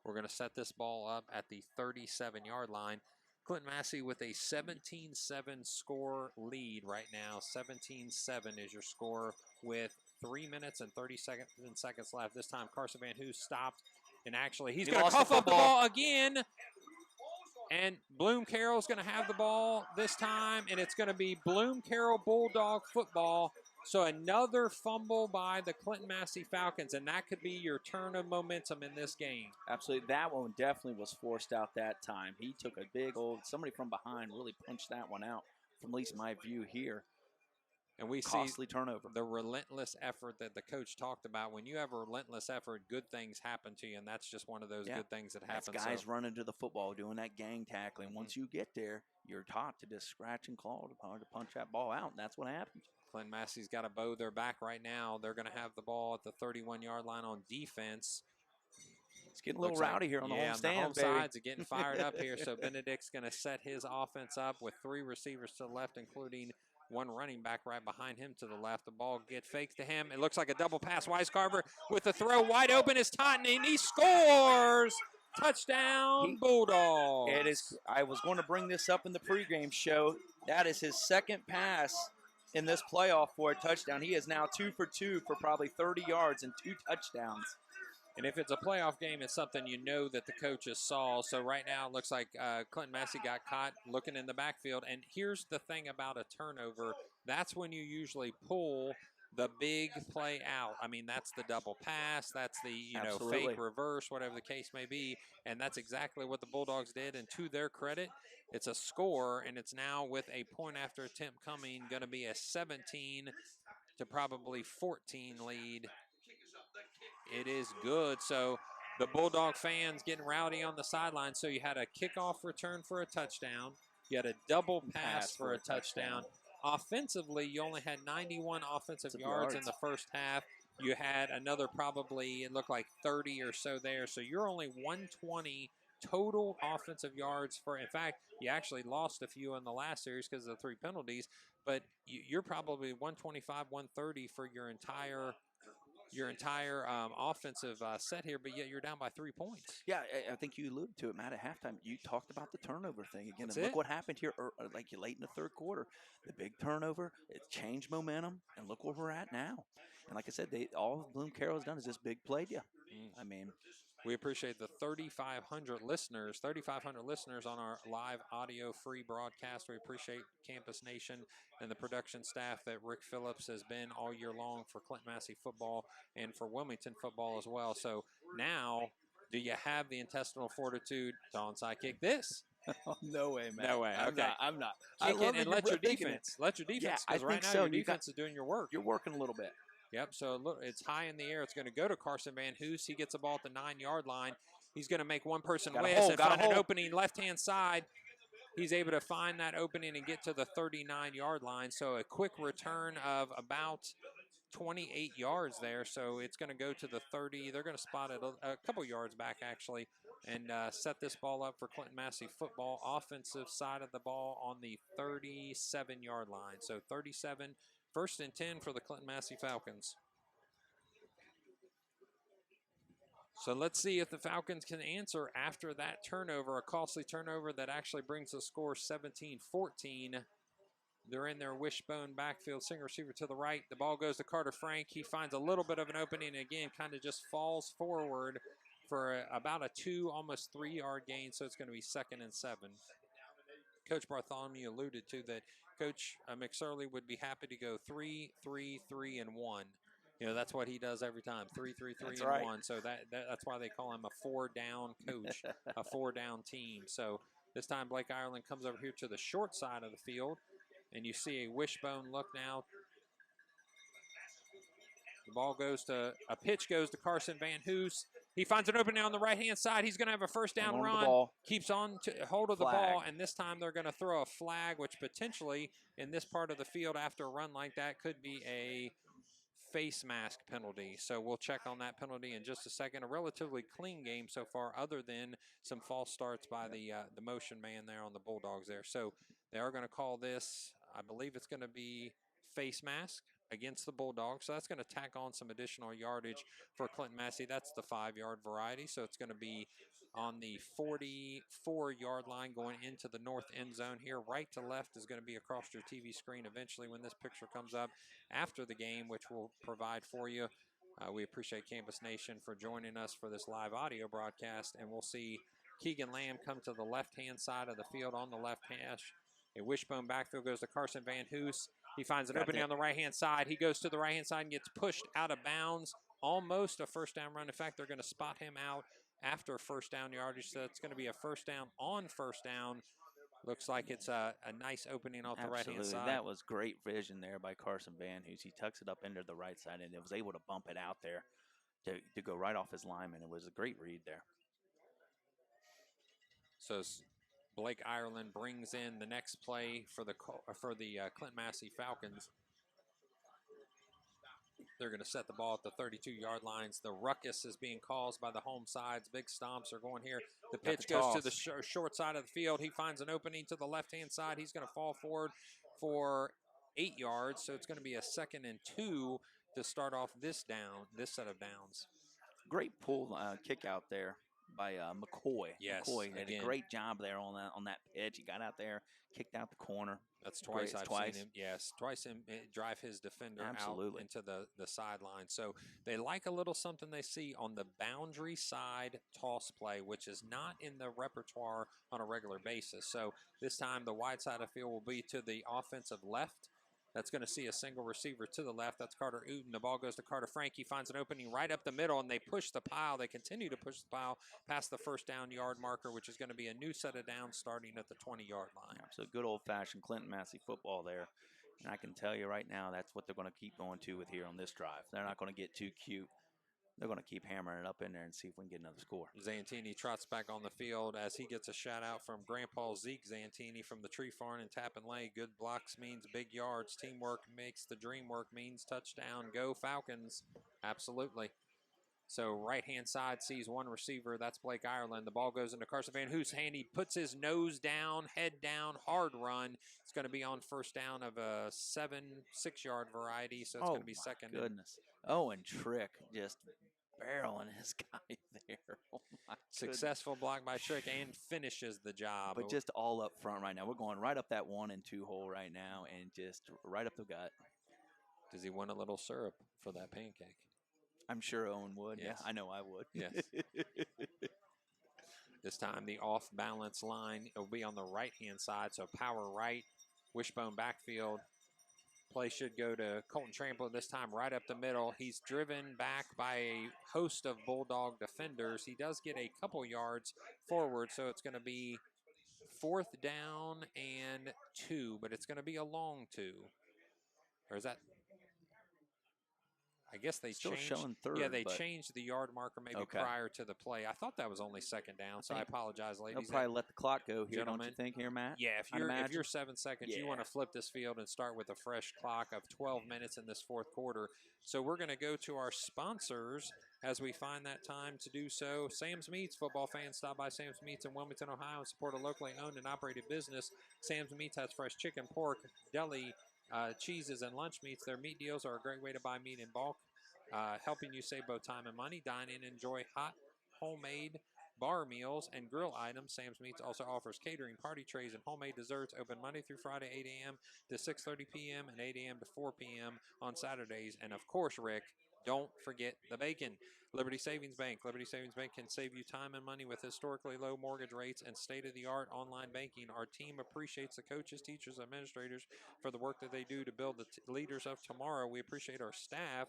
We're going to set this ball up at the 37-yard line. Clinton-Massie with a 17-7 score lead right now. 17-7 is your score with 3 minutes and 30 seconds left. This time Carson Van Hoos stopped, and actually he's going to cuff up the ball again. And Bloom-Carroll's going to have the ball this time, and it's going to be Bloom-Carroll Bulldog football. So another fumble by the Clinton-Massie Falcons, and that could be your turn of momentum in this game. Absolutely. That one definitely was forced out that time. He took a big somebody from behind really punched that one out from at least my view here. And we costly see turnover. The relentless effort that the coach talked about. When you have a relentless effort, good things happen to you, and that's just one of those good things that happen. That's guys running to the football, doing that gang tackling. Once you get there, you're taught to just scratch and claw to punch that ball out, and that's what happens. Clinton-Massie's got a bow their back right now. They're going to have the ball at the 31-yard line on defense. It's getting a little rowdy here on the home stand, the home baby. sides are getting fired up here. So Benedict's going to set his offense up with 3 receivers to the left, including one running back right behind him to the left. The ball gets faked to him. It looks like a double pass. Weisgarver with the throw wide open is Totten, and he scores. Touchdown, Bulldogs. It is. I was going to bring this up in the pregame show. That is his second pass in this playoff for a touchdown. He is now 2 for 2 for probably 30 yards and 2 touchdowns. And if it's a playoff game, it's something you know that the coaches saw. So right now it looks like Clinton-Massie got caught looking in the backfield. And here's the thing about a turnover. That's when you usually pull the big play out. I mean, that's the double pass. That's the, Absolutely. fake reverse, whatever the case may be. And that's exactly what the Bulldogs did. And to their credit, it's a score, and it's now with a point after attempt coming, going to be a 17 to probably 14 lead. It is good. So the Bulldog fans getting rowdy on the sideline. So you had a kickoff return for a touchdown. You had a double pass for a touchdown. Offensively, you only had 91 offensive yards in the first half. You had another probably, it looked like 30 or so there. So you're only 120 total offensive yards for, in fact, you actually lost a few in the last series because of the 3 penalties, but you're probably 125, 130 for your entire offensive set here, but yet you're down by 3 points. Yeah, I think you alluded to it, Matt, at halftime. You talked about the turnover thing again. That's And look it. what happened here, like late in the third quarter. The big turnover, it changed momentum, and look where we're at now. And like I said, all Bloom-Carroll has done is just big played you. I mean, we appreciate the 3,500 listeners on our live audio free broadcast. We appreciate Campus Nation and the production staff that Rick Phillips has been all year long for Clinton-Massie football and for Wilmington football as well. So now, do you have the intestinal fortitude to onside kick this? no way, man. No way. Okay. I'm not. Kick it and let your defense. Let your defense, because right now your defense is doing your work. You're working a little bit. Yep, so look, it's high in the air. It's going to go to Carson Van Hoos. He gets the ball at the 9-yard line. He's going to make one person miss and find an opening left-hand side. He's able to find that opening and get to the 39-yard line. So a quick return of about 28 yards there. So it's going to go to the 30. They're going to spot it a couple yards back, actually, and set this ball up for Clinton-Massie football. Offensive side of the ball on the 37-yard line. So 37, 1st and 10 for the Clinton-Massie Falcons. So let's see if the Falcons can answer after that turnover, a costly turnover that actually brings the score 17-14. They're in their wishbone backfield, single receiver to the right. The ball goes to Carter Frank. He finds a little bit of an opening, and again, kind of just falls forward for about a 2, almost 3-yard gain, so it's going to be 2nd and 7. Coach Bartholomew alluded to that Coach McSorley would be happy to go 3, 3, 3, and 1. That's what he does every time, 3, 3, 3, That's and right. 1. So that's why they call him a 4-down coach, a 4-down team. So this time Blake Ireland comes over here to the short side of the field, and you see a wishbone look now. The ball goes to, a pitch goes to Carson Van Hoos. He finds an opening on the right-hand side. He's going to have a 1st down run. Keeps on to hold of the ball, and this time they're going to throw a flag, which potentially in this part of the field after a run like that could be a face mask penalty. So we'll check on that penalty in just a second. A relatively clean game so far, other than some false starts by the motion man there on the Bulldogs there. So they are going to call this, I believe it's going to be face mask against the Bulldogs. So that's going to tack on some additional yardage for Clinton-Massie. That's the 5-yard variety. So it's going to be on the 44-yard line going into the north end zone here. Right to left is going to be across your TV screen eventually when this picture comes up after the game, which we'll provide for you. We appreciate Campus Nation for joining us for this live audio broadcast, and we'll see Keegan Lamb come to the left-hand side of the field on the left hash. A wishbone backfield goes to Carson Van Hoos. He finds an opening on the right-hand side. He goes to the right-hand side and gets pushed out of bounds. Almost a 1st down run. In fact, they're going to spot him out after 1st down yardage. So it's going to be a 1st down on 1st down. Looks like it's a nice opening off the right-hand side. That was great vision there by Carson Van Hoos. He tucks it up into the right side, and it was able to bump it out there to go right off his lineman. It was a great read there. So Blake Ireland brings in the next play for the Clinton-Massie Falcons. They're going to set the ball at the 32-yard lines. The ruckus is being caused by the home sides. Big stomps are going here. The pitch goes to the short side of the field. He finds an opening to the left-hand side. He's going to fall forward for 8 yards. So it's going to be a 2nd and 2 to start off this set of downs. Great pull kick out there by McCoy. Yes, McCoy did a great job there on that pitch. He got out there, kicked out the corner. That's twice I've seen him. Yes, twice him drive his defender out into the sideline. So they like a little something they see on the boundary side toss play, which is not in the repertoire on a regular basis. So this time the wide side of the field will be to the offensive left. That's going to see a single receiver to the left. That's Carter Uden. The ball goes to Carter Frank. He finds an opening right up the middle, and they push the pile. They continue to push the pile past the first down yard marker, which is going to be a new set of downs starting at the 20-yard line. So good old-fashioned Clinton-Massie football there. And I can tell you right now, that's what they're going to keep going to with here on this drive. They're not going to get too cute. They're going to keep hammering it up in there and see if we can get another score. Zantini trots back on the field as he gets a shout out from Grandpa Zeke Zantini from the Tree Farm in Tappan Lake. Good blocks means big yards. Teamwork makes the dream work means touchdown. Go Falcons. Absolutely. So right-hand side sees one receiver. That's Blake Ireland. The ball goes into Carson Van Hoos' hand. He puts his nose down, head down, hard run. It's going to be on first down of a 6-yard variety, so it's going to be second. Goodness. Oh, and Trick just barreling his guy there. Oh, my Successful block by Trick and finishes the job. But just all up front right now. We're going right up that 1 and 2 hole right now and just right up the gut. Does he want a little syrup for that pancake? I'm sure Owen would. Yes. Yeah, I know I would. Yes. This time the off-balance line will be on the right-hand side, so power right, wishbone backfield. Play should go to Colton Trampler this time right up the middle. He's driven back by a host of Bulldog defenders. He does get a couple yards forward, so it's going to be 4th down and 2, but it's going to be a long 2. Or is that? I guess they Still changed. showing third. Yeah, they changed the yard marker maybe prior to the play. I thought that was only 2nd down, so I apologize, ladies. They'll probably let the clock go here, gentlemen. don't you think, here, Matt? Yeah, if you're 7 seconds, you want to flip this field and start with a fresh clock of 12 minutes in this 4th quarter. So we're going to go to our sponsors as we find that time to do so. Sam's Meats, football fans, stop by Sam's Meats in Wilmington, Ohio, and support a locally owned and operated business. Sam's Meats has fresh chicken, pork, deli, cheeses, and lunch meats. Their meat deals are a great way to buy meat in bulk, helping you save both time and money. Dine in and enjoy hot, homemade bar meals and grill items. Sam's Meats also offers catering, party trays, and homemade desserts. Open Monday through Friday, 8 a.m. to 6:30 p.m. and 8 a.m. to 4 p.m. on Saturdays. And, of course, Rick, don't forget the bacon. Liberty Savings Bank. Liberty Savings Bank can save you time and money with historically low mortgage rates and state-of-the-art online banking. Our team appreciates the coaches, teachers, administrators for the work that they do to build the leaders of tomorrow. We appreciate our staff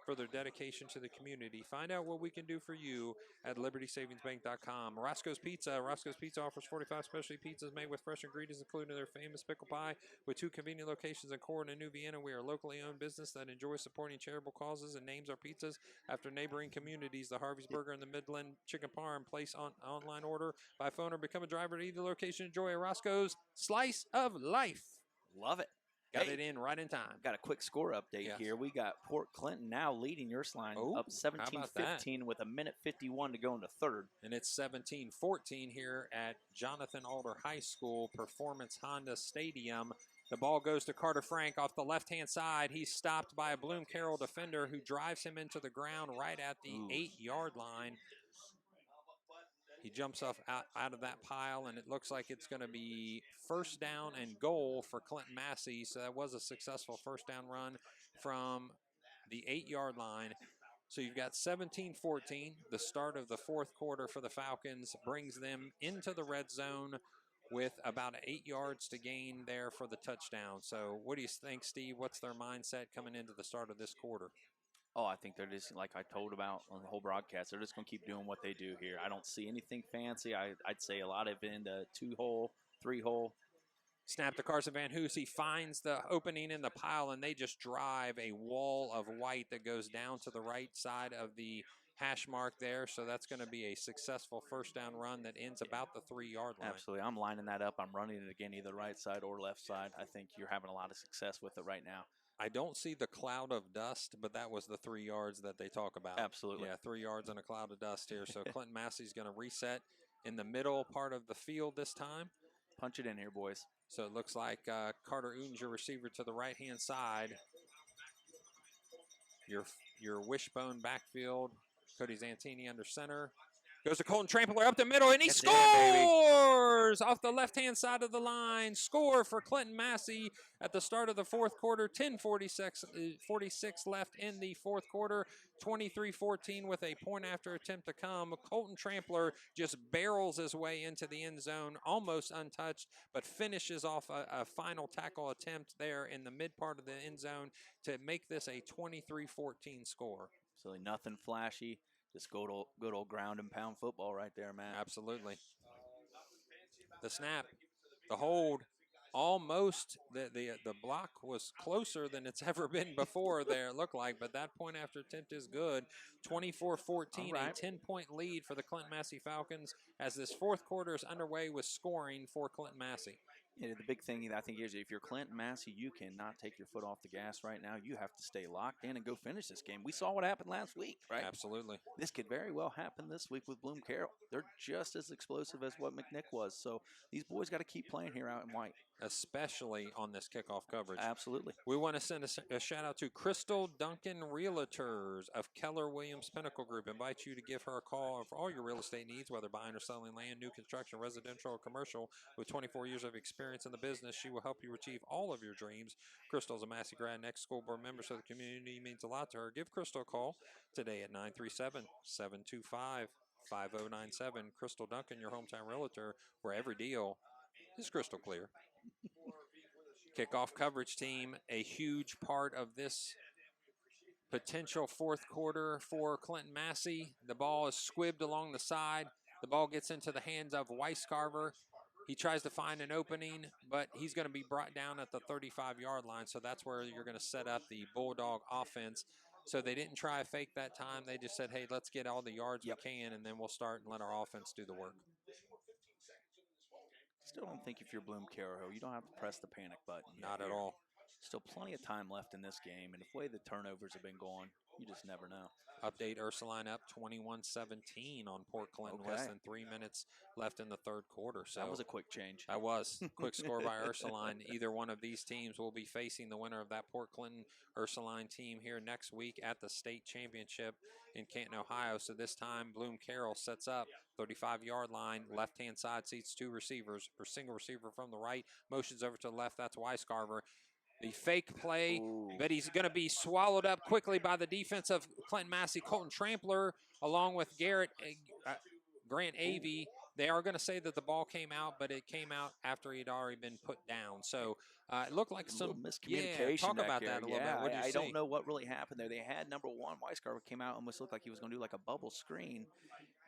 for their dedication to the community. Find out what we can do for you at libertysavingsbank.com. Roscoe's Pizza. Roscoe's Pizza offers 45 specialty pizzas made with fresh ingredients, including their famous pickle pie. With 2 convenient locations in Corin and New Vienna, we are a locally owned business that enjoys supporting charitable causes and names our pizzas after neighboring communities. The Harvey's Burger and the Midland Chicken Parm. Place on online order by phone or become a driver at either location. Enjoy a Roscoe's Slice of Life. Love it. Got it in right in time. Got a quick score update here. We got Port Clinton now leading your line up 17-15 with 1:51 to go in the 3rd. And it's 17-14 here at Jonathan Alder High School Performance Honda Stadium. The ball goes to Carter Frank off the left-hand side. He's stopped by a Bloom-Carroll defender who drives him into the ground right at the 8-yard line. He jumps off out of that pile, and it looks like it's going to be 1st down and goal for Clinton-Massie. So that was a successful 1st down run from the 8-yard line. So you've got 17-14. The start of the 4th quarter for the Falcons brings them into the red zone with about 8 yards to gain there for the touchdown. So what do you think, Steve? What's their mindset coming into the start of this quarter? Oh, I think they're just, like I told about on the whole broadcast, they're just going to keep doing what they do here. I don't see anything fancy. I'd say a lot of it in the 2-hole, 3-hole. Snap to Carson Van Hoos. He finds the opening in the pile, and they just drive a wall of white that goes down to the right side of the hash mark there. So that's going to be a successful 1st down run that ends about the 3-yard line. Absolutely. I'm lining that up. I'm running it again, either right side or left side. I think you're having a lot of success with it right now. I don't see the cloud of dust, but that was the 3 yards that they talk about. Absolutely. Yeah, 3 yards and a cloud of dust here. So Clinton-Massie's going to reset in the middle part of the field this time. Punch it in here, boys. So it looks like Carter Uden, your receiver to the right-hand side. Your wishbone backfield, Cody Zantini under center. Goes to Colton Trampler up the middle, and he It's in, baby. scores off the left-hand side of the line. Score for Clinton-Massie at the start of the fourth quarter. 10:46 left in the fourth quarter. 23-14 with a point after attempt to come. Colton Trampler just barrels his way into the end zone, almost untouched, but finishes off a final tackle attempt there in the mid part of the end zone to make this a 23-14 score. So nothing flashy, just good old ground and pound football right there, Matt. Absolutely. The snap, the hold, almost the block was closer than it's ever been before there, it looked like, but that point after attempt is good. 24-14, Right. a 10-point lead for the Clinton-Massie Falcons as this fourth quarter is underway with scoring for Clinton-Massie. Yeah, the big thing I think is if you're Clinton-Massie, you cannot take your foot off the gas right now. You have to stay locked in and go finish this game. We saw what happened last week, right? Absolutely. This could very well happen this week with Bloom-Carroll. They're just as explosive as what McNick was. So these boys got to keep playing here out in white. Especially on this kickoff coverage. Absolutely. We want to send a shout out to Crystal Duncan Realtors of Keller Williams Pinnacle Group. Invite you to give her a call for all your real estate needs, whether buying or selling land, new construction, residential, or commercial. With 24 years of experience in the business, she will help you achieve all of your dreams. Crystal's a Massey grad, next school board member, so the community means a lot to her. Give Crystal a call today at 937-725-5097. Crystal Duncan, your hometown realtor, where every deal is crystal clear. Kickoff coverage team, a huge part of this potential fourth quarter for Clinton-Massie. The ball is squibbed along the side. The ball gets into the hands of Weiscarver. He tries to find an opening, but he's going to be brought down at the 35-yard line, so that's where you're going to set up the Bulldog offense. So they didn't try a fake that time. They just said, hey, let's get all the yards we can, and then we'll start and let our offense do the work. Still don't think if you're Bloom-Carroll, you don't have to press the panic button. Not at all. Still plenty of time left in this game, and the way the turnovers have been going, you just never know. Update Ursuline up 21-17 on Port Clinton. Less than 3 minutes left in the third quarter. So that was a quick change. That was quick score by Ursuline. Either one of these teams will be facing the winner of that Port Clinton Ursuline team here next week at the state championship in Canton, Ohio. So this time Bloom-Carroll sets up 35-yard line, left-hand side, seats two receivers, or single receiver from the right, motions over to the left. That's Weiscarver. The fake play, but he's going to be swallowed up quickly by the defense of Clinton-Massie. Colton Trampler, along with Grant Avey. They are going to say that the ball came out, but it came out after he'd already been put down. So it looked like some miscommunication. Talk about that a little bit. What did you I see? don't know what really happened there. They had number one, Weiscarver came out, almost looked like he was going to do like a bubble screen.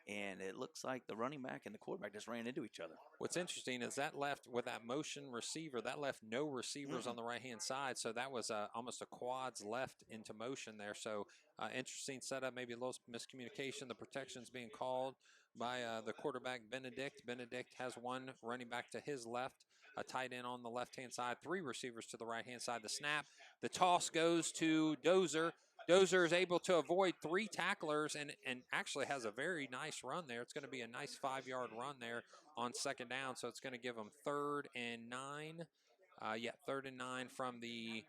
And it looks like the running back and the quarterback just ran into each other. What's interesting is that left with that motion receiver, that left no receivers on the right-hand side. So that was almost a quads left into motion there. So interesting setup, maybe a little miscommunication. The protection's being called by the quarterback, Benedict. Benedict has one running back to his left, a tight end on the left-hand side, three receivers to the right-hand side. The snap, the toss goes to Dozer. Dozer is able to avoid three tacklers and actually has a very nice run there. It's going to be a nice 5-yard run there on second down, so it's going to give them 3rd and 9. 3rd and 9 from the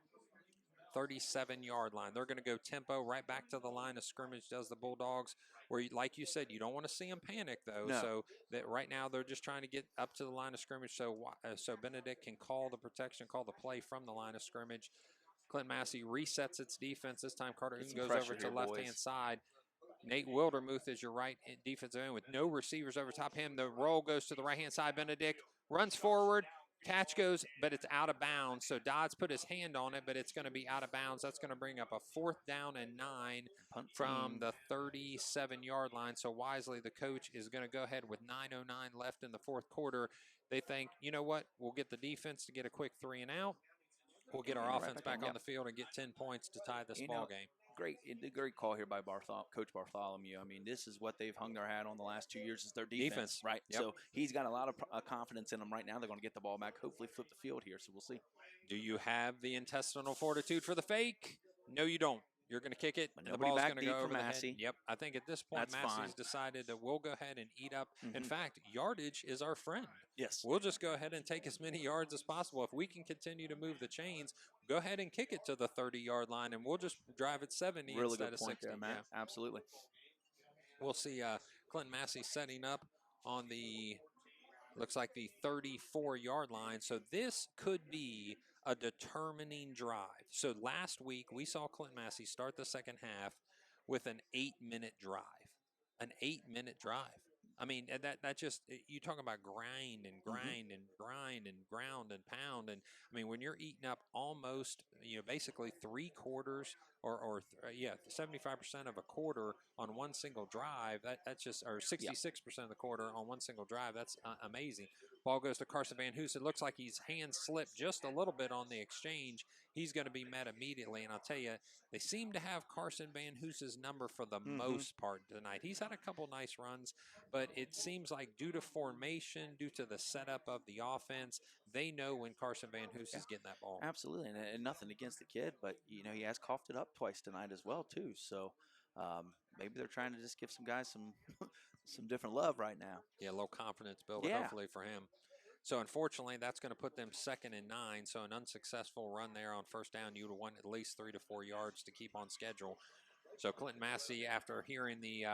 37-yard line. They're going to go tempo right back to the line of scrimmage, does the Bulldogs, where, like you said, you don't want to see them panic, though. No. So that right now they're just trying to get up to the line of scrimmage so Benedict can call the protection, call the play from the line of scrimmage. Clinton-Massie resets its defense. This time Carter Eaton goes over to left-hand side. Nate Wildermuth is your right defensive end with no receivers over top him. The roll goes to the right-hand side. Benedict runs forward. Catch goes, but it's out of bounds. So Dodds put his hand on it, but it's going to be out of bounds. That's going to bring up a 4th down and 9 from the 37-yard line. So wisely, the coach is going to go ahead with 9:09 left in the fourth quarter. They think, you know what, we'll get the defense to get a quick 3 and out. We'll get our offense back on the field and get 10 points to tie this ball game. Great call here by Coach Bartholomew. I mean, this is what they've hung their hat on the last 2 years is their defense. Right? Yep. So he's got a lot of confidence in them right now. They're going to get the ball back, hopefully flip the field here, so we'll see. Do you have the intestinal fortitude for the fake? No, you don't. You're going to kick it, and the ball's going to go over the head. Yep. I think at this point, Massey's decided that we'll go ahead and eat up. In fact, yardage is our friend. Yes. We'll just go ahead and take as many yards as possible. If we can continue to move the chains, go ahead and kick it to the 30-yard line, and we'll just drive it 70 instead of 60. There, Matt. Yeah. Absolutely. We'll see Clinton-Massie setting up on the, looks like the 34-yard line. So this could be a determining drive. So last week we saw Clinton-Massie start the second half with an 8-minute drive. An 8-minute drive. I mean, that just, you talk about grind and grind and grind and ground and pound. And I mean, when you're eating up almost, basically 3/4 or 75% of a quarter on one single drive, that's just, or 66% of the quarter on one single drive, that's amazing. Ball goes to Carson Van Hoos. It looks like his hands slipped just a little bit on the exchange. He's going to be met immediately. And I'll tell you, they seem to have Carson Van Hoos's number for the most part tonight. He's had a couple nice runs, but it seems like due to formation, due to the setup of the offense, they know when Carson Van Hoos is getting that ball. Absolutely, and nothing against the kid, but he has coughed it up twice tonight as well too. So maybe they're trying to just give some guys some some different love right now. Yeah, a little confidence builder, hopefully for him. So unfortunately, that's going to put them 2nd and 9. So an unsuccessful run there on first down. You would want at least 3 to 4 yards to keep on schedule. So Clinton-Massie, after hearing the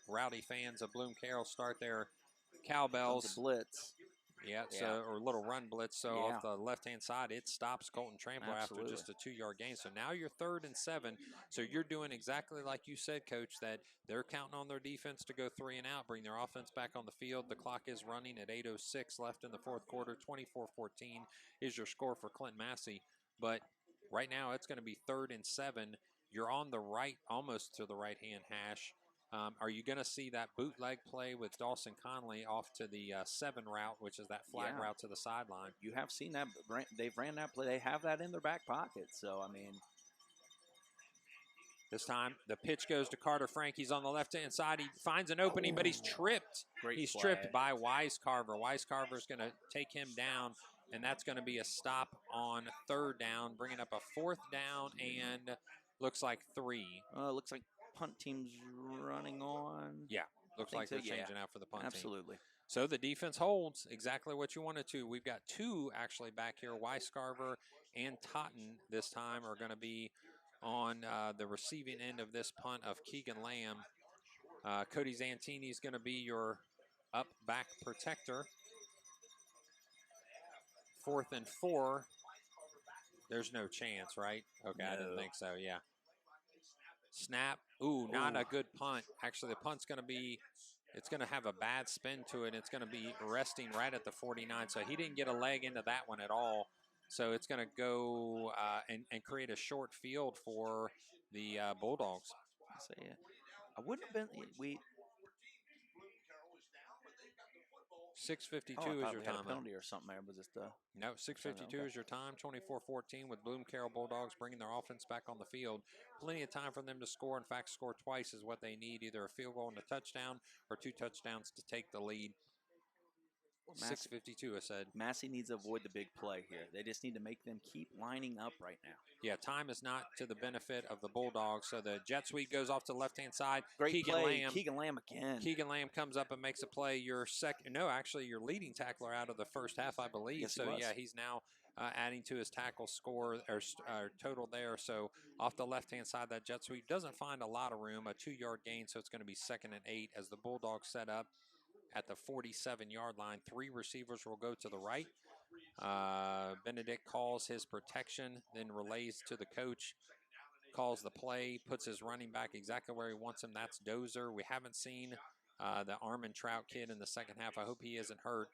rowdy fans of Bloom-Carroll start their cowbells. Comes a blitz. Yeah, so, or a little run blitz. So off the left-hand side, it stops Colton Trampler after just a 2-yard gain. So now you're 3rd and 7. So you're doing exactly like you said, Coach, that they're counting on their defense to go 3 and out, bring their offense back on the field. The clock is running at 8:06 left in the fourth quarter. 24-14 is your score for Clinton-Massie. But right now it's going to be 3rd and 7. You're on the right, almost to the right-hand hash. Are you going to see that bootleg play with Dawson Conley off to the 7 route, which is that flag route to the sideline? You have seen that. They've ran that play. They have that in their back pocket. So, I mean. This time, the pitch goes to Carter Frank. He's on the left-hand side. He finds an opening, but he's tripped. He's tripped by Wisecarver. Wisecarver's going to take him down, and that's going to be a stop on 3rd down, bringing up a 4th down and looks like 3. Looks like punt team's running on. Yeah, looks like they're changing out for the punt team. Absolutely. So the defense holds exactly what you wanted to. We've got 2 actually back here. Wisecarver and Totten this time are going to be on the receiving end of this punt of Keegan Lamb. Cody Zantini is going to be your up back protector. 4th and 4. There's no chance, right? Okay, I didn't think so, yeah. Snap. Ooh, not a good punt. Actually, the punt's going to be, it's going to have a bad spin to it. It's going to be resting right at the 49. So he didn't get a leg into that one at all. So it's going to go and create a short field for the Bulldogs. So, yeah. I wouldn't have been, 6:52 is your time. A penalty or something there, but just no, 6:52 is your time. 24-14 with Bloom-Carroll Bulldogs bringing their offense back on the field. Plenty of time for them to score. In fact, score twice is what they need, either a field goal and a touchdown or 2 touchdowns to take the lead. 6:52, I said. Massie needs to avoid the big play here. They just need to make them keep lining up right now. Yeah, time is not to the benefit of the Bulldogs. So the jet sweep goes off to the left-hand side. Great play. Keegan Lamb again. Keegan Lamb comes up and makes a play. Your leading tackler out of the first half, I believe. Yes, so, yeah, he's now adding to his tackle score or total there. So off the left-hand side, that jet sweep doesn't find a lot of room, a 2-yard gain. So it's going to be 2nd and 8 as the Bulldogs set up at the 47-yard line. 3 receivers will go to the right. Benedict calls his protection, then relays to the coach, calls the play, puts his running back exactly where he wants him. That's Dozer. We haven't seen the Armin Trout kid in the second half. I hope he isn't hurt.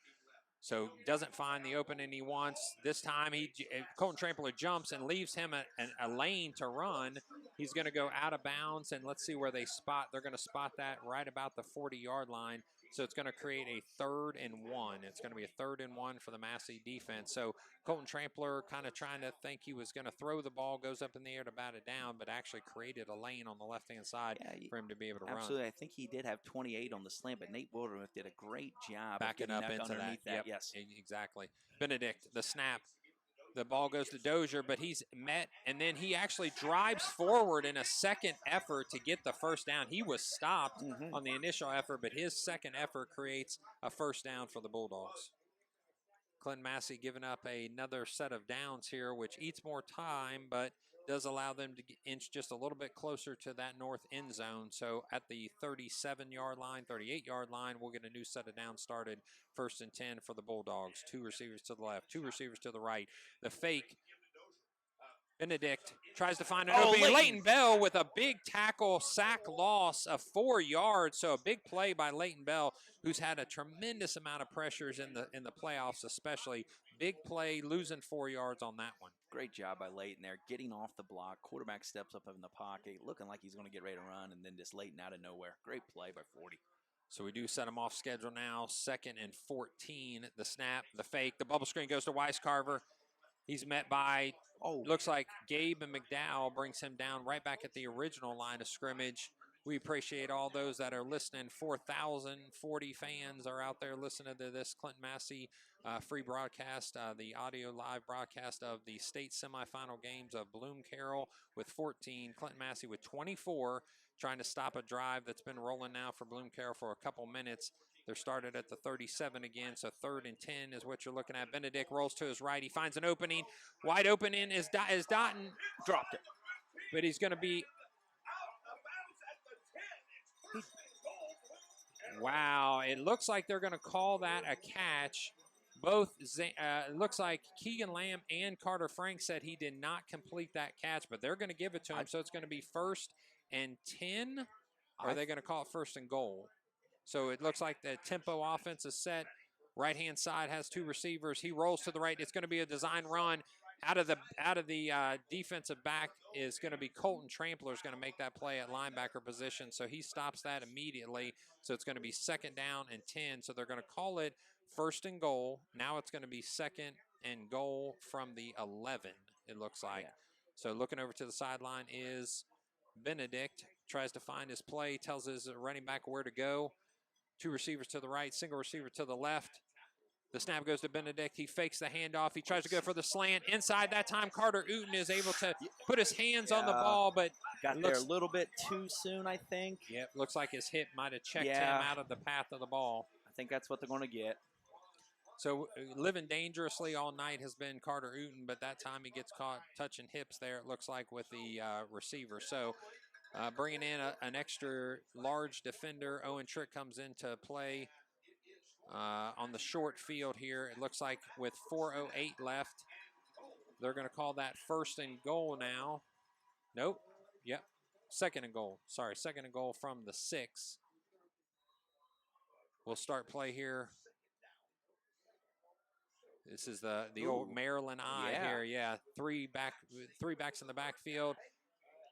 So doesn't find the opening he wants. This time, Colton Trampler jumps and leaves him a lane to run. He's going to go out of bounds, and let's see where they spot. They're going to spot that right about the 40-yard line. So it's going to create a 3rd and 1. It's going to be a 3rd and 1 for the Massie defense. So Colton Trampler kind of trying to think he was going to throw the ball, goes up in the air to bat it down, but actually created a lane on the left-hand side for him to be able to run. Absolutely. I think he did have 28 on the slant, but Nate Wildermuth did a great job backing up into that. Yep. Yes. Exactly. Benedict, the snap. The ball goes to Dozier, but he's met, and then he actually drives forward in a second effort to get the first down. He was stopped on the initial effort, but his second effort creates a first down for the Bulldogs. Clinton-Massie giving up another set of downs here, which eats more time, but does allow them to inch just a little bit closer to that north end zone. So at the 37-yard line, 38-yard line, we'll get a new set of downs started. 1st and 10 for the Bulldogs. 2 receivers to the left, 2 receivers to the right. The fake. Benedict tries to find an opening. Leighton Bell with a big tackle, sack loss of 4 yards. So a big play by Leighton Bell, who's had a tremendous amount of pressures in the playoffs, especially. Big play, losing 4 yards on that one. Great job by Leighton there, getting off the block. Quarterback steps up in the pocket, looking like he's going to get ready to run, and then just Leighton out of nowhere. Great play by 40. So we do set him off schedule now. 2nd and 14. The snap, the fake, the bubble screen goes to Weiscarver. He's met by, looks like Gabe and McDowell, brings him down right back at the original line of scrimmage. We appreciate all those that are listening. 4,040 fans are out there listening to this Clinton-Massie free broadcast, the audio live broadcast of the state semifinal games of Bloom-Carroll with 14, Clinton-Massie with 24, trying to stop a drive that's been rolling now for Bloom-Carroll for a couple minutes. They're started at the 37 again, so 3rd and 10 is what you're looking at. Benedict rolls to his right. He finds an opening. Wide open in is Dotton. Dropped it. But he's going to be... Wow, it looks like they're going to call that a catch. Both, it looks like Keegan Lamb and Carter Frank said he did not complete that catch, but they're going to give it to him. So it's going to be 1st and 10, or are they going to call it 1st and goal? So it looks like the tempo offense is set. Right-hand side has 2 receivers. He rolls to the right. It's going to be a design run. Out of the defensive back is going to be Colton Trampler is going to make that play at linebacker position. So he stops that immediately. So it's going to be 2nd down and 10. So they're going to call it 1st and goal. Now it's going to be 2nd and goal from the 11, it looks like. Yeah. So looking over to the sideline is Benedict. Tries to find his play, tells his running back where to go. 2 receivers to the right, single receiver to the left. The snap goes to Benedict. He fakes the handoff. He tries to go for the slant. Inside that time, Carter Uten is able to put his hands on the ball, but got there a little bit too soon, I think. Yep, looks like his hip might have checked him out of the path of the ball. I think that's what they're going to get. So living dangerously all night has been Carter Uten, but that time he gets caught touching hips there, it looks like, with the receiver. So bringing in an extra large defender, Owen Trick comes into play on the short field here. It looks like with 4:08 left, they're going to call that 1st and goal now. Nope. Yep. 2nd and goal. Sorry, 2nd and goal from the 6. We'll start play here. This is the old Maryland eye here. Yeah, 3 backs in the backfield.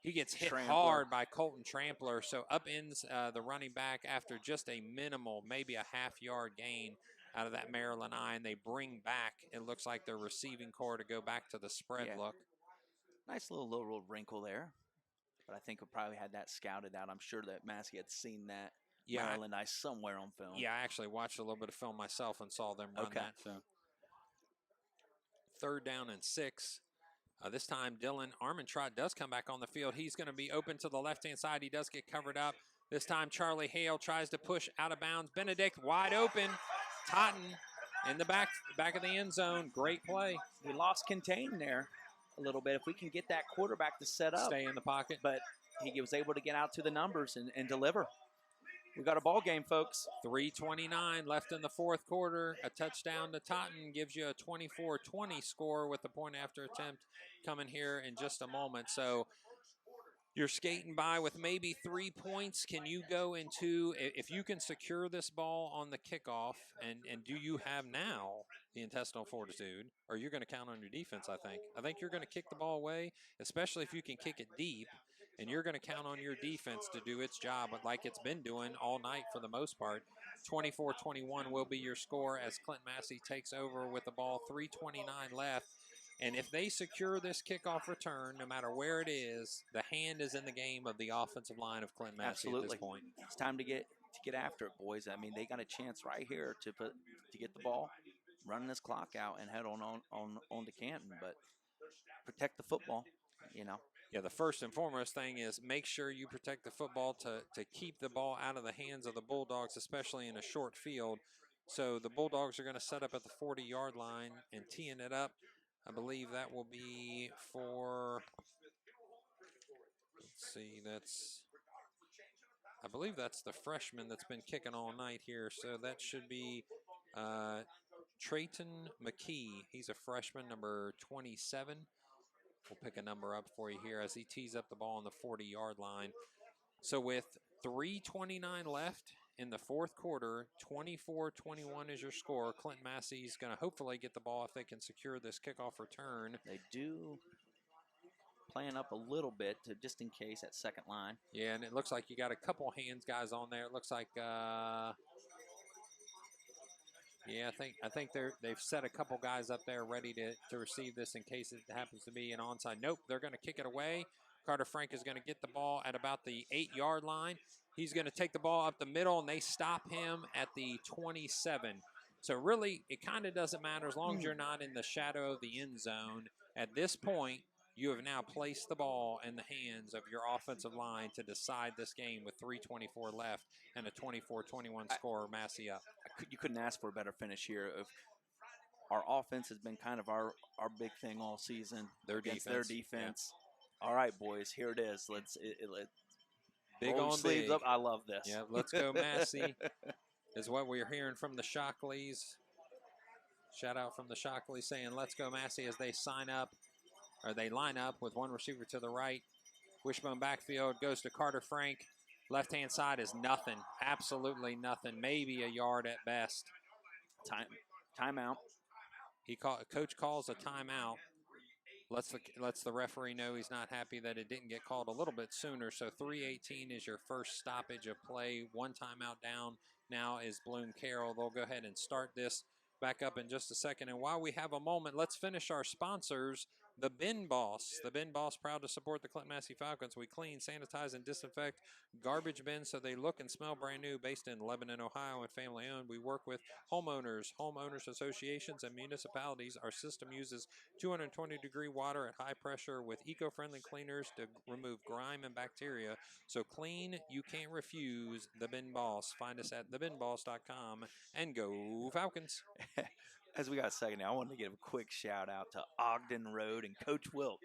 He gets hit hard by Colton Trampler, so up ends the running back after just a minimal, maybe a half-yard gain out of that Maryland eye, and they bring back, it looks like their receiving core to go back to the spread look. Nice little wrinkle there, but I think we probably had that scouted out. I'm sure that Massie had seen that Maryland eye somewhere on film. Yeah, I actually watched a little bit of film myself and saw them run that. So 3rd down and 6. This time, Dylan Armentrout does come back on the field. He's going to be open to the left-hand side. He does get covered up. This time, Charlie Hale tries to push out of bounds. Benedict wide open. Totten in the back of the end zone. Great play. We lost contain there a little bit. If we can get that quarterback to set up. Stay in the pocket. But he was able to get out to the numbers and deliver. We got a ball game, folks. 3:29 left in the 4th quarter. A touchdown to Totten gives you a 24-20 score with the point after attempt coming here in just a moment. So you're skating by with maybe 3 points. Can you go into, if you can secure this ball on the kickoff, and do you have now the intestinal fortitude, or you're going to count on your defense, I think. I think you're going to kick the ball away, especially if you can kick it deep. And you're going to count on your defense to do its job like it's been doing all night for the most part. 24-21 will be your score as Clinton-Massie takes over with the ball, 3:29 left. And if they secure this kickoff return, no matter where it is, the hand is in the game of the offensive line of Clinton-Massie at this point. It's time to get after it, boys. I mean, they got a chance right here to get the ball, running this clock out, and head on to Canton. But protect the football, you know. Yeah, the first and foremost thing is make sure you protect the football to keep the ball out of the hands of the Bulldogs, especially in a short field. So the Bulldogs are going to set up at the 40-yard line and teeing it up. I believe that will be for see, I believe that's the freshman that's been kicking all night here. So that should be Clinton-Massie. He's a freshman, number 27. We'll pick a number up for you here as he tees up the ball on the 40-yard line. So with 3:29 left in the fourth quarter, 24-21 is your score. Clinton-Massie is going to hopefully get the ball if they can secure this kickoff return. They do plan up a little bit to just in case at second line. Yeah, and it looks like you got a couple hands guys on there. It looks like yeah, I think they've set a couple guys up there ready to receive this in case it happens to be an onside. Nope, they're going to kick it away. Carter Frank is going to get the ball at about the 8-yard line. He's going to take the ball up the middle, and they stop him at the 27. So really, it kind of doesn't matter as long as you're not in the shadow of the end zone. At this point, you have now placed the ball in the hands of your offensive line to decide this game with 3:24 left and a 24-21 score. Massie up. You couldn't ask for a better finish here. Our offense has been kind of our big thing all season. Their defense. Yeah. All right, boys, here it is. Let's big roll on your sleeves big. up. I love this. Yeah, let's go Massie is what we're hearing from the Shockleys. Shout out from the Shockleys saying let's go Massie as they they line up with one receiver to the right. Wishbone backfield goes to Carter Frank. Left-hand side is nothing, absolutely nothing, maybe a yard at best. Timeout. Coach calls a timeout. Lets the referee know he's not happy that it didn't get called a little bit sooner. So 3:18 is your first stoppage of play. One timeout down now is Bloom-Carroll. They'll go ahead and start this back up in just a second. And while we have a moment, let's finish our sponsors. The Bin Boss. The Bin Boss, proud to support the Clinton-Massie Falcons. We clean, sanitize, and disinfect garbage bins so they look and smell brand new. Based in Lebanon, Ohio, and family owned. We work with homeowners associations, and municipalities. Our system uses 220-degree water at high pressure with eco-friendly cleaners to remove grime and bacteria. So clean, you can't refuse. The Bin Boss. Find us at thebinboss.com and go Falcons. As we got a second now, I wanted to give a quick shout out to Ogden Road and Coach Wilk.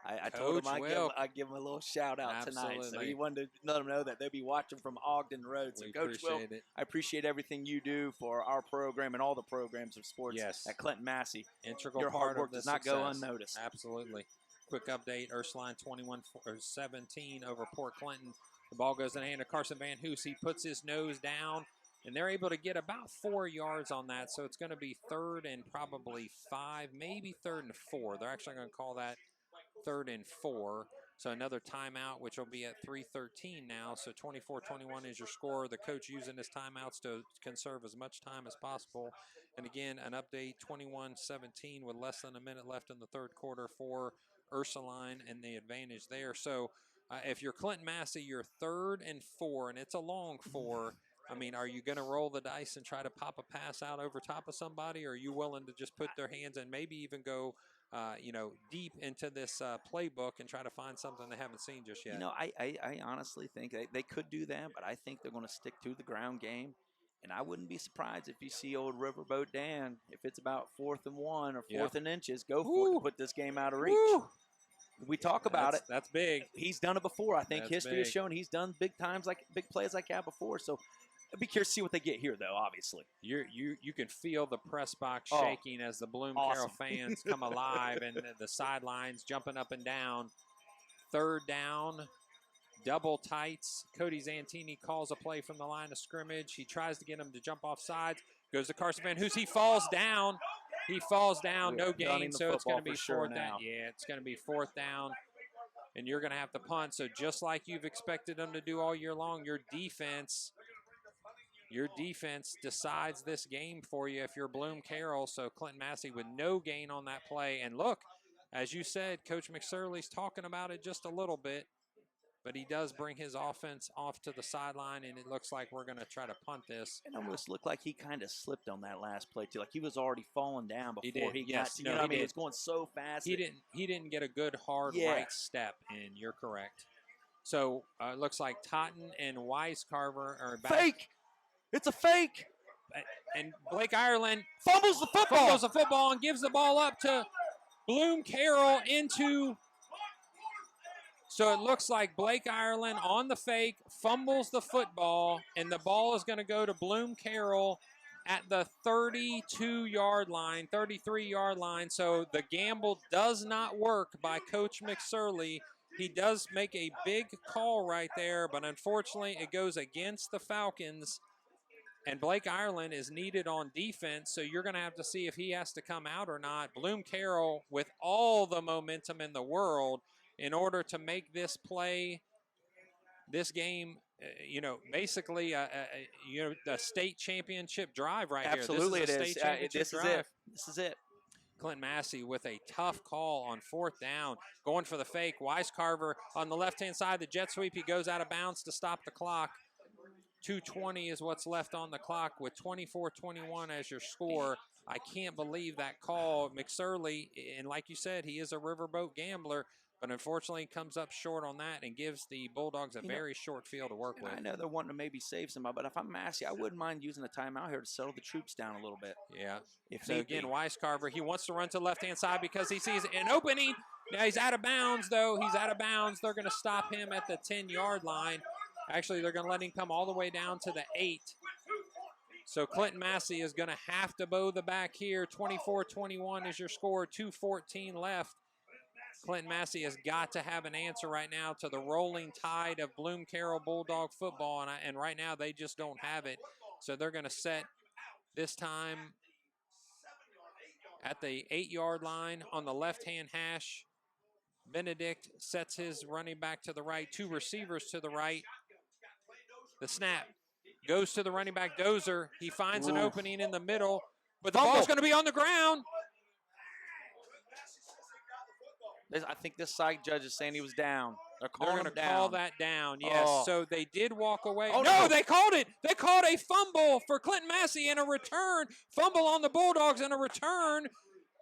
I told him I'd give him a little shout out tonight. So he wanted to let them know that they'll be watching from Ogden Road. So Coach Wilk, I appreciate everything you do for our program and all the programs of sports at Clinton-Massie. Integral Your part hard work of the does not success. go unnoticed. Absolutely. Quick update, Ursuline 21-17 over Port Clinton. The ball goes in the hand of Carson Van Hoos. He puts his nose down, and they're able to get about 4 yards on that. So it's going to be 3rd and probably 5, maybe 3rd and 4. They're actually going to call that 3rd and 4. So another timeout, which will be at 3:13 now. So 24-21 is your score. The coach using his timeouts to conserve as much time as possible. And again, an update, 21-17 with less than a minute left in the third quarter for Ursuline and the advantage there. So if you're Clinton-Massie, you're 3rd and 4, and it's a long 4. I mean, are you going to roll the dice and try to pop a pass out over top of somebody, or are you willing to just put their hands and maybe even go, deep into this playbook and try to find something they haven't seen just yet? I honestly think they could do that, but I think they're going to stick to the ground game. And I wouldn't be surprised if you see old Riverboat Dan, if it's about 4th and 1 or 4th and inches, go for it to put this game out of reach. We talk about it. That's big. He's done it before. I think history has shown he's done big plays like that before. So I'd be curious to see what they get here, though, obviously. You can feel the press box shaking as the Bloom-Carroll fans come alive and the sidelines jumping up and down. 3rd down, double tights. Cody Zantini calls a play from the line of scrimmage. He tries to get him to jump off sides. Goes to Carson Van Hoos. He falls down. No gain, so it's going to be 4th down. Yeah, it's going to be 4th down, and you're going to have to punt. So just like you've expected them to do all year long, your defense decides this game for you if you're Bloom-Carroll. So Clinton-Massie with no gain on that play. And look, as you said, Coach McSorley's talking about it just a little bit, but he does bring his offense off to the sideline, and it looks like we're going to try to punt this. It almost looked like he kind of slipped on that last play, too. Like he was already falling down before he got to, you know what I mean? It was going so fast. He didn't get a good hard right step in. You're correct. So it looks like Totten and Weiscarver are back. Fake! It's a fake! And Blake Ireland fumbles the football and gives the ball up to Bloom-Carroll into So it looks like Blake Ireland on the fake fumbles the football, and the ball is going to go to Bloom-Carroll at the 32-yard line, 33-yard line. So the gamble does not work by Coach McSorley. He does make a big call right there, but unfortunately it goes against the Falcons. And Blake Ireland is needed on defense, so you're going to have to see if he has to come out or not. Bloom-Carroll, with all the momentum in the world, in order to make this play, this game, basically, the state championship drive right Absolutely, here. This is a it is. state championship This is drive. it. This is it. Clinton-Massie with a tough call on 4th down, going for the fake. Weiscarver on the left-hand side, the jet sweep. He goes out of bounds to stop the clock. 2:20 is what's left on the clock with 24-21 as your score. I can't believe that call. McSorley, and like you said, he is a riverboat gambler, but unfortunately comes up short on that and gives the Bulldogs a very short field to work with. I know they're wanting to maybe save somebody, but if I'm Massey, I wouldn't mind using a timeout here to settle the troops down a little bit. Yeah. If so need again, be. Weiscarver, he wants to run to the left-hand side because he sees an opening. Now he's out of bounds, though. He's out of bounds. They're going to stop him at the 10-yard line. Actually, they're going to let him come all the way down to the 8. So Clinton-Massie is going to have to bow the back here. 24-21 is your score. 2:14 left. Clinton-Massie has got to have an answer right now to the rolling tide of Bloom-Carroll Bulldog football, and right now they just don't have it. So they're going to set this time at the 8-yard line on the left-hand hash. Benedict sets his running back to the right, 2 receivers to the right. The snap goes to the running back, Dozer. He finds an opening in the middle, but the ball's going to be on the ground. I think this side judge is saying he was down. They're calling him down. They're going to call that down, yes. Oh. So they did walk away. Oh, no, no, they called it. They called a fumble for Clinton-Massie and a return. Fumble on the Bulldogs and a return.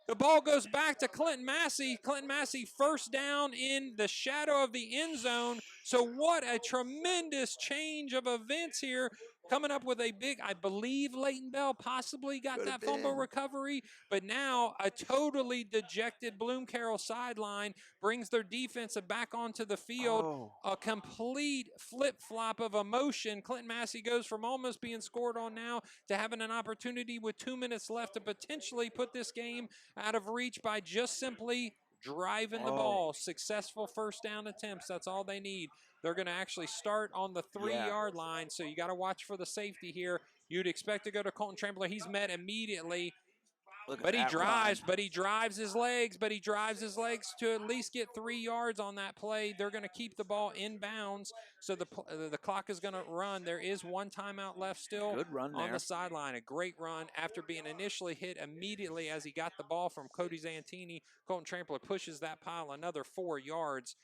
The ball goes back to Clinton-Massie. Clinton-Massie first down in the shadow of the end zone. So what a tremendous change of events here. Coming up with a big, I believe Leighton Bell possibly got that fumble recovery, but now a totally dejected Bloom-Carroll sideline brings their defense back onto the field. A complete flip-flop of emotion. Clinton-Massie goes from almost being scored on now to having an opportunity with 2 minutes left to potentially put this game out of reach by just simply driving the ball. Successful first down attempts. That's all they need. They're going to actually start on the 3-yard line, so you got to watch for the safety here. You'd expect to go to Colton Trampler. He's met immediately. But he drives his legs to at least get 3 yards on that play. They're going to keep the ball in bounds, so the clock is going to run. There is 1 timeout left still. Good run on there. The sideline. A great run after being initially hit immediately as he got the ball from Cody Zantini. Colton Trampler pushes that pile another 4 yards.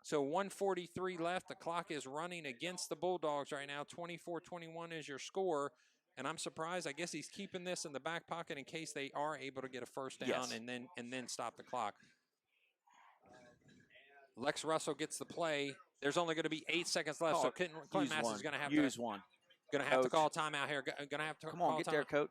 So 1:43 left. The clock is running against the Bulldogs right now. 24-21 is your score. And I'm surprised. I guess he's keeping this in the back pocket in case they are able to get a first down and then stop the clock. Lex Russell gets the play. There's only going to be 8 seconds left, so Clinton-Massie is going to have to call a timeout here. Going to have to come on, get there, coach.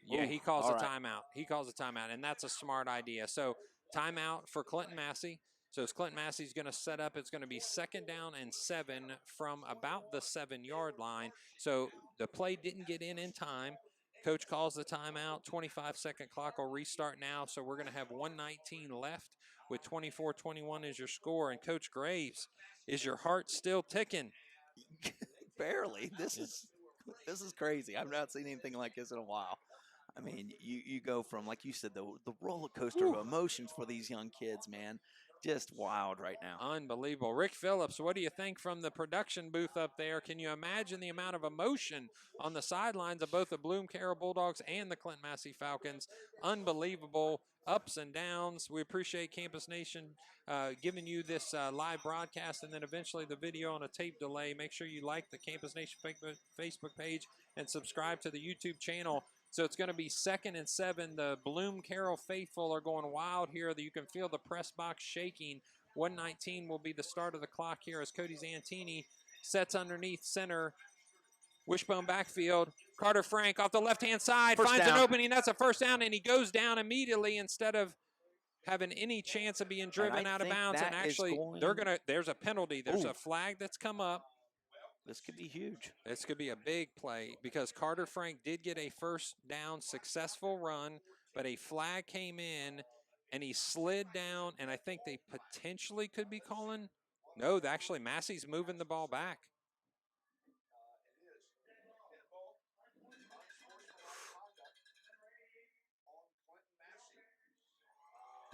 Yeah, he calls a timeout. He calls a timeout, and that's a smart idea. So timeout for Clinton-Massie. So as Clinton-Massie's going to set up, it's going to be 2nd down and 7 from about the 7-yard line. So the play didn't get in time. Coach calls the timeout. 25-second clock will restart now. So we're going to have 1:19 left with 24-21 is your score. And Coach Graves, is your heart still ticking? Barely. This is crazy. I've not seen anything like this in a while. I mean, you go from, like you said, the roller coaster of emotions for these young kids, man. Just wild right now. Unbelievable. Rick Phillips, what do you think from the production booth up there? Can you imagine the amount of emotion on the sidelines of both the Bloom-Carroll Bulldogs and the Clinton-Massie Falcons? Unbelievable ups and downs. We appreciate Campus Nation giving you this live broadcast and then eventually the video on a tape delay. Make sure you like the Campus Nation Facebook page and subscribe to the YouTube channel. So it's going to be 2nd and 7. The Bloom-Carroll faithful are going wild here. You can feel the press box shaking. 1:19 will be the start of the clock here as Cody Zantini sets underneath center. Wishbone backfield. Carter Frank off the left-hand side finds an opening. That's a first down, and he goes down immediately instead of having any chance of being And driven I out of think bounds. And that is actually, going. there's a penalty. There's Ooh. a flag that's come up. This could be huge. This could be a big play because Carter Frank did get a first down successful run, but a flag came in and he slid down, and I think they potentially could be calling. No, actually, Massey's moving the ball back.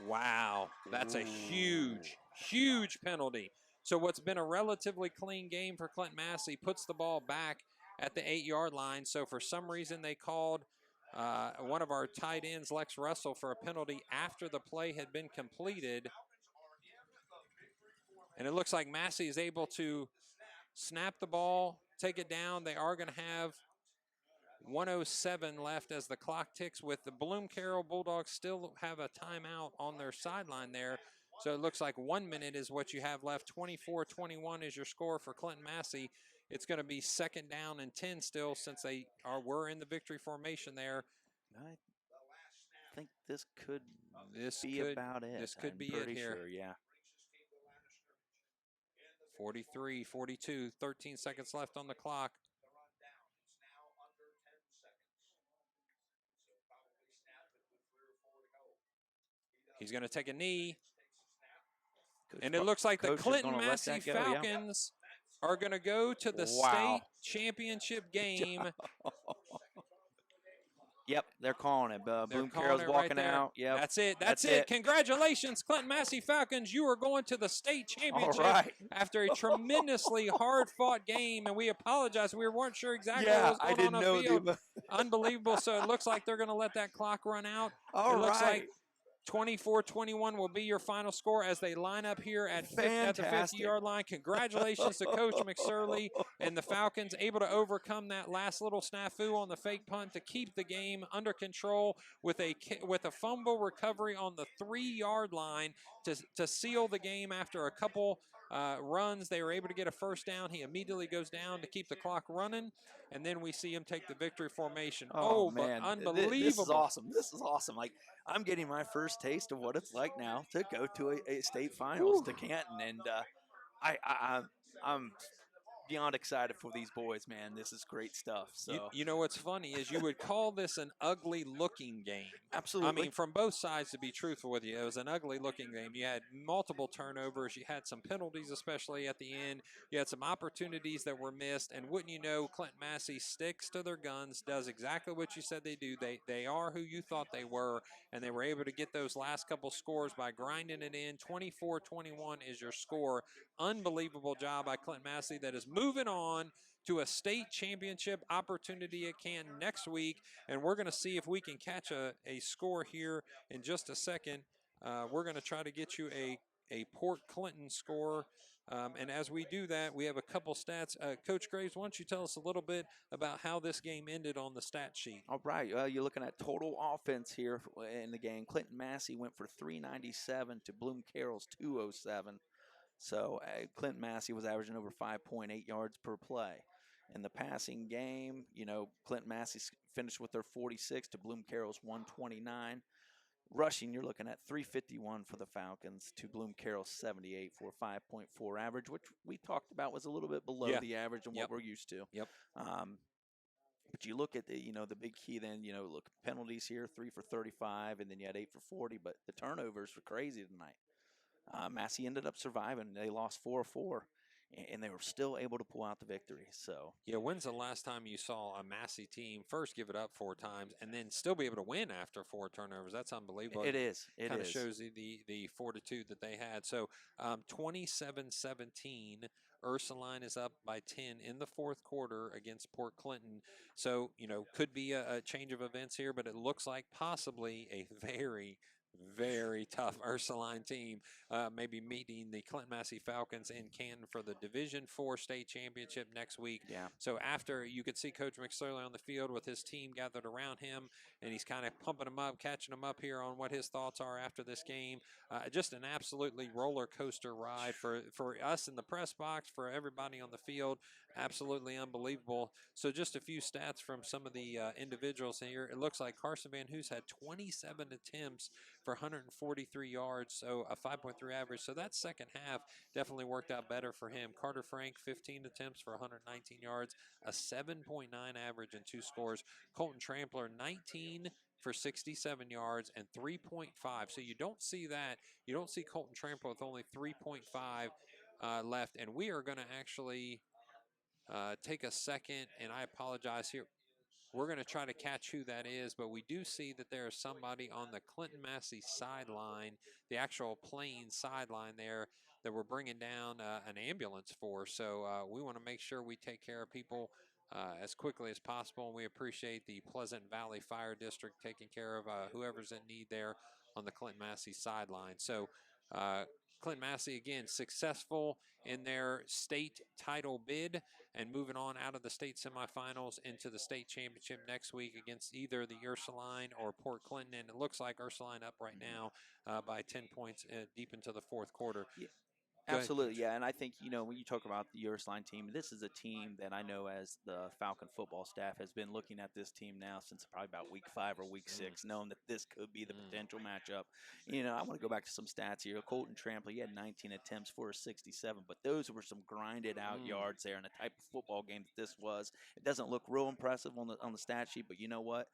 Wow, that's a huge, huge penalty. So what's been a relatively clean game for Clinton-Massie puts the ball back at the 8-yard line. So for some reason they called one of our tight ends, Lex Russell, for a penalty after the play had been completed. And it looks like Massey is able to snap the ball, take it down. They are going to have 1:07 left as the clock ticks, with the Bloom-Carroll Bulldogs still have a timeout on their sideline there. So it looks like 1 minute is what you have left. 24-21 is your score for Clinton-Massie. It's going to be 2nd down and 10 still, since were in the victory formation there. I think this could be about it. This could I'm be it pretty here. sure, yeah. 43-42, 13 seconds left on the clock. He's going to take a knee. And it looks like the Clinton-Massie Falcons are going to go to the state championship game. Yep, they're calling it. Bloom-Carroll's walking out. Yep. That's it. That's it. Congratulations, Clinton-Massie Falcons. You are going to the state championship after a tremendously hard-fought game. And we apologize. We weren't sure exactly what was going on the field. Unbelievable. So it looks like they're going to let that clock run out. It looks like 24-21 will be your final score as they line up here at the 50-yard line. Congratulations to Coach McSorley and the Falcons, able to overcome that last little snafu on the fake punt to keep the game under control with a fumble recovery on the 3-yard line to seal the game after a couple runs. They were able to get a first down. He immediately goes down to keep the clock running, and then we see him take the victory formation. Oh man, but unbelievable. This is awesome. This is awesome. Like, I'm getting my first taste of what it's like now to go to a state finals to Canton, and I'm beyond excited for these boys, man. This is great stuff. So you know what's funny is you would call this an ugly looking game. Absolutely. I mean, from both sides, to be truthful with you, it was an ugly looking game. You had multiple turnovers. You had some penalties, especially at the end. You had some opportunities that were missed. And wouldn't you know, Clinton-Massie sticks to their guns, does exactly what you said they do. They are who you thought they were, and they were able to get those last couple scores by grinding it in. 24-21 is your score. Unbelievable job by Clinton-Massie that is moving on to a state championship opportunity at Canton next week, and we're going to see if we can catch a score here in just a second. We're going to try to get you a Port Clinton score, and as we do that, we have a couple stats. Coach Graves, why don't you tell us a little bit about how this game ended on the stat sheet? All right, you're looking at total offense here in the game. Clinton-Massie went for 397 to Bloom-Carroll's 207. So Clinton-Massie was averaging over 5.8 yards per play. In the passing game, Clinton-Massie finished with their 46 to Bloom-Carroll's 129. Rushing, you're looking at 351 for the Falcons to Bloom-Carroll's 78 for a 5.4 average, which we talked about was a little bit below the average and what we're used to. Yep. But you look at the big key then, look, penalties here, 3 for 35, and then you had 8 for 40, but the turnovers were crazy tonight. Massie ended up surviving. They lost 4-4, and they were still able to pull out the victory. So yeah, when's the last time you saw a Massie team first give it up 4 times and then still be able to win after 4 turnovers? That's unbelievable. It is. It kind of shows the fortitude that they had. So 27-17. Ursuline is up by 10 in the 4th quarter against Port Clinton. So, could be a change of events here, but it looks like possibly a very, very tough Ursuline team, maybe meeting the Clinton-Massie Falcons in Canton for the Division IV state championship next week. Yeah. So after, you could see Coach McSorley on the field with his team gathered around him, and he's kind of pumping them up, catching them up here on what his thoughts are after this game. Just an absolutely roller coaster ride for us in the press box, for everybody on the field. Absolutely unbelievable. So just a few stats from some of the individuals here. It looks like Carson Van Hoos had 27 attempts for 143 yards, so a 5.3 average. So that second half definitely worked out better for him. Carter Frank, 15 attempts for 119 yards, a 7.9 average and 2 scores. Colton Trampler, 19 for 67 yards and 3.5. So you don't see that. You don't see Colton Trampler with only 3.5 left. And we are going to actually take a second, and I apologize here. We're going to try to catch who that is, but we do see that there is somebody on the Clinton-Massie sideline, the actual plane sideline there, that we're bringing down an ambulance for. So we want to make sure we take care of people as quickly as possible, and we appreciate the Pleasant Valley Fire District taking care of whoever's in need there on the Clinton-Massie sideline. So Clinton-Massie, again, successful in their state title bid and moving on out of the state semifinals into the state championship next week against either the Ursuline or Port Clinton. And it looks like Ursuline up right now by 10 points deep into the fourth quarter. Yeah. Go ahead, Absolutely, Coach. yeah, and I think when you talk about the Ursuline team, this is a team that I know as the Falcon football staff has been looking at this team now since probably about week 5 or week 6, knowing that this could be the potential matchup. I want to go back to some stats here. Colton Trampler, he had 19 attempts for a 67, but those were some grinded out yards there, and the type of football game that this was. It doesn't look real impressive on the stat sheet, but you know what?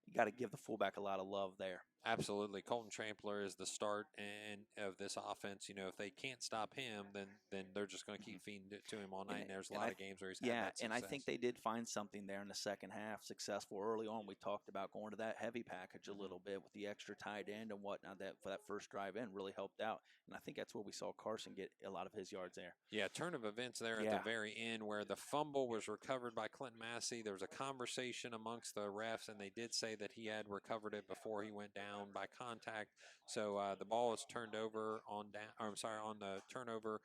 You got to give the fullback a lot of love there. Absolutely. Colton Trampler is the start and of this offense. If they can't stop him, then they're just going to keep feeding it to him all night. And there's a lot of games where he's had that success. And I think they did find something there in the second half, successful early on. We talked about going to that heavy package a little bit with the extra tight end and whatnot. That for that first drive in really helped out. And I think that's where we saw Carson get a lot of his yards there. Yeah, turn of events there at the very end where the fumble was recovered by Clinton-Massie. There was a conversation amongst the refs, and they did say that he had recovered it before he went down by contact. So the ball is turned over on the turnover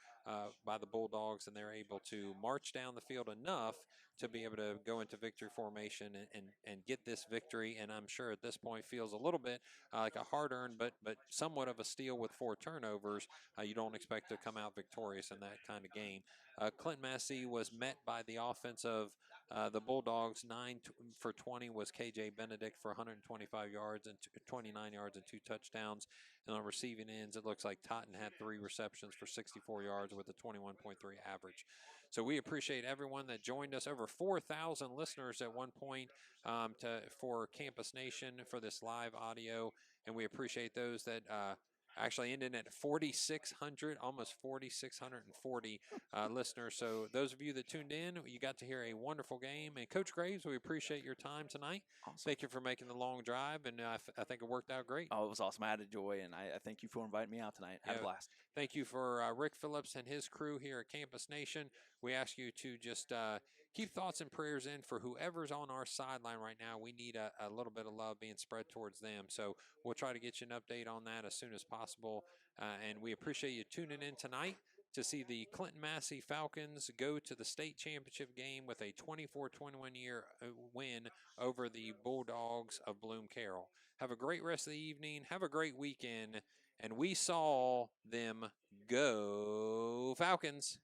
by the Bulldogs, and they're able to march down the field enough to be able to go into victory formation and get this victory. And I'm sure at this point feels a little bit like a hard-earned but somewhat of a steal with 4 turnovers. You don't expect to come out victorious in that kind of game. Clinton-Massie was met by the offense of the Bulldogs. 9 for 20 was KJ Benedict for 125 yards and 29 yards and 2 touchdowns. And on receiving ends, it looks like Totten had 3 receptions for 64 yards with a 21.3 average. So we appreciate everyone that joined us. Over 4,000 listeners at one point for Campus Nation for this live audio. And we appreciate those that actually ended at 4,600, almost 4,640 listeners. So those of you that tuned in, you got to hear a wonderful game. And Coach Graves, we appreciate your time tonight. Awesome. Thank you for making the long drive, and I think it worked out great. Oh, it was awesome. I had a joy, and I thank you for inviting me out tonight. Had a blast. Thank you for Rick Phillips and his crew here at Campus Nation. We ask you to just keep thoughts and prayers in for whoever's on our sideline right now. We need a little bit of love being spread towards them. So we'll try to get you an update on that as soon as possible. And we appreciate you tuning in tonight to see the Clinton-Massie Falcons go to the state championship game with a 24-21 year win over the Bulldogs of Bloom-Carroll. Have a great rest of the evening. Have a great weekend. And we saw them go Falcons.